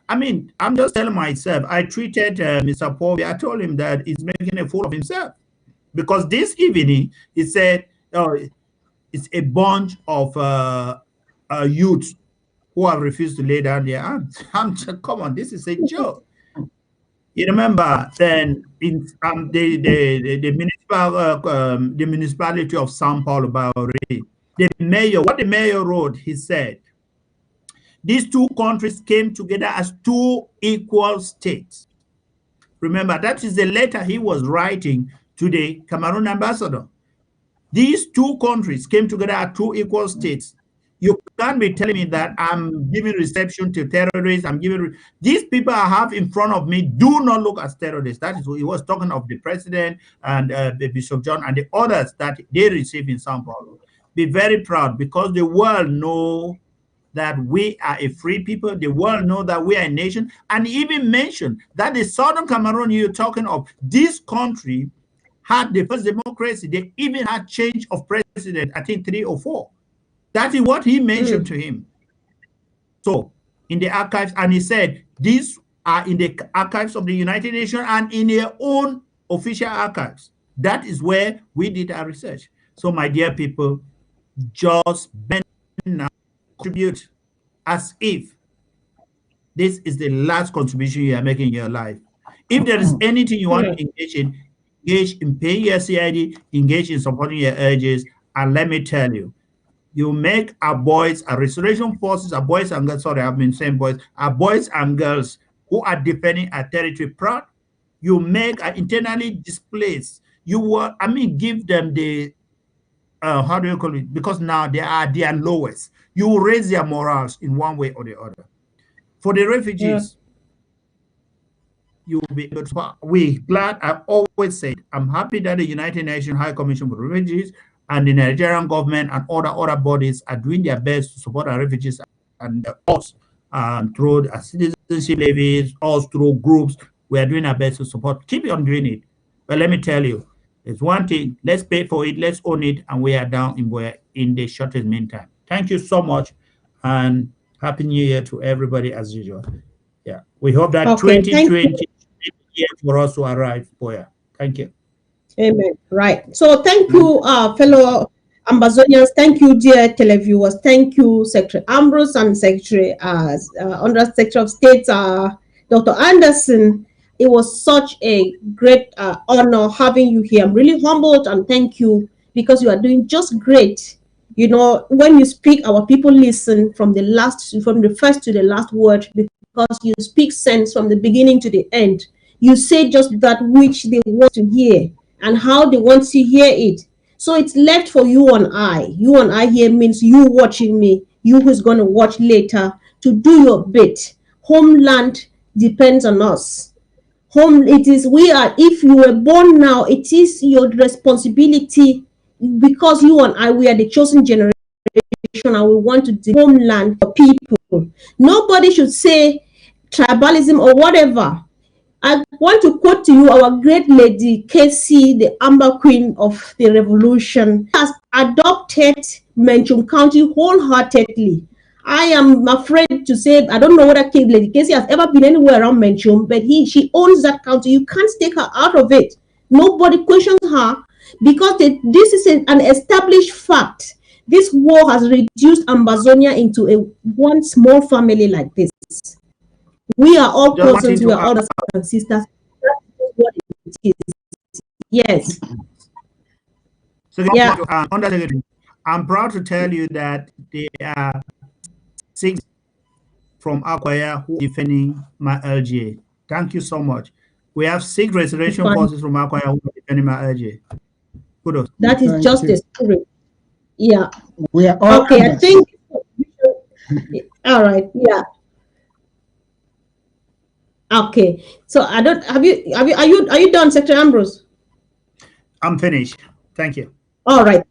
I mean, I'm just telling myself, I tweeted Mr. Paul, I told him that he's making a fool of himself. Because this evening, he said, oh, it's a bunch of youths who have refused to lay down their arms. Come on, this is a joke. You remember then in the municipality of Sao Paulo, the mayor, what the mayor wrote, he said, these two countries came together as two equal states. Remember, that is the letter he was writing to the Cameroon ambassador. These two countries came together as two equal states. You can't be telling me that I'm giving reception to terrorists. I'm giving these people I have in front of me do not look as terrorists. That is what he was talking of, the president and Bishop John and the others that they receive in Sao Paulo. Be very proud, because the world know that we are a free people. The world know that we are a nation, and even mentioned that the Southern Cameroon you're talking of, this country had the first democracy. They even had change of president, I think 3 or 4. That is what he mentioned to him. So in the archives, and he said, these are in the archives of the United Nations and in their own official archives. That is where we did our research. So my dear people, just bend now, contribute as if this is the last contribution you are making in your life. If there is anything you want to engage in paying your CID, engage in supporting your urges, and let me tell you, you make our boys, our restoration forces, our boys and girls, sorry, I've been saying boys, our boys and girls who are defending our territory proud. You make our internally displaced. You will, I mean, give them the, how do you call it? Because now they are their lowest. You will raise their morals in one way or the other. For the refugees, you will be able to, we're glad, I've always said, I'm happy that the United Nations High Commission for Refugees and the Nigerian government and other bodies are doing their best to support our refugees and us through citizenship levies, us through groups. We are doing our best to support. Keep on doing it. But let me tell you, there's one thing, let's pay for it, let's own it, and we are down in the shortest meantime. Thank you so much, and Happy New Year to everybody as usual. Yeah, we hope that 2020 is a year for us to arrive, Boya. Thank you. Amen. Right. So thank you, fellow Ambazonians. Thank you, dear televiewers. Thank you, Secretary Ambrose and Secretary Under Secretary of State, Dr. Anderson. It was such a great honor having you here. I'm really humbled, and thank you, because you are doing just great. You know, when you speak, our people listen from the first to the last word, because you speak sense from the beginning to the end. You say just that which they want to hear and how they want to hear it. So it's left for you and I. You and I here means you watching me. you who's going to watch later, to do your bit. Homeland depends on us. It is, we are, if you were born now, it is your responsibility, because you and I, we are the chosen generation, and we want to do homeland for people. Nobody should say tribalism or whatever. I want to quote to you our great lady Casey, the Amber Queen of the Revolution, has adopted Menchum County wholeheartedly. I am afraid to say, I don't know whether Lady Casey has ever been anywhere around Menchum, but she owns that county. You can't take her out of it. Nobody questions her, because this is an established fact. This war has reduced Ambazonia into one small family like this. We are all cousins, we are all brothers and sisters. That's what it is. Yes. So yeah. I'm proud to tell you that there are 6 from Akwaya who are defending my LGA. Thank you so much. We have 6 restoration forces from Akwaya who are defending my LGA. Kudos. That is just the spirit. Yeah. We are all okay. I think. All right. Yeah. Okay. So I don't are you done, Secretary Ambrose? I'm finished. Thank you. All right.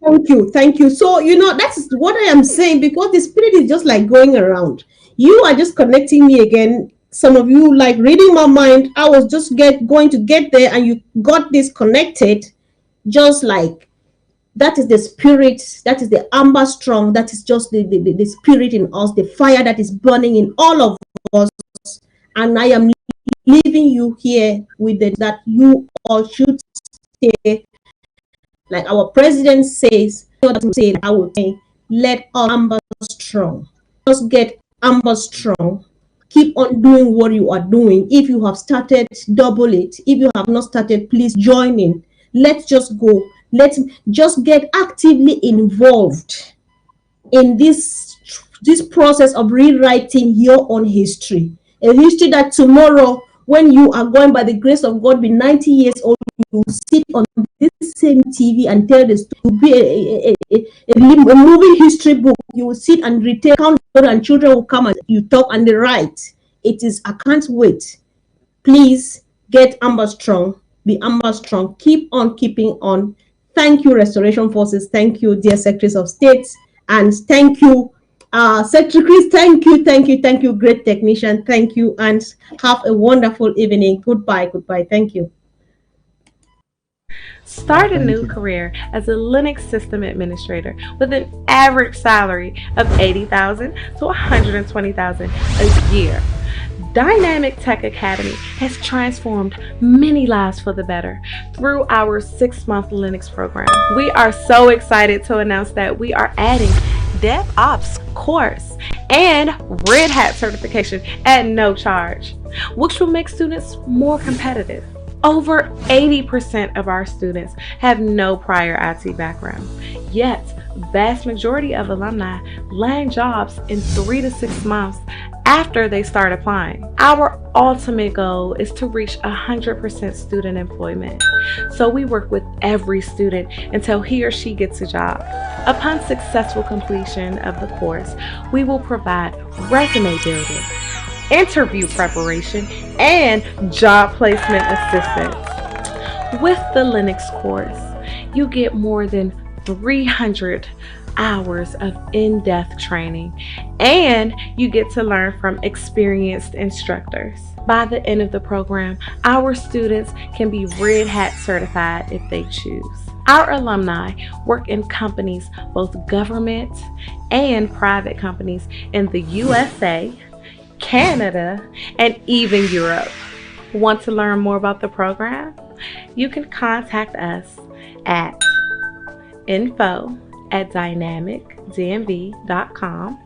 Thank you. So that's what I am saying, because the spirit is just like going around. You are just connecting me again. Some of you like reading my mind. I was just going to get there, and you got disconnected. Just like that is the spirit. That is the amber strong. That is just the spirit in us. The fire that is burning in all of us. And I am leaving you here with that you all should stay. Like our president says, I would say, let us amber strong. Just get amber strong. Keep on doing what you are doing. If you have started, double it. If you have not started, please join in. Let's just go. Let's just get actively involved in this process of rewriting your own history. A history that tomorrow, when you are going, by the grace of God, be 90 years old, you will sit on this same TV and tell the story. It will be a moving history book. You will sit and retell, and children will come and you talk and they write. It is, I can't wait. Please get amber strong. Be amber strong. Keep on keeping on. Thank you, Restoration Forces. Thank you, dear Secretaries of State. And thank you, Secretary Chris. Thank you, great technician. Thank you, and have a wonderful evening. Goodbye. Thank you. Start a new career as a Linux system administrator with an average salary of $80,000 to $120,000 a year. Dynamic Tech Academy has transformed many lives for the better through our 6-month Linux program. We are so excited to announce that we are adding DevOps course and Red Hat certification at no charge, which will make students more competitive. Over 80% of our students have no prior IT background, yet vast majority of alumni land jobs in 3 to 6 months after they start applying. Our ultimate goal is to reach 100% student employment. So we work with every student until he or she gets a job. Upon successful completion of the course, we will provide resume building, interview preparation, and job placement assistance. With the Linux course, you get more than 300 hours of in-depth training, and you get to learn from experienced instructors. By the end of the program, our students can be Red Hat certified if they choose. Our alumni work in companies, both government and private companies in the USA, Canada, and even Europe. Want to learn more about the program? You can contact us at info@dynamicdmv.com,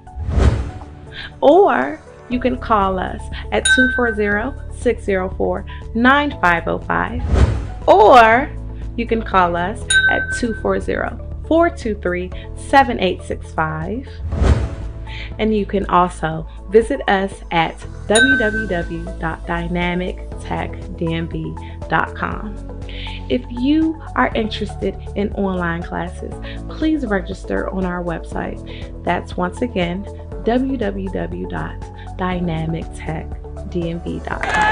or you can call us at 240-604-9505, or you can call us at 240-423-7865. And you can also visit us at www.dynamictechdmv.com. If you are interested in online classes, please register on our website. That's once again www.dynamictechdmv.com.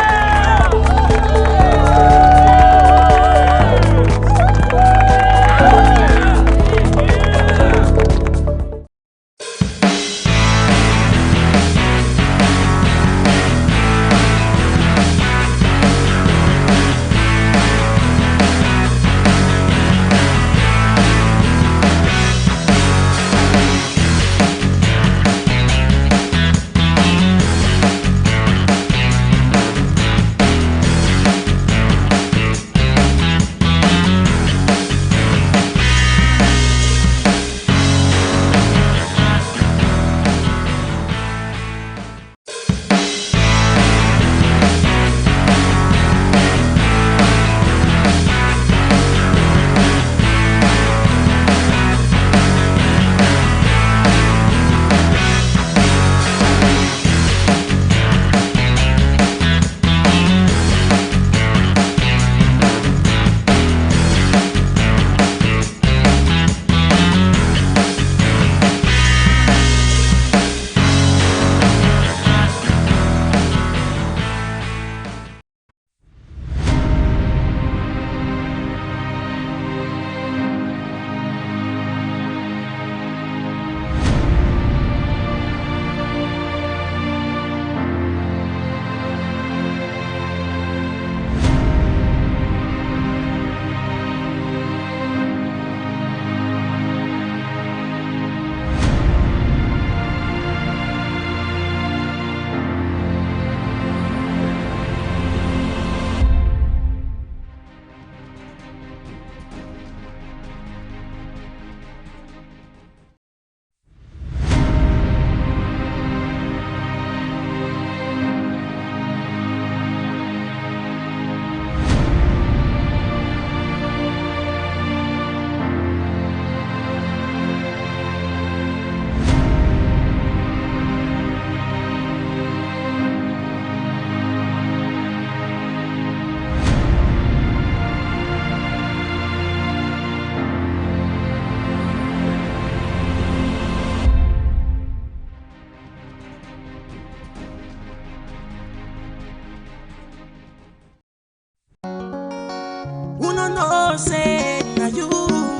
Say now you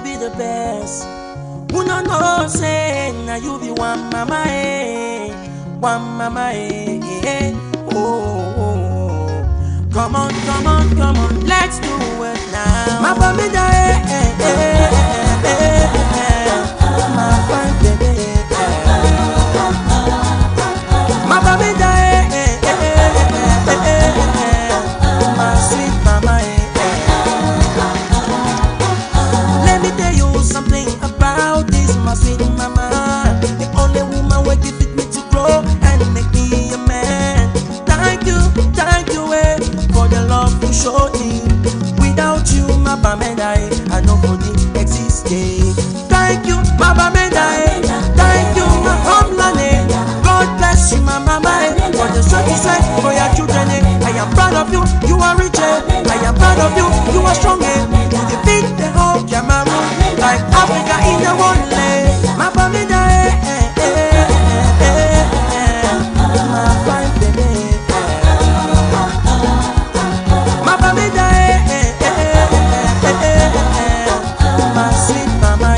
be the best. Who no know say now you be one mama oh. Come on, let's do it now. My baby my fine baby. My baby my sweet mama. Something about this, my sweet mama. The only woman who give it me to grow and make me a man. Thank you, for the love you showed me. Without you, my bamenda, I know for the exist. Thank you, my bamenda. Thank you, my homeland. God bless you, my mama. For the strength you say for your children. I am proud of you, you are rich. I am proud of you, you are strong. You defeat the whole Cameroon. Like Africa in the one leg. My family my fine baby. My family my sweet mama.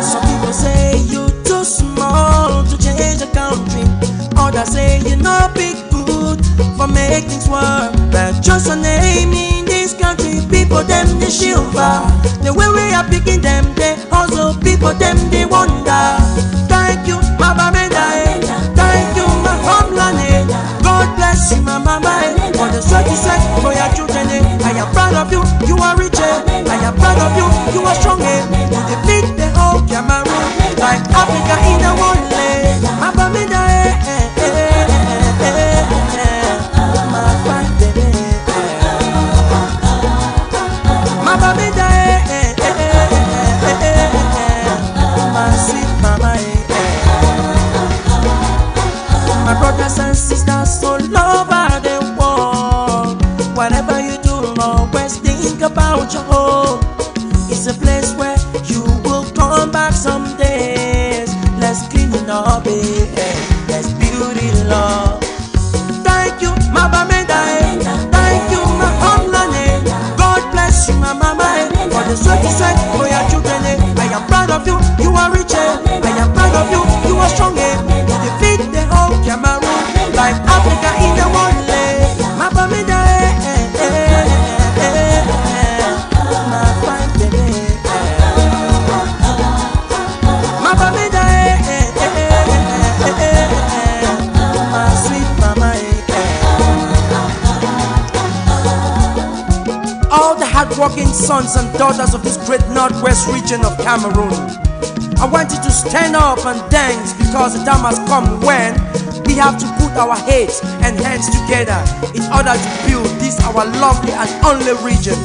Some people say you too small to change the country. Others say you not big good for make things work. But just a name in this country, people them they shiver. The way we are picking them, they also people them they wonder. Thank you, my bamenda. Thank you, my homeland. God bless you, my mama. For the strength you set for your children. I am proud of you, you are rich. I am proud of you, you are strong. You defeat the whole Cameroon. Like Africa in the one leg. My bamenda. My fine baby. My bamenda. My sweet mama. My brothers and sisters all over the world, wherever hardworking sons and daughters of this great northwest region of Cameroon. I want you to stand up and dance, because the time has come when we have to put our heads and hands together in order to build this our lovely and only region.